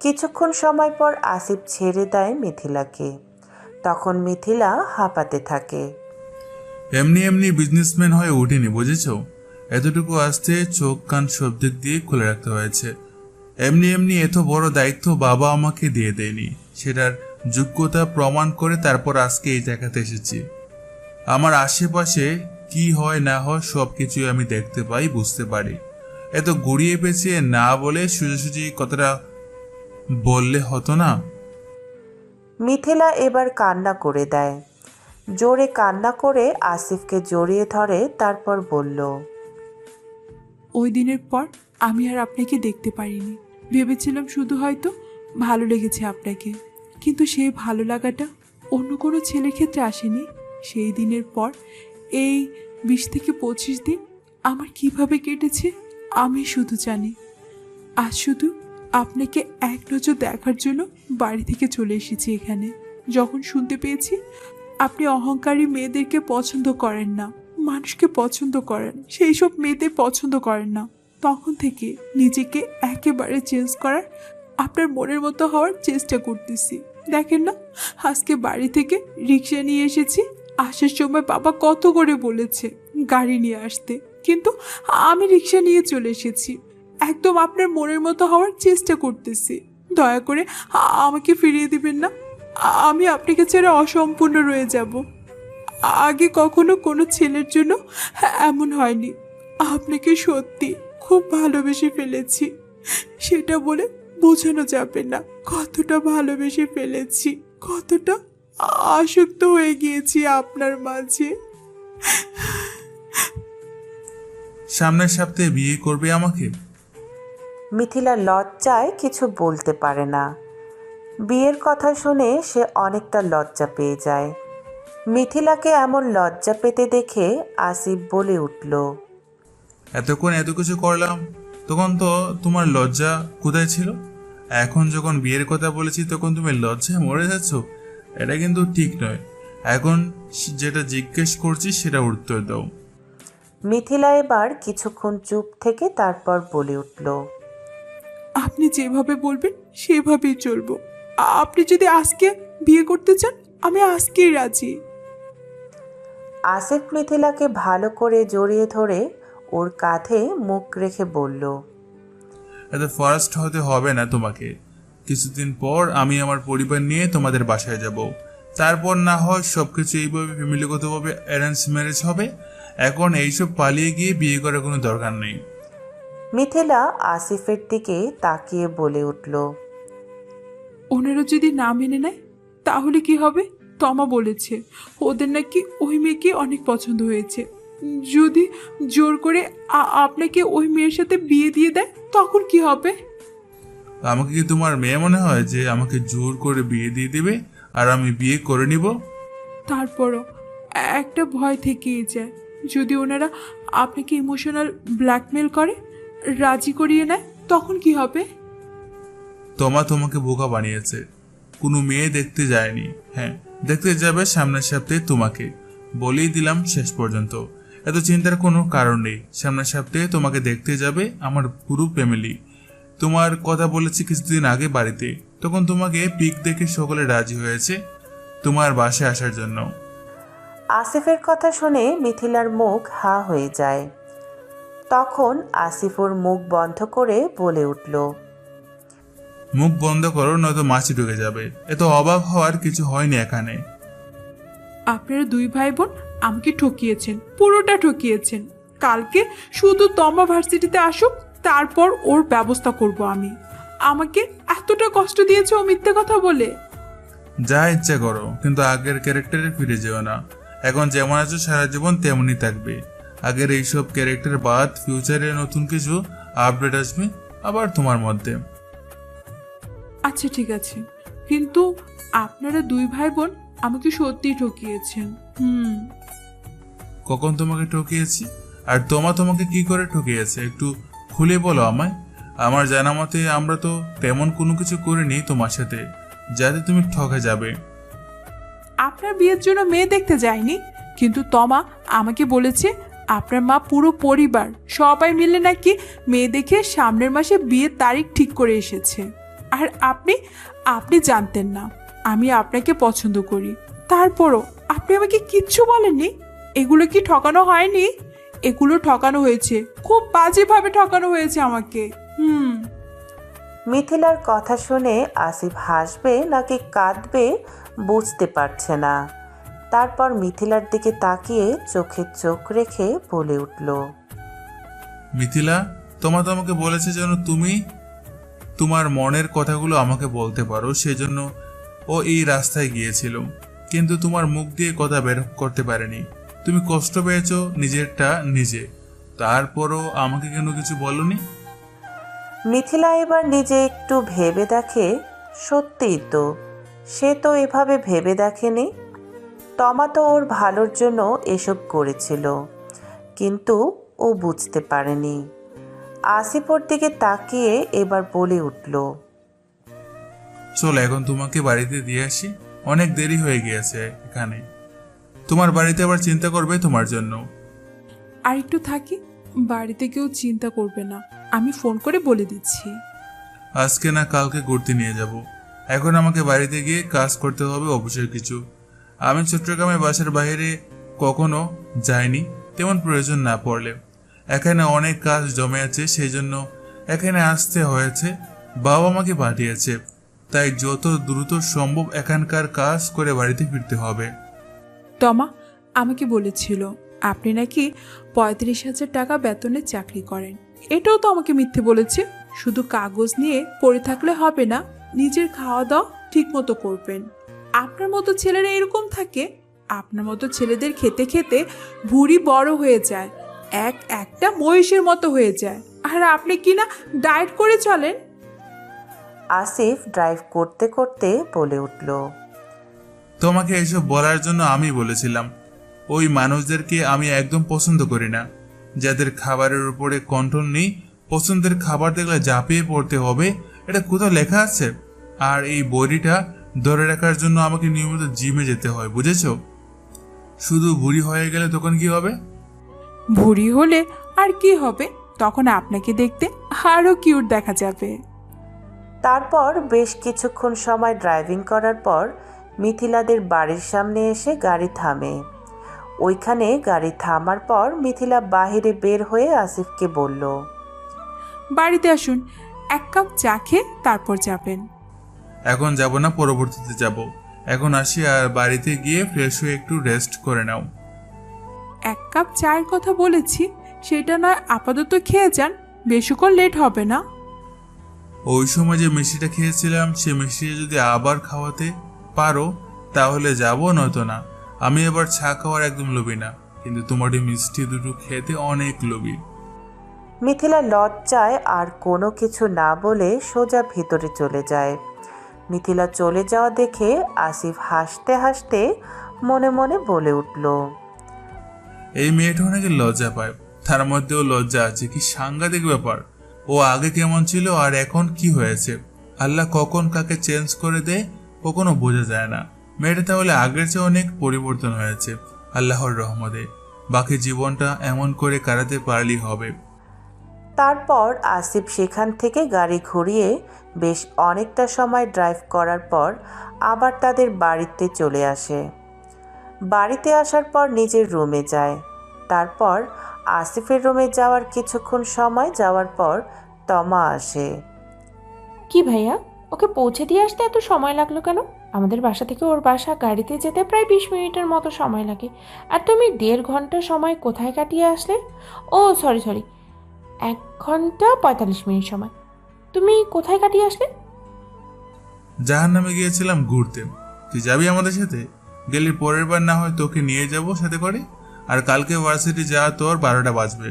কিছুক্ষণ সময় পর আসিফ ছেড়ে দেয় মিথিলাকে। তখন মিথিলা হাঁপাতে থাকে। এমনি এমনি বিজনেসম্যান হয়ে উঠিনি, বুঝেছো? এতটুকু আসতে চোখ কান সব দিক দিয়ে খুলে রাখতে হয়েছে। এমনি এমনি এত বড় দায়িত্ব বাবা আমাকে দিয়ে দেয়নি, সেটার যোগ্যতা প্রমাণ করে তারপর আজকে এই জায়গাতে এসেছি। আমার আশেপাশে কি হয় না হয় সব কিছুই আমি দেখতে পাই, বুঝতে পারি। এত গড়িয়ে পেঁচিয়ে না বলে সোজাসুজি কথাটা বললে হতো না? মিথিলা এবার কান্না করে দেয়। জোরে কান্না করে আসিফকে জড়িয়ে ধরে, তারপর বলল, ওই দিনের পর আমি আর আপনাকে দেখতে পারিনি। ভেবেছিলাম শুধু হয়তো ভালো লেগেছে আপনাকে, কিন্তু সেই ভালো লাগাটা অন্য কোনো ছেলের ক্ষেত্রে আসেনি। সেই দিনের পর এই 20 থেকে 25 দিন আমার কিভাবে কেটেছে আমি শুধু জানি। আজ শুধু আপনাকে এক নজর দেখার জন্য বাড়ি থেকে চলে এসেছি এখানে। যখন শুনতে পেয়েছি আপনি অহংকারী মেয়েদেরকে পছন্দ করেন না, মানুষকে পছন্দ করেন, সেই সব মেয়েদের পছন্দ করেন না, তখন থেকে নিজেকে একেবারে চেঞ্জ করার, আপনার মনের মতো হওয়ার চেষ্টা করতেছি। দেখেন না, আজকে বাড়ি থেকে রিক্সা নিয়ে এসেছি। আসার সময় বাবা কত করে বলেছে গাড়ি নিয়ে আসতে, কিন্তু আমি রিক্সা নিয়ে চলে এসেছি। একদম আপনার মনের মতো হওয়ার চেষ্টা করতেছি। দয়া করে আমাকে ফিরিয়ে দিবেন না। আমি আপনাকে ছেড়ে অসম্পূর্ণ রয়ে যাব। আগে কখনো কোনো ছেলের জন্য এমন হয়নি। আপনাকে সত্যি খুব ভালোবেসে ফেলেছি, সেটা বলে বোঝানো যাবে না কতটা ভালোবেসে ফেলেছি, কতটা আসক্ত হয়ে গিয়েছি আপনার মাঝে। সামনের সপ্তাহে বিয়ে করবে আমাকে? মিথিলা লজ্জায় কিছু বলতে পারে না। বিয়ের কথা শুনে সে অনেকটা লজ্জা পেয়ে যায়। মিথিলাকে এমন লজ্জা পেতে দেখে আসিফ বলে উঠল, এতক্ষণ এত কিছু করলাম, তখন তো তোমার লজ্জা কোথায় ছিল? এখন যখন বিয়ের কথা বলেছি তখন তুমি লজ্জায় মরে যাচ্ছ। এটা কিন্তু ঠিক নয়। এখন যেটা জিজ্ঞেস করছি সেটা উত্তর দাও। মিথিলা এবার কিছুক্ষণ চুপ থেকে তারপর বলে উঠল, আপনি যেভাবে বলবেন সেভাবেই চলবো। আপনি যদি আজকে বিয়ে করতে চান আমি আজকেই রাজি। আসিফ মিথিলাকে ভালো করে জড়িয়ে ধরে ওর কাঁধে মুখ রেখে বলল, এত ফার্স্ট হতে হবে না তোমাকে। কিছুদিন পর আমি আমার পরিবার নিয়ে তোমাদের বাসায় যাব। তারপর না হয় সবকিছু এইভাবে ফ্যামিলিগতভাবে অ্যারেঞ্জ ম্যারেজ হবে। এখন এইসব পালিয়ে গিয়ে বিয়ে করার কোনো দরকার নেই। মিথিলা আসিফের দিকে তাকিয়ে বলে উঠল, ওনারা যদি না মেনে নেয় তাহলে কি হবে? তমা বলেছে ওদের নাকি ওই মেয়েকে অনেক পছন্দ হয়েছে। যদি জোর করে আপনাকে ওই মেয়ের সাথে বিয়ে দিয়ে দেয় তখন কি হবে? আমাকে কি তোমার মেয়ে মনে হয় যে আমাকে জোর করে বিয়ে দিয়ে দেবে আর আমি বিয়ে করে নিব? তারপরও একটা ভয় থেকেই যায়, যদি ওনারা আপনাকে ইমোশনাল ব্ল্যাকমেল করে, রাজি করিয়ে নেয় তখন কি হবে? তোমাকে বোকা বানিয়েছে। কোনো মেয়ে দেখতে যায়নি। হ্যাঁ, দেখতে যাবে সামনের সপ্তাহে তোমাকে। বলেই দিলাম শেষ পর্যন্ত। এত চিন্তার কোনো কারণ নেই। সামনের সপ্তাহে তোমাকে দেখতে যাবে আমার পুরো ফ্যামিলি। তোমার কথা বলেছি কিছুদিন আগে বাড়িতে, তখন তোমাকে পিক দেখে সকলে রাজি হয়েছে তোমার বাসায় আসার জন্য। আসিফের কথা শুনে মিথিলার মুখ হা হয়ে যায়। তখন আসিফ ওর মুখ বন্ধ করে বলে উঠল, মুখ বন্ধ করো নয়তো মাছি ঢুকে যাবে। এত অবাক হওয়ার কিছু হয়নি এখানে। আপনারা দুই ভাই বোন আমাকে ঠকিয়েছেন, পুরোটা ঠকিয়েছেন। কালকে শুধু তমা ভার্সিটিতে আসুক, তারপর ওর ব্যবস্থা করব আমি। আমাকে এতটা কষ্ট দিয়েছে ও মিথ্যে কথা বলে। যা ইচ্ছা করো, কিন্তু আগের ক্যারেক্টারে ফিরে যেও না। এখন যেমন আছো সারা জীবন তেমনই থাকবে। আগের এইসব ক্যারেক্টার বাদ ফিউচারে নতুন কিছু আপডেট আসবে আবার তোমার মধ্যে। আচ্ছা ঠিক আছে, কিন্তু আপনারা দুই ভাই বোন আমাকে সত্যিই ঠকিয়েছেন। কখন তোমাকে ঠকিয়েছি? আর তোমাকে কি করে ঠকিয়েছে একটু খুলে বলো আমায়। আমার জানা মতে আমরা তো তেমন কোনো কিছু করিনি তোমার সাথে যাতে তুমি ঠকে যাবে। আপনার বিয়ের জন্য মেয়ে দেখতে যায়নি, কিন্তু তমা আমাকে বলেছে আপনার মা পুরো পরিবার সবাই মিলে নাকি মেয়ে দেখে সামনের মাসে বিয়ের তারিখ ঠিক করে এসেছে। আর আপনি জানতেন না আমি আপনাকে পছন্দ করি, তারপরও আপনি আমাকে কিচ্ছু বলেননি। এগুলো কি ঠকানো হয়নি? এগুলো ঠকানো হয়েছে, খুব বাজেভাবে ঠকানো হয়েছে আমাকে। মিথিলার কথা শুনে আসিফ হাসবে নাকি কাঁদবে বুঝতে পারছে না। তারপর মিথিলার দিকে তাকিয়ে চোখে চোখ রেখে বলে উঠল, মিথিলা, তোমাকে বলেছে যেন তুমি তোমার মনের কথাগুলো আমাকে বলতে পারো, সেজন্য ও এই রাস্তায় গিয়েছিল, কিন্তু তোমার মুখ দিয়ে কথা বের করতে পারেনি। তুমি কষ্ট পেয়েছো নিজেরটা নিজে, তারপরও আমাকে কেন কিছু বলনি? মিথিলা এবার নিজে একটু ভেবে দেখে, সত্যিই তো, সে তো এভাবে ভেবে দেখেনি। তমা তো ওর ভালোর জন্য এসব করেছিল, কিন্তু ও বুঝতে পারেনি। আসিফ ওর দিকে তাকিয়ে এবার বলে উঠল, চলো এখন তোমাকে বাড়িতে দিয়ে আসি, অনেক দেরি হয়ে গিয়েছে এখানে। তোমার বাড়িতে আবার চিন্তা করবে তোমার জন্য। আর একটু থাকি, বাড়িতে কেউ চিন্তা করবে না, আমি ফোন করে বলে দিচ্ছি। আজকে না কালকে ঘুরতে নিয়ে যাব। এখন আমাকে বাড়িতে গিয়ে কাজ করতে হবে অবশ্যই কিছু। আমি চট্টগ্রামের বাসার বাইরে কখনো যাইনি, তেমন প্রয়োজন না পড়লে। এখানে অনেক কাজ জমে আছে, সেই জন্য এখানে আসতে হয়েছে। বাবা আমাকে পাঠিয়েছে, তাই যত দ্রুত সম্ভব এখানকার কাজ করে বাড়িতে ফিরতে হবে। তমা আমাকে বলেছিল আপনি নাকি 35,000 টাকা বেতনে চাকরি করেন। এটাও তো আমাকে মিথ্যে বলেছে। শুধু কাগজ নিয়ে পড়ে থাকলে হবে না, নিজের খাওয়া দাওয়া ঠিক মতো করবেন। আপনার মতো ছেলেরা এরকম থাকে। আপনার মতো ছেলেদের খেতে খেতে ভুঁড়ি বড় হয়ে যায়, একটা মহিষের মতো হয়ে যায়। আর আপনি কি না ডায়েট করে চলেন? আসিফ ড্রাইভ করতে করতে বলে উঠল, তোমাকে এসব বলার জন্য আমি বলেছিলাম, ওই মানুষদেরকে আমি একদম পছন্দ করি না, যাদের খাবারের উপরে কন্ট্রোল নেই। পছন্দের খাবার দেখলে ঝাঁপিয়ে পড়তে হবে, এটা কোথাও লেখা আছে? আর এই বডিটা ধরে রাখার জন্য আমাকে নিয়মিত জিমে যেতে হয়, বুঝেছ? শুধু ভুঁড়ি হয়ে গেলে তখন কি হবে? ভুঁড়ি হলে আর কি হবে, তখন আপনাকে দেখতে আরো কিউট দেখা যাবে। তারপর বেশ কিছুক্ষণ সময় ড্রাইভিং করার পর মিথিলাদের বাড়ির সামনে এসে গাড়ি থামে। ওইখানে গাড়ি থামার পর মিথিলা বাহিরে বের হয়ে আসিফকে বলল, বাড়িতে আসুন, 1 কাপ চা খেয়ে তারপর যাবেন। এখন যাব না, পরবর্তীতে যাব। এখন আসি, আর বাড়িতে গিয়ে ফ্রেশ হয়ে একটু রেস্ট করে নাও। 1 কাপ চায়ের কথা বলেছি, সেটা নয় আপাতত খেয়ে যান, বেশিক্ষণ লেট হবে না। ওই সময় যে মিষ্টিটা খেয়েছিলাম, সে মিষ্টিটা যদি আবার খাওয়াতে পারো তাহলে যাব, নয়তো না। আমি এবার চা খাওয়ার একদম লোভী না, কিন্তু তোমার এই মিষ্টি দুটো খেতে অনেক লোভী। মিথিলা লজ্জায় আর কোনো কিছু না বলে সোজা ভিতরে চলে যায়। মিথিলা চলে যাওয়া দেখে আসিফ হাসতে হাসতে মনে মনে বলে উঠল, এই মেয়েটা অনেক লজ্জা পায়, তার মধ্যেও লজ্জা আছে, কি সাংঘাতিক ব্যাপার। ও আগে কেমন ছিল আর এখন কি হয়েছে, আল্লাহ কখন কাকে চেঞ্জ করে দেয় কখনো বোঝা যায় না। মেয়েটা তাহলে আগের চেয়ে অনেক পরিবর্তন হয়েছে আল্লাহর রহমতে। বাকি জীবনটা এমন করে কাটাতে পারলেই হবে। তারপর আসিফ সেখান থেকে গাড়ি ঘুরিয়ে বেশ অনেকটা সময় ড্রাইভ করার পর আবার তাদের বাড়িতে চলে আসে। বাড়িতে আসার পর নিজের রুমে যায়। তারপর আসিফের রুমে যাওয়ার কিছুক্ষণ সময় যাওয়ার পর তমা আসে। কি ভাইয়া, ওকে পৌঁছে দিয়ে আসতে এত সময় লাগলো কেন? আমাদের বাসা থেকে ওর বাসা গাড়িতে যেতে প্রায় 20 মিনিটের মতো সময় লাগে, আর তুমি 1.5 ঘন্টা সময় কোথায় কাটিয়ে আসলে? ও সরি, 1 ঘন্টা 45 মিনিট সময় তুমি কোথায় কাটিয়ে আসলে? জাহান্নামে গিয়েছিলাম ঘুরতে। তুই যাবি আমাদের সাথে? গেলে পরের বার না হয় তোকে নিয়ে যাব সাথে করে। আর কালকে ভার্সিটি যাওয়া তোর 12টা বাজবে।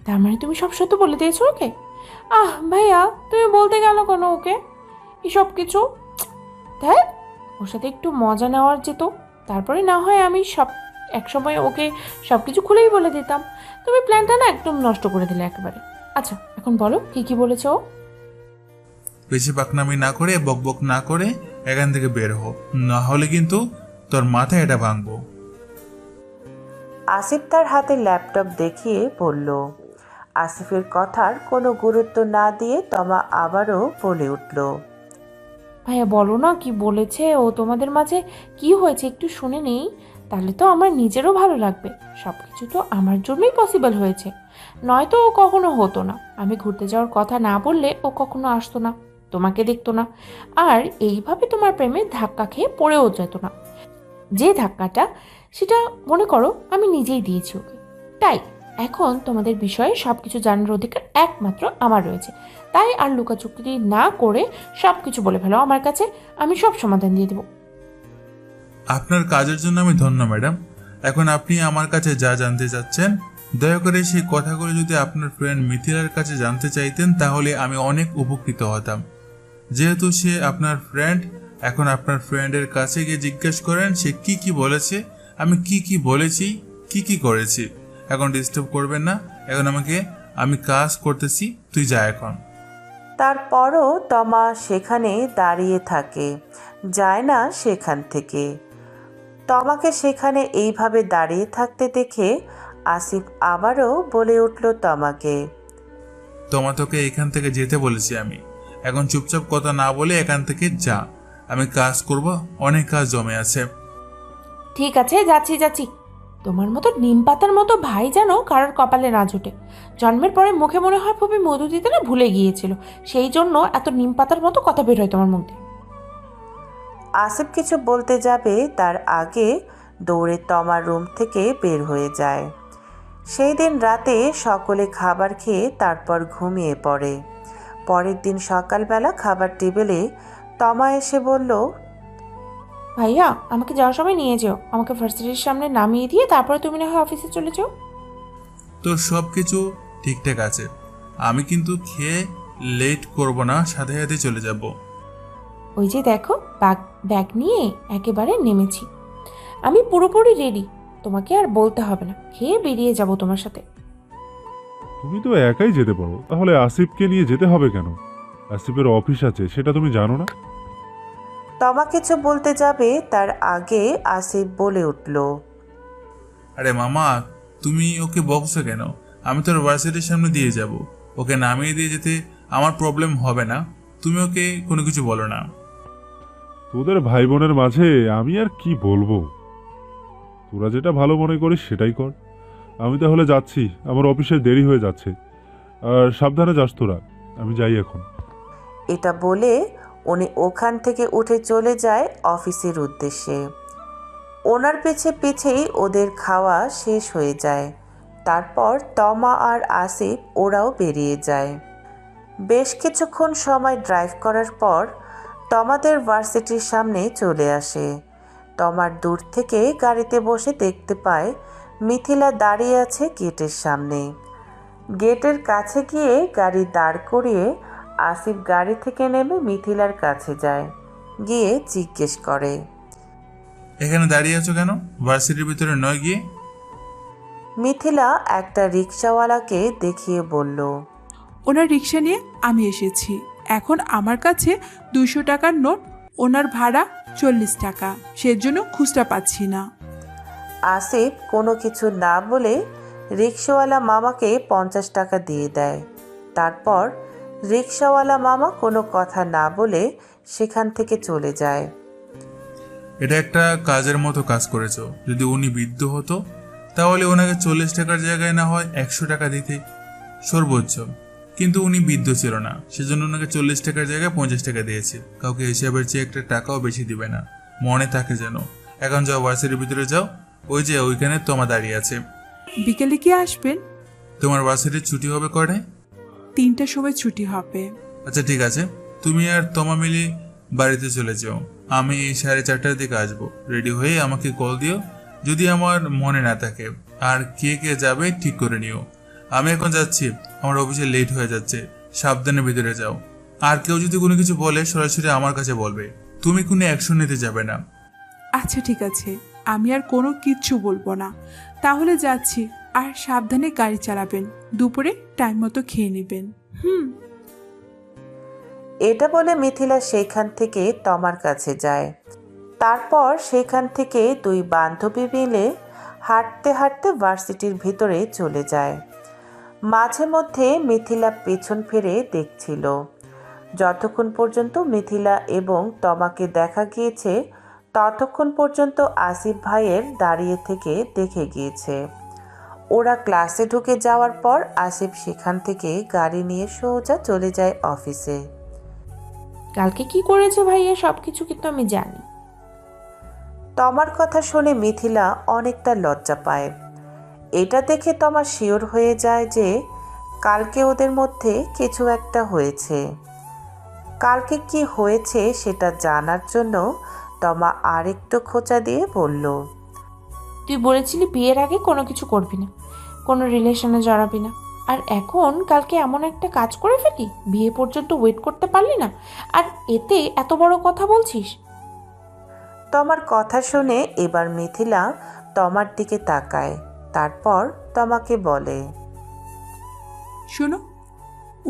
তার মানে তুমি সব সত্য বলে দিয়েছো ওকে? ভাইয়া, তুমি বলতে গেল কেন ওকে এসব কিছু? তাই ওর সাথে একটু মজা নেওয়ার যেত, তারপরে না হয় আমি একসময় ওকে সব কিছু খুলেই বলে দিতাম। তুমি প্ল্যানটা না একদম নষ্ট করে দিলে একেবারে। আচ্ছা এখন বলো কি বলেছো ও? বেশি পাকনামি না করে, বকবক না করে এখান থেকে বের হো, না হলে কিন্তু তোর মাথায় এটা ভাঙবো। আসিফ তার হাতে ল্যাপটপ দেখিয়ে বলল। আসিফের কথার কোনো গুরুত্ব না দিয়ে তমা আবারও বলে উঠল, ভাইয়া বলো না কি বলেছে ও, তোমাদের মাঝে কি হয়েছে একটু শুনে নেই, তাহলে তো আমার নিজেরও ভালো লাগবে। সব কিছু তো আমার জন্যই পসিবল হয়েছে, নয়তো ও কখনো হতো না। আমি ঘুরতে যাওয়ার কথা না বললে ও কখনো আসতো না, তোমাকে দেখতো না, আর এইভাবে তোমার প্রেমে ধাক্কা খেয়ে পড়েও যেত না। যে ধাক্কাটা সেটা মনে করো আমি নিজেই দিয়েছি ওকে। তাই এখন তোমাদের বিষয়ে সব কিছু জানার অধিকার একমাত্র আমার রয়েছে। তাই আর লুকাচুকি না করে সব কিছু বলে ফেলো আমার কাছে, আমি সব সমাধান দিয়ে দেবো। আপনার কাজের জন্য আমি ধন্য ম্যাডাম। এখন আপনি আমার কাছে যা জানতে চাচ্ছেন দয়া করে সেই কথাগুলো যদি আপনার ফ্রেন্ড মিথিলার কাছে জানতে চাইতেন তাহলে আমি অনেক উপকৃত হতাম। যেহেতু সে আপনার ফ্রেন্ড, এখন আপনার ফ্রেন্ডের কাছে গিয়ে জিজ্ঞেস করেন সে কি কি বলেছে, আমি কি কি বলেছি, কি কি করেছি। এখন ডিস্টার্ব করবেন না, এখন আমি কাজ করতেছি, তুই যা এখন। তারপরও তমা সেখানে দাঁড়িয়ে থাকে, যায় না সেখান থেকে। তমাকে সেখানে এইভাবে দাঁড়িয়ে থাকতে দেখে আসিফ আবারও বলে উঠল তমাকে, তোকে এখান থেকে যেতে বলেছি আমি, এখন চুপচাপ কথা না বলে এখান থেকে যা, আমি কাজ করব, অনেক কাজ জমে আছে। ঠিক আছে, যাচ্ছি। তোমার মতো নিম পাতার মতো ভাই যেন কারোর কপালে না জোটে। জন্মের পরে মুখে মনে হয় ফুপি মধু দিতে না ভুলে গিয়েছিল, সেই জন্য এত নিম পাতার মতো কথা বের হয় তোমার মুখে। আসিফ কিছু বলতে যাবে তার আগে দৌড়ে তমার রুম থেকে বের হয়ে যায়। সেই দিন রাতে সকলে খাবার খেয়ে তারপর ঘুমিয়ে পড়ে। পরের দিন সকালবেলা খাবার টেবিলে তমা এসে বলল, ভাইয়া আমাকে যাওয়ার সময় নিয়ে যেও, আমাকে ভার্সিটির সামনে নামিয়ে দিয়ে তারপরে তুমি না হয় অফিসে চলে যাও। তোর সব কিছু ঠিকঠাক আছে, আমি কিন্তু খেয়ে লেট করব না, সাথে সাথে চলে যাব। ওই যে দেখো ব্যাগ নিয়ে একেবারে নেমেছি, আমি পুরোপুরি রেডি, তোমাকে আর বলতে হবে না, খেয়ে বেরিয়ে যাব তোমার সাথে। তুমি তো একাই যেতে পারো, তাহলে আসিফকে নিয়ে যেতে হবে কেন? আসিফের অফিস আছে, সেটা তুমি জানো না? তমা কিছু বলতে যাবে তার আগে আসিফ বলে উঠল, আরে মামা, তুমি ওকে বকছো কেন? আমি তোর ভার্সিটির সামনে দিয়ে যাব, ওকে নামিয়ে দিয়ে যেতে আমার প্রবলেম হবে না, তুমি ওকে কোনো কিছু বলো না। তোদের ভাই বোনের মাঝে আমি আর কি বলবো, তোরা যেটা ভালো মনে করিস সেটাই কর। আমি তাহলে যাচ্ছি, আমার অফিসে দেরি হয়ে যাচ্ছে। আর সাবধানে যাস তোরা, আমি যাই এখন। এটা বলে উনি ওখান থেকে উঠে চলে যায় অফিসের উদ্দেশ্যে। ওনার পিছেই ওদের খাওয়া শেষ হয়ে যায়। তারপর তমা আর আসিফ ওরাও বেরিয়ে যায়। বেশ কিছুক্ষণ সময় ড্রাইভ করার পর তমাদের ভার্সিটির সামনে চলে আসে। তমার দূর থেকে গাড়িতে বসে দেখতে পায় মিথিলা দাঁড়িয়ে আছে গেটের সামনে। গেটের কাছে গিয়ে গাড়ি দাঁড় করিয়ে আসিফ গাড়ি থেকে নেমে মিথিলার কাছে যায়, গিয়ে জিজ্ঞেস করে, এখানে দাঁড়িয়ে আছো কেন? ভার্সিটির ভিতরে নয় গিয়ে? মিথিলা একটা রিক্সাওয়ালাকে দেখিয়ে বলল, ওনার রিক্সা নিয়ে আমি এসেছি। এখন আমার কাছে 200 টাকার নোট, ওনার ভাড়া 40 টাকা, সেজন্য খুচরা পাচ্ছি না। আসিফ কোনো কিছু না বলে রিক্সাওয়ালা মামাকে 50 টাকা দিয়ে দেয়। তারপর রিক্সাওয়ালা মামা কোনো কথা না বলে সেখান থেকে চলে যায়। এটা একটা কাজের মতো কাজ করেছো। যদি উনি বৃদ্ধ হতো তাহলে ওনাকে 40 টাকার জায়গায় না হয় 100 টাকা দিতে সর্বোচ্চ, কিন্তু উনি বৃদ্ধ ছিল না, সেজন্য ওনাকে 40 টাকার জায়গায় 50 টাকা দিয়েছে। কাউকে হিসাবের চেয়ে একটা টাকাও বেশি দিবে না, মনে থাকে যেন। এখন যাও, ভার্সিটির ভিতরে যাও, ওই যে ওইখানে তোমার দাঁড়িয়ে আছে। বিকেলে কি আসবেন? তোমার ভার্সিটির ছুটি হবে কয়টায়? 3টার সময় ছুটি হবে। আচ্ছা ঠিক আছে, তুমি আর তোমা মিলে বাড়িতে চলে যাও, আমি 4:30টার দিকে আসবো। রেডি হয়ে আমাকে কল দিও যদি আমার মনে না থাকে, আর কে কে যাবে ঠিক করে নিও। আমি এখন যাচ্ছি, আমার অফিসে লেট হয়ে যাচ্ছে, সাবধানে ভিতরে যাও। আর কেউ যদি কোনো কিছু বলে সরাসরি আমার কাছে বলবে, তুমি কোনো অ্যাকশন নিতে যাবে না। আচ্ছা ঠিক আছে, আমি আর কোনো কিচ্ছু বলবো না। তাহলে যাচ্ছি, আর সাবধানে গাড়ি চালাবেন, দুপুরে টাইম মতো খেয়ে নেবেন। এটা বলে মিথিলা সেইখান থেকে তমার কাছে যায়। তারপর সেখান থেকে দুই বান্ধবী মিলে হাঁটতে হাঁটতে ভার্সিটির ভিতরে চলে যায়। মাঝে মধ্যে মিথিলা পেছন ফিরে দেখছিল। যতক্ষণ পর্যন্ত মিথিলা এবং তমাকে দেখা গিয়েছে ততক্ষণ পর্যন্ত আসিফ ভাইয়ের দাঁড়িয়ে থেকে দেখে গিয়েছে। ওরা ক্লাসে ঢুকে যাওয়ার পর আসিফ সেখান থেকে গাড়ি নিয়ে সোজা চলে যায় অফিসে। কালকে কি করেছে ভাইয়া সব কিছু কিন্তু আমি জানি। তমার কথা শুনে মিথিলা অনেকটা লজ্জা পায়। এটা দেখে তমা শিওর হয়ে যায় যে কালকে ওদের মধ্যে কিছু একটা হয়েছে। কালকে কি হয়েছে সেটা জানার জন্য তমা আরেকটু খোঁচা দিয়ে বলল, তুই বলেছিলি বিয়ের আগে কোনো কিছু করবি না, কোনো রিলেশনে জড়াবি না। আর এখন কালকে এমন একটা কাজ করে ফেলি, বিয়ে পর্যন্ত ওয়েট করতে পারলি না, আর এতে এত বড় কথা বলছিস। তমার কথা শুনে এবার মিথিলা তমার দিকে তাকায়, তারপর তমাকে বলে, শোনো,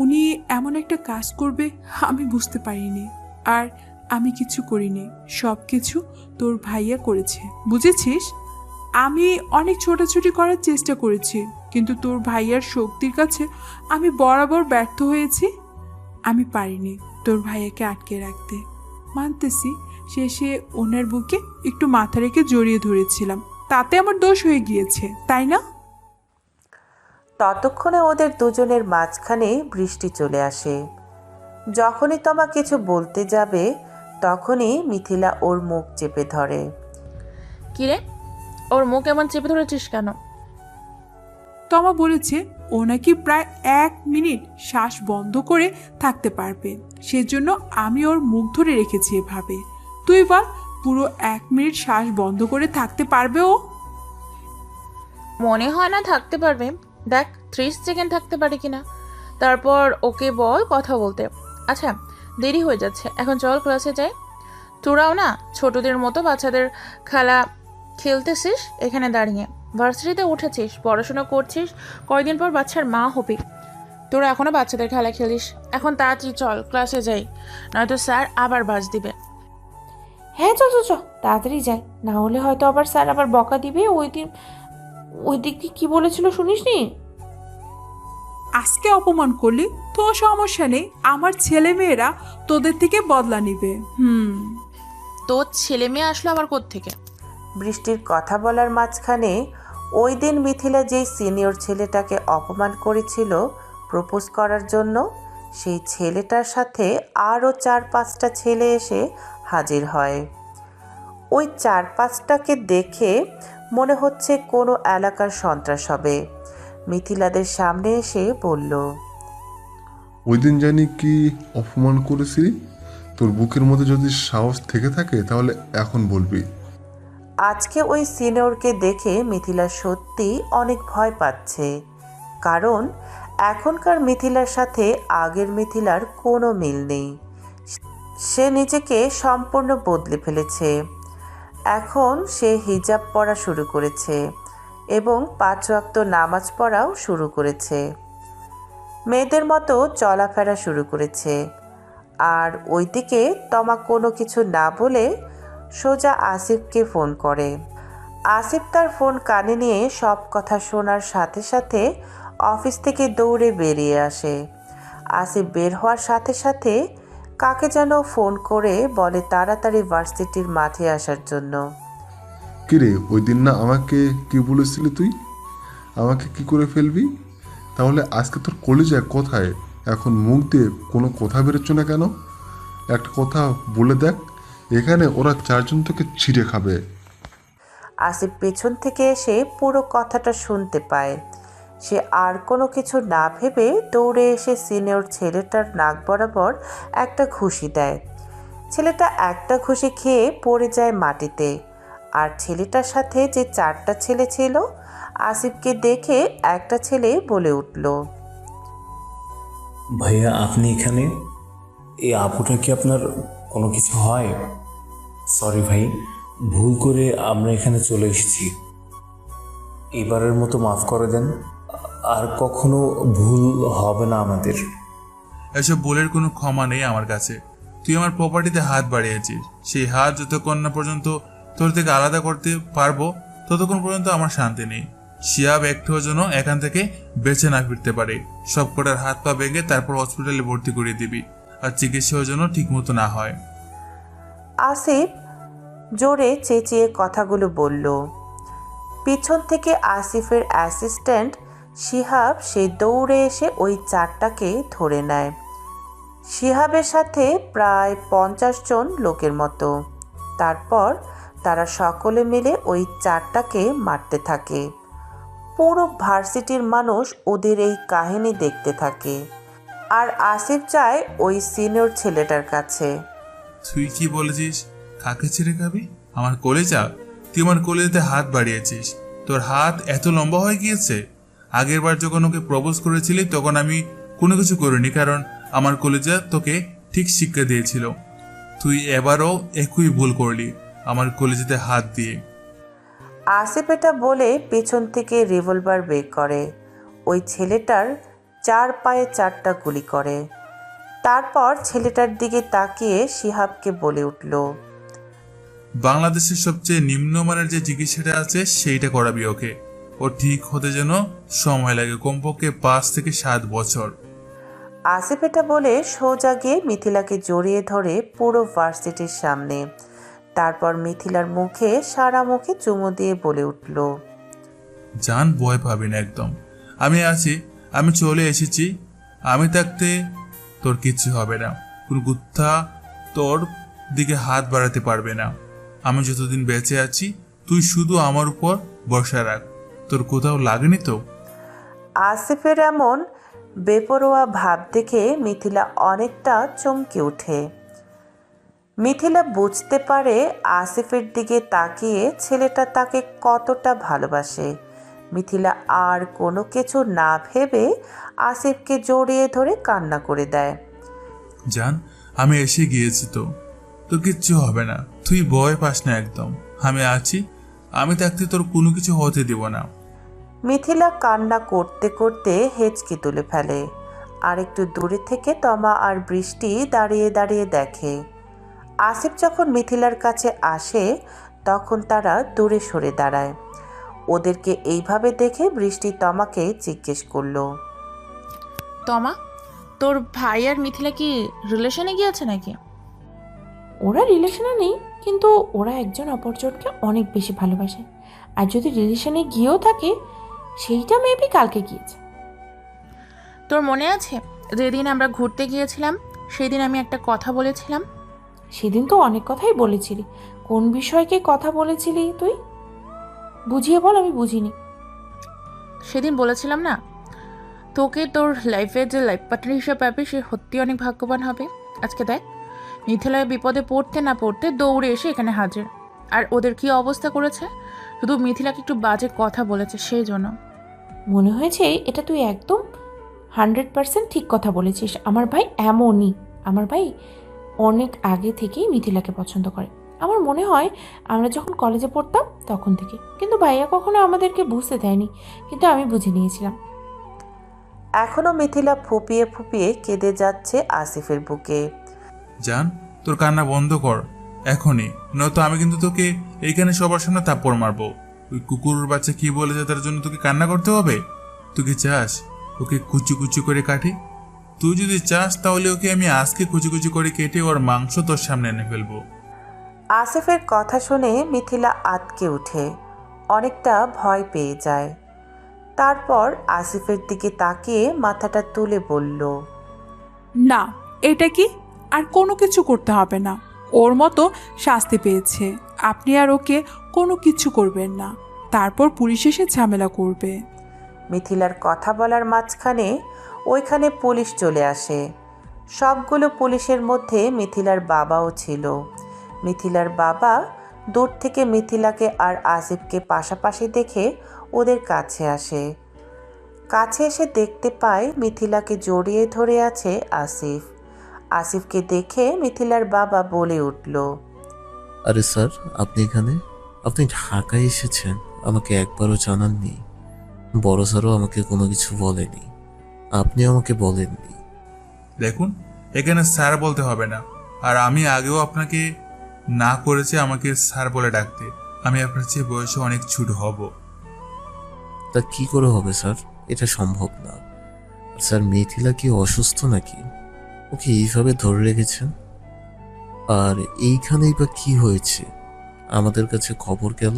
উনি এমন একটা কাজ করবে আমি বুঝতে পারিনি, আর আমি কিছু করিনি, সব কিছু তোর ভাইয়া করেছে, বুঝেছিস? আমি অনেক ছোটাছুটি করার চেষ্টা করেছি, কিন্তু তোর ভাইয়ার শক্তির কাছে আমি বরাবর ব্যর্থ হয়েছি। আমি পারিনি তোর ভাইয়াকে আটকে রাখতে। মানতেছি শেষে ওনার বুকে একটু মাথা রেখে জড়িয়ে ধরেছিলাম, তাতে আমার দোষ হয়ে গিয়েছে, তাই না? ততক্ষণে ওদের দুজনের মাঝখানে বৃষ্টি চলে আসে। যখনই তমা কিছু বলতে যাবে তখনই মিথিলা ওর মুখ চেপে ধরে। কিরে, ওর মুখ এমন চেপে ধরেছিস কেন? তমা বলেছে ও নাকি প্রায় 1 মিনিট শ্বাস বন্ধ করে থাকতে পারবে, সেজন্য আমি ওর মুখ ধরে রেখেছি এভাবে। তুই বল, পুরো 1 মিনিট শ্বাস বন্ধ করে থাকতে পারবে ও? মনে হয় না থাকতে পারবে। দেখ 30 সেকেন্ড থাকতে পারে কিনা, তারপর ওকে বল কথা বলতে। আচ্ছা, দেরি হয়ে যাচ্ছে, এখন চল ক্লাসে যাই। তোরাও না ছোটদের মতো বাচ্চাদের খেলা খেলতেছিস এখানে দাঁড়িয়ে। ভার্সিটিতে উঠেছিস, পড়াশোনা করছিস, কয়দিন পর বাচ্চার মা হবি, তোরা এখনো বাচ্চাদের খেলা খেলিস। এখন তাড়াতাড়ি চল ক্লাসে যাই, নয়তো স্যার আবার বাস দিবে। হ্যাঁ চল চল চল, তাড়াতাড়ি যাই, না হলে হয়তো আবার স্যার আবার বকা দিবে। ওই দিক দিয়ে কী বলেছিল শুনিসনি? আজকে অপমান করলি তো সমস্যা নেই, আমার ছেলে মেয়েরা তোদের থেকে বদলা নিবে। তোর ছেলে মেয়ে আসলো আবার কোত্থেকে? বৃষ্টির কথা বলার মাঝখানে ওই দিন মিথিলা যেই সিনিয়র ছেলেটাকে অপমান করেছিল প্রপোজ করার জন্য, সেই ছেলেটার সাথে আরও 4-5টা ছেলে এসে হাজির হয়। ওই 4-5টাকে দেখে মনে হচ্ছে কোনো এলাকার সন্ত্রাস হবে। মিথিলাদের সামনে এসে বলল, ওই দিন জানি কি অপমান করেছিলি? তোর বুকের মধ্যে যদি সাহস থেকে থাকে তাহলে এখন বলবি। আজকে ওই সিনিয়রকে দেখে মিথিলা সত্যি অনেক ভয় পাচ্ছে, কারণ এখনকার মিথিলার সাথে আগের মিথিলার কোনো মিল নেই। সে নিজেকে সম্পূর্ণ বদলে ফেলেছে। এখন সে হিজাব পরা শুরু করেছে এবং 5 ওয়াক্ত নামাজ পড়াও শুরু করেছে, মেয়েদের মতো চলাফেরা শুরু করেছে। আর ওইদিকে তমা কোনো কিছু না বলে সোজা আসিফকে ফোন করে। আসিফ তার ফোন কানে নিয়ে সব কথা শোনার সাথে সাথে অফিস থেকে দৌড়ে বেরিয়ে আসে। আসিফ বের হওয়ার সাথে সাথে কাকে যেন ফোন করে বলে তাড়াতাড়ি ভার্সিটির মাঠে আসার জন্য। কিরে, ওই দিন না আমাকে কি বলেছিলি তুই? আমাকে কি করে ফেলবি? তাহলে আজকে তোর কলেজে কোথায়? এখন মুখ দিয়ে কোনো কথা বেরোচ্ছে না কেন? একটা কথা বলে দেখ, এখানে ওরা 4 জন তোকে ছিঁড়ে খাবে। আসিফ পেছন থেকে এসে পুরো কথাটা শুনতে পায়। সে আর কোনো কিছু না ভেবে দৌড়ে এসে সিনিয়র ছেলেটার নাক বরাবর একটা ঘুষি দেয়। ছেলেটা একটা ঘুষি খেয়ে পড়ে যায় মাটিতে। আর ছেলেটার সাথে যে 4টা ছেলে ছিল, আসিফকে দেখে একটা ছেলে বলে উঠল, ভাইয়া আপনি এখানে? এই আপুটা কি আপনার কোনো কিছু হয়? সরি ভাই, ভুল করে আমরা এখানে চলে এসেছি, এবারের মতো মাফ করে দেন, আর কখনো ভুল হবে না আমাদের। এসব ভুলের কোনো ক্ষমা নেই আমার কাছে। তুই আমার প্রপার্টিতে হাত বাড়িয়েছিস, সেই হাত যতক্ষণ না পর্যন্ত তোর থেকে আলাদা করতে পারবো ততক্ষণ পর্যন্ত আমার শান্তি নেই। শিয়াব একটুর জন্য এখান থেকে বেঁচে না ফিরতে পারে, সব কটার হাত পা ভেঙে তারপর হসপিটালে ভর্তি করিয়ে দিবি, আর চিকিৎসার জন্য ঠিক মতো না হয়। আসিফ জোরে চেঁচিয়ে কথাগুলো বলল। পিছন থেকে আসিফের অ্যাসিস্ট্যান্ট শিহাব সে দৌড়ে এসে ওই 4টাকে ধরে নেয়। শিহাবের সাথে প্রায় 50 জন লোকের মতো। তারপর তারা সকলে মিলে ওই 4টাকে মারতে থাকে। পুরো ভার্সিটির মানুষ ওদের এই কাহিনী দেখতে থাকে, আর আসিফ যায় ওই সিনিয়র ছেলেটার কাছে। তুই কি বলেছিস? কাকে ছেড়ে খাবি? আমার কলেজা? তুই আমার কলেজেতে হাত বাড়িয়েছিস, তোর হাত এত লম্বা হয়ে গিয়েছে, আগেরবার যখন ওকে প্রপোজ করেছিলি তখন আমি কোনো কিছু করিনি, কারণ আমার কলেজা তোকে ঠিক শিক্ষা দিয়েছিল। তুই এবারও একই ভুল করলি আমার কলেজেতে হাত দিয়ে। আসিফ এটা বলে পেছন থেকে রিভলভার বের করে ওই ছেলেটার 4 পায়ে 4টা গুলি করে। তারপর ছেলেটার দিকে তাকিয়ে শিহাবকে বলে উঠল, বাংলাদেশের সবচেয়ে নিম্নমানের যে চিকিৎসাটা আছে সেইটা করাবি ওকে। ও ঠিক হতে যেন সময় লাগে, কমপক্ষে 5 থেকে 7 বছর। আসিফ এটা বলে সোজা গিয়ে মিথিলাকে জড়িয়ে ধরে পুরো ভার্সিটির সামনে। তারপর মিথিলার মুখে সারা মুখে চুমু দিয়ে বলে উঠল, জান ভয় পাবি না একদম, আমি আছি, আমি চলে এসেছি। আমি থাকতে তোর কিচ্ছু হবে না, কোন গুত্থা তোর দিকে হাত বাড়াতে পারবে না। আমি যতদিন বেঁচে আছি তুই শুধু আমার উপর ভরসা রাখ। তোর কোথাও লাগেনি তো? আসিফের এমন বেপরোয়া ভাব দেখে মিথিলা অনেকটা চমকে ওঠে। মিথিলা বুঝতে পারে আসিফের দিকে তাকিয়ে ছেলেটা তাকে কতটা ভালোবাসে। মিথিলা আর কোনো কিছু না ভেবে আসিফকে জড়িয়ে ধরে কান্না করে দেয়। জান আমি এসে গিয়েছি, তো তোর কিচ্ছু হবে না, তুই ভয় পাস না একদম। আমি আছি, আমি থাকতে তোর কোনো কিছু হতে দিব না। মিথিলা কান্না করতে করতে হেঁচকি তুলে ফেলে। আর একটু দূরে থেকে তমা আর বৃষ্টি দাঁড়িয়ে দাঁড়িয়ে দেখে। আসিফ যখন মিথিলার কাছে আসে তখন তারা দূরে সরে দাঁড়ায়। ওদেরকে এইভাবে দেখে বৃষ্টি তমাকে জিজ্ঞেস করলো, তমা, তোর ভাই আর মিথিলা কি রিলেশনে গিয়েছে নাকি? ওরা রিলেশনে নেই, কিন্তু ওরা একজন অপরজনকে অনেক বেশি ভালোবাসে। আর যদি রিলেশনে গিয়েও থাকে সেইটা মেবি কালকে গিয়েছে। তোর মনে আছে যেদিন আমরা ঘুরতে গিয়েছিলাম সেদিন আমি একটা কথা বলেছিলাম? সেদিন তো অনেক কথাই বলেছিলি। কোন বিষয়কে কথা বলেছিলি তুই? বুঝিয়ে বল, আমি বুঝিনি। সেদিন বলেছিলাম না তোকে তোর লাইফে যে লাইফ পার্টনার হিসেবে পাবে সে সত্যি অনেক ভাগ্যবান হবে। আজকে দেখ মিথিলায় বিপদে পড়তে না পড়তে দৌড়ে এসে এখানে হাজির। আর ওদের কি অবস্থা করেছে, শুধু মিথিলাকে একটু বাজে কথা বলেছে সেই জন্য। মনে হয়েছে এটা তুই একদম 100% ঠিক কথা বলেছিস। আমার ভাই এমনই। আমার ভাই অনেক আগে থেকেই মিথিলাকে পছন্দ করে। আমার মনে হয় আমরা যখন কলেজে পড়তাম তখন থেকে। কিন্তু ভাইয়া কখনো আমাদেরকে বুঝতে দেয়নি, কিন্তু আমি বুঝে নিয়েছিলাম। এখনো মিথিলা ফুপিয়ে ফুপিয়ে কেঁদে যাচ্ছে আসিফের বুকে। জান তোর কান্না বন্ধ কর এখনই, নয়তো আমি কিন্তু তোকে এইখানে সবার সামনে থাপ্পড় মারবো। ওই কুকুরের বাচ্চা কি বলেছে তার জন্য তোকে কান্না করতে হবে? তুই কি চাস ওকে কুচি কুচি করে কাটি? তুই যদি চাস তাহলে ওকে আমি আজকে কুচি কুচি করে কেটে ওর মাংস তোর সামনে এনে ফেলবো। আসিফের কথা শুনে মিথিলা আঁতকে ওঠে, অনেকটা ভয় পেয়ে যায়। তারপর আসিফের দিকে তাকিয়ে মাথাটা তুলে বলল, না, এটা কি? আর কোনো কিছু করতে হবে না। ওর মতো শাস্তি পেয়েছে, আপনি আর ওকে কোনো কিছু করবেন না। তারপর পুলিশ এসে ঝামেলা করবে। মিথিলার কথা বলার মাঝখানে ওইখানে পুলিশ চলে আসে। সবগুলো পুলিশের মধ্যে মিথিলার বাবাও ছিল। মিথিলার বাবা দূর থেকে মিথিলাকে আর আসিফকে পাশাপাশি দেখে ওদের কাছে আসে। কাছে এসে দেখতে পায় মিথিলাকে জড়িয়ে ধরে আছে আসিফ। আসিফকে দেখে মিথিলার বাবা বলে উঠল, আরে স্যার, আপনি এখানে? আপনি ঢাকায় এসেছেন, আমাকে একবারও জানাননি। বড় স্যারও আমাকে কোনো কিছু বলেনি, আপনিও আমাকে বলেননি। দেখুন এখানে স্যার বলতে হবে না, আর আমি আগেও আপনাকে না করেছে আমাকে স্যার বলে ডাকতে। আমি আপনার চেয়ে বয়সে অনেক ছোট হব। তা কি করে হবে স্যার? এটা সম্ভব না। স্যার মিথিলা কি অসুস্থ নাকি? ওকে এইভাবে ধরে রেখেছেন? আর এইখানেই বা কি হয়েছে? আমাদের কাছে খবর গেল।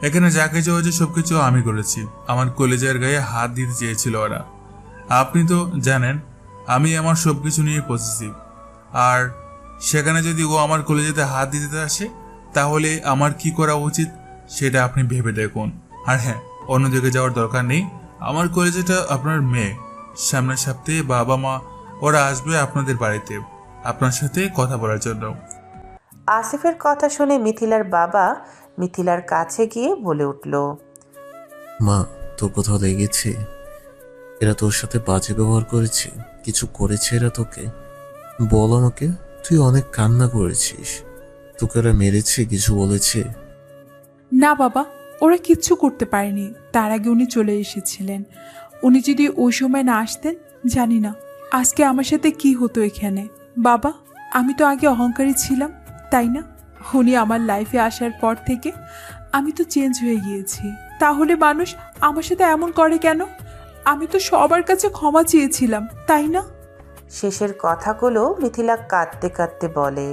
এখানে যা কিছু হয়েছে সবকিছু আমি করেছি। আমার কলেজের গায়ে হাত দিতে চেয়েছিল ওরা। আপনি তো জানেন আমি আমার সবকিছু নিয়ে পজিটিভ, আর সেখানে যদি ও আমার কলেজেতে হাত দিতে আসে তাহলে আমার কি করা উচিত সেটা আপনি ভেবে দেখুন। আর হ্যাঁ, অন্যদিকে যাওয়ার দরকার নেই। আমার কলেজেটা আপনার মেয়ে। সামনের সপ্তাহে বাবা মা ওরা আসবে আপনাদের বাড়িতে আপনার সাথে কথা বলার জন্য। আসিফের কথা শুনে মিথিলার বাবা মিথিলার কাছে গিয়ে বলে উঠল, মা, তোর কোথাও লেগেছে? এরা তোর সাথে বাজে ব্যবহার করেছে? কিছু করেছে এরা তোকে? বল আমাকে। তুই অনেক কান্না করেছিস। তোকে এরা মেরেছে, কিছু বলেছে? না বাবা, ওরা কিচ্ছু করতে পারেনি। তার আগে উনি চলে এসেছিলেন। উনি যদি ওই সময় না আসতেন, জানি না আজকে আমার সাথে কি হতো এখানে। বাবা, আমি তো আগে অহংকারী ছিলাম, তাই না? উনি আমার লাইফে আসার পর থেকে আমি তো চেঞ্জ হয়ে গিয়েছি। তাহলে মানুষ আমার সাথে এমন করে কেন? আমি তো সবার কাছে ক্ষমা চেয়েছিলাম, তাই না? শেষের কথাগুলো মিথিলা কাঁদতে কাঁদতে বলে।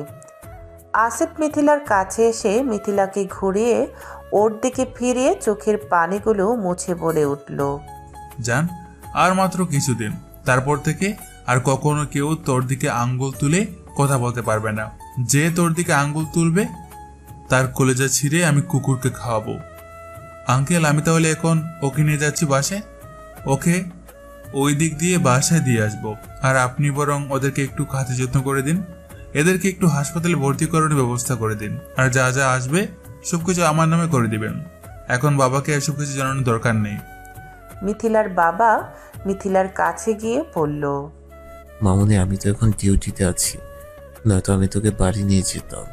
আসিফ মিথিলার কাছে এসে মিথিলাকে ঘুরিয়ে ওর দিকে ফিরিয়ে চোখের পানিগুলো মুছে বলে উঠল, জান, আর মাত্র কিছুদিন, তারপর থেকে আর কখনো কেউ তোর দিকে আঙ্গুল তুলে কথা বলতে পারবে না। যে তোর দিকে আঙ্গুল তুলবে তার কলেজা ছিঁড়ে আমি কুকুরকে খাওয়াবো। আঙ্কেল, আমি তাহলে এখন ওকে নিয়ে যাচ্ছি বাসায়। ওকে ওই দিক দিয়ে বাসায় দিয়ে আসবো। আর আপনি বরং ওদেরকে একটু খাতে যত্ন করে দিন। এদেরকে একটু হাসপাতালে ভর্তি করানোর ব্যবস্থা করে দিন। আর যা যা আসবে সবকিছু আমার নামে করে দিবেন। এখন বাবাকে এসব কিছু জানানোর দরকার নেই। মিথিলার বাবা মিথিলার কাছে গিয়ে বলল, মামুনি, আমি তো এখন ডিউটিতে আছি, নয়তো আমি তোকে বাড়ি নিয়ে যেতাম।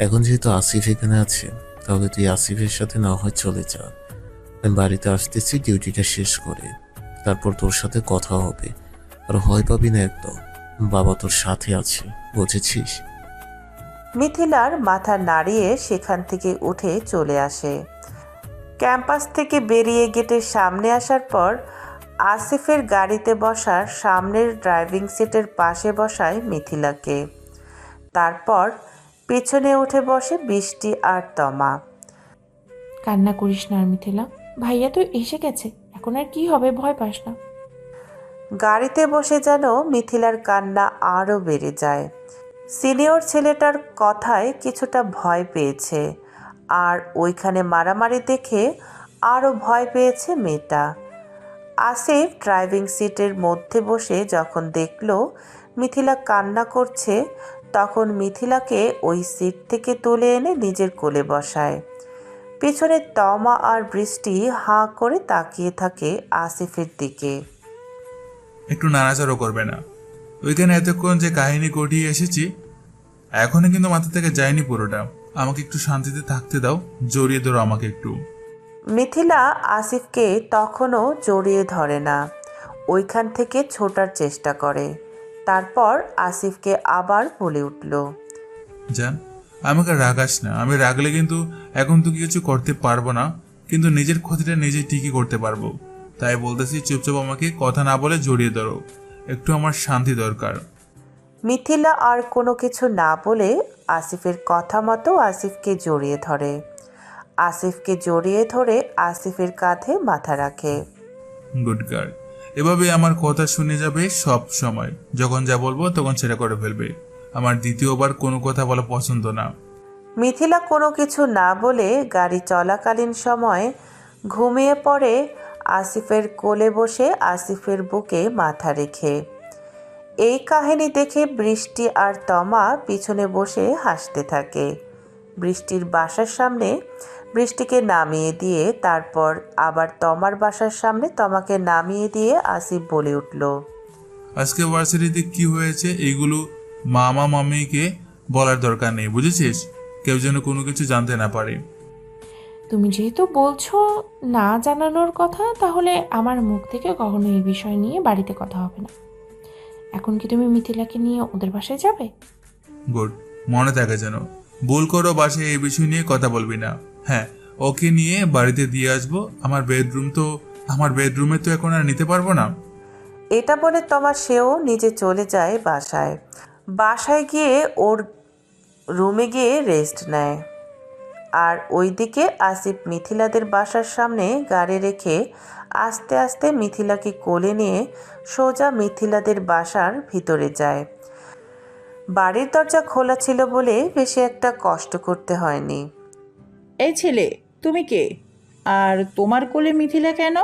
এখন যেহেতু আসিফ এখানে আছে, তাহলে তুই আসিফের সাথে না হয় চলে যা। আমি বাড়িতে আসতেছি ডিউটিটা শেষ করে, তারপর তোর সাথে কথা হবে। আর ভয় পাবি না একদম, বাবা তোর সাথে আছে, বুঝেছিস? মিথিলার মাথা নাড়িয়ে সেখান থেকে উঠে চলে আসে। ক্যাম্পাস থেকে বেরিয়ে গেটের সামনে আসার পর আসিফের গাড়িতে বসার সামনের ড্রাইভিং সিটের পাশে বসায় মিথিলাকে। তারপর পেছনে উঠে বসে বৃষ্টি আর তমা। কান্না করিস না আর মিথিলা, ভাইয়া তো এসে গেছে, এখন আর কি হবে, ভয় পাস না। গাড়িতে বসে যেন মিথিলার কান্না আরও বেড়ে যায়। সিনিয়র ছেলেটার কথায় কিছুটা ভয় পেয়েছে, আর ওইখানে মারামারি দেখে আরও ভয় পেয়েছে মেয়েটা। আসিফ ড্রাইভিং সিটের মধ্যে বসে যখন দেখল মিথিলা কান্না করছে, তখন মিথিলাকে ওই সিট থেকে তুলে এনে নিজের কোলে বসায়। পিছনে তমা আর বৃষ্টি হাঁ করে তাকিয়ে থাকে আসিফের দিকে। একটু নাড়াচাড়া করবে না? ওইখানে এতক্ষণ যে কাহিনী ঘটিয়ে এসেছি, এখনো কিন্তু মাথা থেকে যায়নি পুরোটা। আমাকে একটু শান্তিতে থাকতে দাও, জড়িয়ে ধরো আমাকে একটু। মিথিলা আসিফকে তখনও জড়িয়ে ধরে না, ওইখান থেকে ছোটার চেষ্টা করে। তারপর আসিফকে আবার বলে উঠল, জান, আমাকে রাগাস না। আমি রাগলে কিন্তু এখন তো কিছু করতে পারবো না, কিন্তু নিজের ক্ষতিটা নিজে ঠিকই করতে পারবো। তাই বলতেছি, চুপচাপ আমাকে কথা না বলে জড়িয়ে ধরো, একটু আমার শান্তি দরকার। মিথিলা আর কোনো কিছু না বলে আসিফের কথা মতো আসিফকে জড়িয়ে ধরে। আসিফকে জড়িয়ে ধরে আসিফের কাঁধে মাথা রাখে। গুড গার্ল, এভাবে আমার কথা শুনে যাবে সব সময়। যখন যা বলবো তখন সেটা করে ফেলবে। আমার দ্বিতীয়বার কোনো কথা বলা পছন্দ না। মিথিলা কোনো কিছু না বলে গাড়ি চলাকালীন সময় ঘুমিয়ে পড়ে আসিফের কোলে বসে আসিফের বুকে মাথা রেখে। এই কাহিনী দেখে বৃষ্টি আর তমা পিছনে বসে হাসতে থাকে। বৃষ্টির বাসার সামনে বৃষ্টিকে নামিয়ে দিয়ে তারপর আবার তমার বাসার সামনে তমাকে নামিয়ে দিয়ে আসিফ বলে উঠল, আজকে ভার্সিটিতে কি হয়েছে এইগুলো মামা মামিকে বলার দরকার নেই, বুঝেছিস? কেউ যেন কোনো কিছু জানতে না পারে। তুমি যেহেতু বলছো না জানানোর কথা, তাহলে আমার মুখ থেকে কখনো এই বিষয় নিয়ে বাড়িতে কথা হবে না। এখন কি তুমি মিথিলাকে নিয়ে ওদের বাসায় যাবে? গুড, মনে থাকে যেন। ভুল করো বাসায় এই বিষয় নিয়ে কথা বলবি না। হ্যাঁ, ওকে নিয়ে বাড়িতে দিয়ে আসবো। আমার বেডরুমে তো এখন আর নিতে পারবো না। এটা বলে তমা সেও নিজে চলে যায় বাসায়। বাসায় গিয়ে ওর রুমে গিয়ে রেস্ট নেয়। আর ওইদিকে আসিফ মিথিলাদের বাসার সামনে গাড়ি রেখে আস্তে আস্তে মিথিলাকে কোলে নিয়ে সোজা মিথিলাদের বাসার ভিতরে যায়। বাড়ির দরজা খোলা ছিল বলে বেশি একটা কষ্ট করতে হয়নি। এই ছেলে, তুমি কে? আর তোমার কোলে মিথিলা কেন?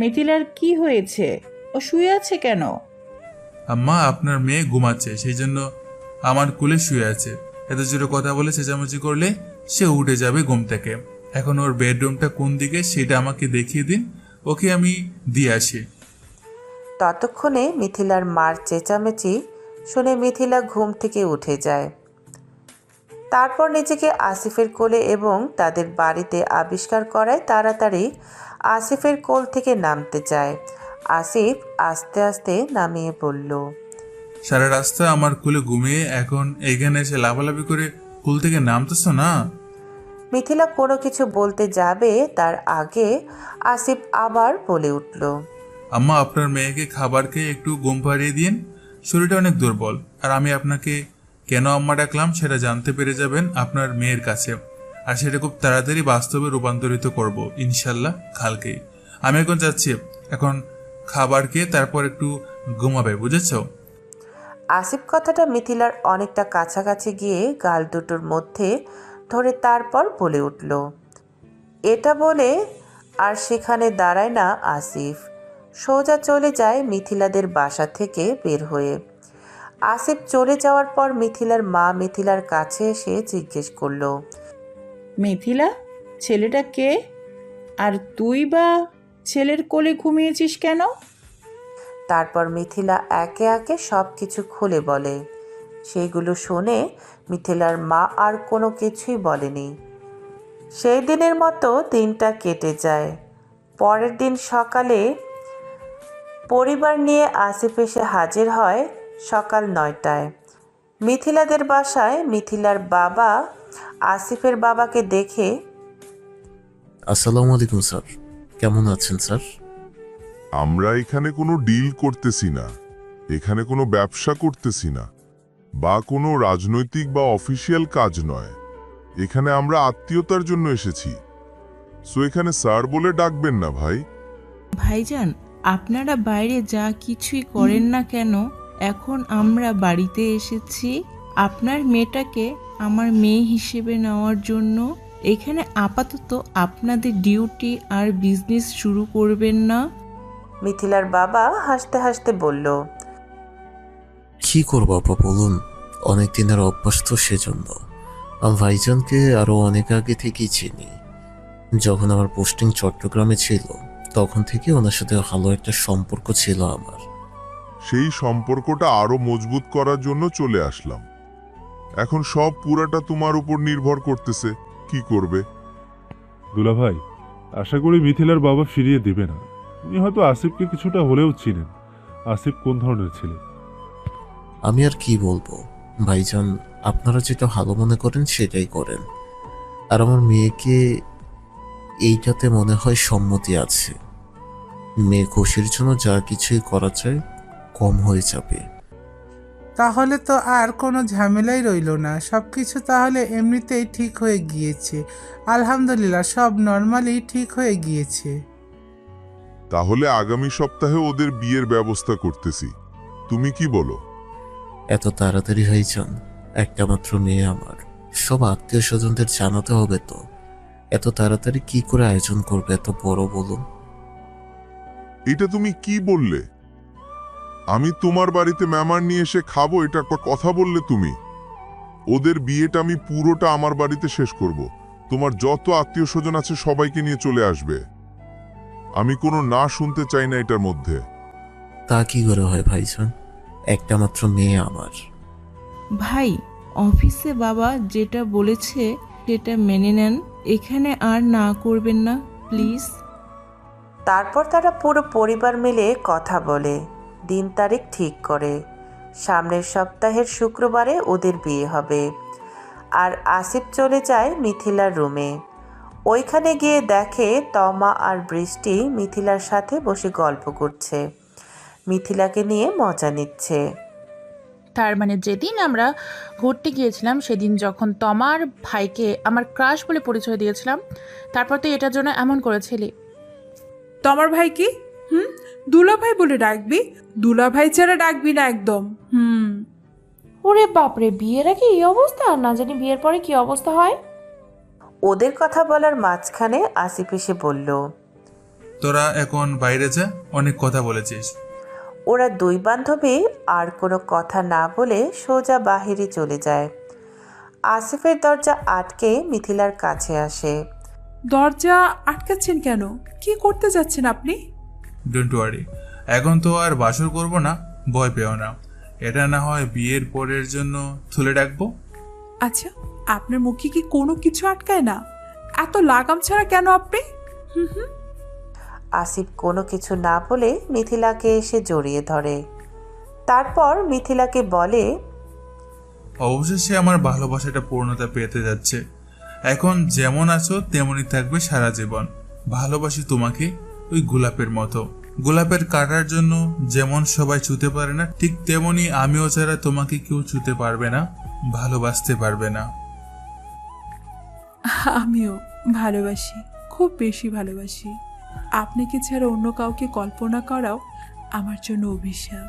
মিথিলার কি হয়েছে? ও শুয়ে আছে কেন? আম্মা, আপনার মেয়ে ঘুমাচ্ছে, সেই জন্য আমার কোলে শুয়ে আছে। এত জোরে কথা বলে চেঁচামেচি করলে সে উঠে যাবে ঘুম থেকে। এখন ওর বেডরুমটা কোন দিকে সেটা আমাকে দেখিয়ে দিন, ওকে আমি দিয়ে আসি। ততক্ষণে মিথিলার মার চেঁচামেচি শুনে মিথিলা ঘুম থেকে উঠে যায়। তারপর নিজেকে আসিফের কোলে এবং তাদের বাড়িতে আবিষ্কার করায় তাড়াতাড়ি আসিফের কোল থেকে নামতে চায়। আসিফ আস্তে আস্তে নামিয়ে বলল, সারা রাস্তা আমার কোলে ঘুমিয়ে এখন এখানে এসে লাফালাফি করে কোল থেকে নামতেছ না? মিথিলা কোনো কিছু বলতে যাবে তার আগে আসিফ আবার বলে উঠল, আম্মা, আপনার মেয়েকে খাবার খেয়ে একটু ঘুম পাড়িয়ে দিন, শরীরটা অনেক দুর্বল। আর আমি আপনাকে কেন আম্মা ডাকলাম সেটা জানতে পেরে যাবেন আপনার মেয়ের কাছে, আর সেটা খুব তাড়াতাড়ি বাস্তবে রূপান্তরিত করব ইনশাল্লাহ কালকেই। আমি এখন যাচ্ছি, এখন খাবার খেয়ে তারপর একটু ঘুমাবে, বুঝেছ? আসিফ কথাটা মিথিলার অনেকটা কাছাকাছি গিয়ে গাল দুটোর মধ্যে ধরে তারপর বলে উঠল। এটা বলে আর সেখানে দাঁড়ায় না আসিফ, সোজা চলে যায় মিথিলাদের বাসা থেকে বের হয়ে। আসিফ চলে যাওয়ার পর মিথিলার মা মিথিলার কাছে এসে জিজ্ঞেস করলো, মিথিলা, ছেলেটা কে? আর তুই বা ছেলের কোলে ঘুমিয়েছিস কেন? তারপর মিথিলা একে একে সব কিছু খুলে বলে। সেইগুলো শুনে মিথিলার মা আর কোনো কিছুই বলেনি। সেই দিনের মতো দিনটা কেটে যায়। পরের দিন সকালে পরিবার নিয়ে আসিফ এসে হাজির হয় সকাল 9টায় মিথিলাদের বাসায়। মিথিলার বাবা আসিফের বাবাকে দেখে, আসসালামু আলাইকুম স্যার, কেমন আছেন স্যার? আমরা এখানে কোনো ডিল করতেছি না, এখানে কোনো ব্যবসা করতেছি না, বা কোনো রাজনৈতিক বা অফিসিয়াল কাজ নয়। এখানে আমরা আত্মীয়তার জন্য এসেছি। সো এখানে স্যার বলে ডাকবেন না ভাই। ভাইজান, আপনারা বাইরে যা কিছুই করেন না কেন, এখন আমরা বাড়িতে এসেছি আপনার মেয়েটাকে আমার মেয়ে হিসেবে নেওয়ার জন্য। এখানে আপাতত আপনাদের ডিউটি আর বিজনেস শুরু করবেন না। মিথিলার বাবা হাসতে হাসতে বলল, কি করবো আপা বলুন, অনেক দিনের অভ্যাস তো সেজন্য। আমি ভাইজানকে আরো অনেক আগে থেকেই চিনি। যখন আমার পোস্টিং চট্টগ্রামে ছিল তখন থেকে ওনার সাথে ভালো একটা সম্পর্ক ছিল আমার। সেই সম্পর্কটা আরো মজবুত করার জন্য চলে আসলাম। এখন সব পুরাটা তোমার উপর নির্ভর করতেছে, কি করবে। দুলা ভাই, আশা করি মিথিলার বাবা ফিরিয়ে দিবে না। উনি হয়তো আসিফকে কিছুটা হলেও চিনেন। আসিফ কোন ধরনের ছেলে? আমি আর কি বলবো ভাইজান, আপনারা যেটা ভালো মনে করেন সেটাই করেন। আর আমার মেয়েকে এইটাতে মনে হয় সম্মতি আছে। মেয়ে খুশির জন্য যা কিছুই করা যায় কম হয়ে যাবে। তাহলে তো আর কোনো ঝামেলাই রইল না, সব কিছু তাহলে এমনিতেই ঠিক হয়ে গিয়েছে। আলহামদুলিল্লাহ, সব নর্মালি ঠিক হয়ে গিয়েছে। তাহলে আগামী সপ্তাহে ওদের বিয়ের ব্যবস্থা করতেছি, তুমি কি বলো? এত তাড়াতাড়ি ভাইজান, একটা মাত্র মেয়ে আমার, সব আত্মীয় স্বজনদের জানাতে হবে তো। এত তাড়াতাড়ি কি করে আয়োজন করবে এত বড় বলুন? এটা তুমি কি বললে? আমি তোমার বাড়িতে মেহমান নিয়ে এসে খাবো, এটা একটা কথা বললে তুমি? ওদের বিয়েটা আমি পুরোটা আমার বাড়িতে শেষ করব। তোমার যত আত্মীয় স্বজন আছে সবাইকে নিয়ে চলে আসবে। আমি কোনো না শুনতে চাই না এটার মধ্যে। তা কি করে হয় ভাইজান, একটা মাত্র মেয়ে আমার। ভাই, অফিসে বাবা যেটা বলেছে সেটা মেনে নেন, এখানে আর না করবেন না প্লিজ। তারপর তারা পুরো পরিবার মিলে কথা বলে দিন তারিখ ঠিক করে। সামনের সপ্তাহের শুক্রবারে ওদের বিয়ে হবে। আর আসিফ চলে যায় মিথিলার রুমে। ওইখানে গিয়ে দেখে তমা আর বৃষ্টি মিথিলার সাথে বসে গল্প করছে, মিথিলাকে নিয়ে মজা নিচ্ছে। তার মানে যেদিন আমরা ঘুরতে গিয়েছিলাম সেদিন যখন তমার ভাইকে আমার ক্রাশ বলে পরিচয় দিয়েছিলাম, তারপর তো এটার জন্য এমন করেছিলি। তোমার ভাই কি? দুলা ভাই বলে ডাকবি, দুলা ভাই ছাড়া ডাকবি না একদম। ওরে বাপরে, বিয়ের আগে এই অবস্থা, না জানি বিয়ের পরে কি অবস্থা হয়। ওদের কথা বলার মাঝখানে আসিফ এসে বলল, তোরা এখন বাইরে যা, অনেক কথা বলেছিস। ওরা দুই বান্ধবী আর কোনো কথা না বলে সোজা বাহিরে চলে যায়। আসিফের দরজা আটকে মিথিলার কাছে আসে। দরজা আটকাচ্ছেন কেন? কি করতে যাচ্ছেন আপনি? ডোন্ট ওয়ারি, এখন তো আর বাসর করব না, ভয় পেও না। এটা না হয় বিয়ের পরের জন্য তুলে রাখবো। আচ্ছা, আপনার মুখে কি কোনো কিছু আটকায় না? এত লাগাম ছাড়া কেন আপনি? আসিফ কোনো কিছু না বলে মিথিলাকে এসে জড়িয়ে ধরে। তারপর মিথিলাকে বলে, অবশেষে আমার ভালোবাসাটা পূর্ণতা পেতে যাচ্ছে। এখন যেমন আছো তেমনই থাকবে সারা জীবন। ভালোবাসি তোমাকে ওই গোলাপের মতো। গোলাপের কাটার জন্য যেমন সবাই ছুতে পারে না, ঠিক তেমনি আমিও ছাড়া তোমাকে কেউ ছুতে পারবে না, ভালোবাসতে পারবে না। আমিও ভালোবাসি, খুব বেশি ভালোবাসি। আপনাকে ছাড়া অন্য কাউকে কল্পনা করাও আমার জন্য অভিশাপ।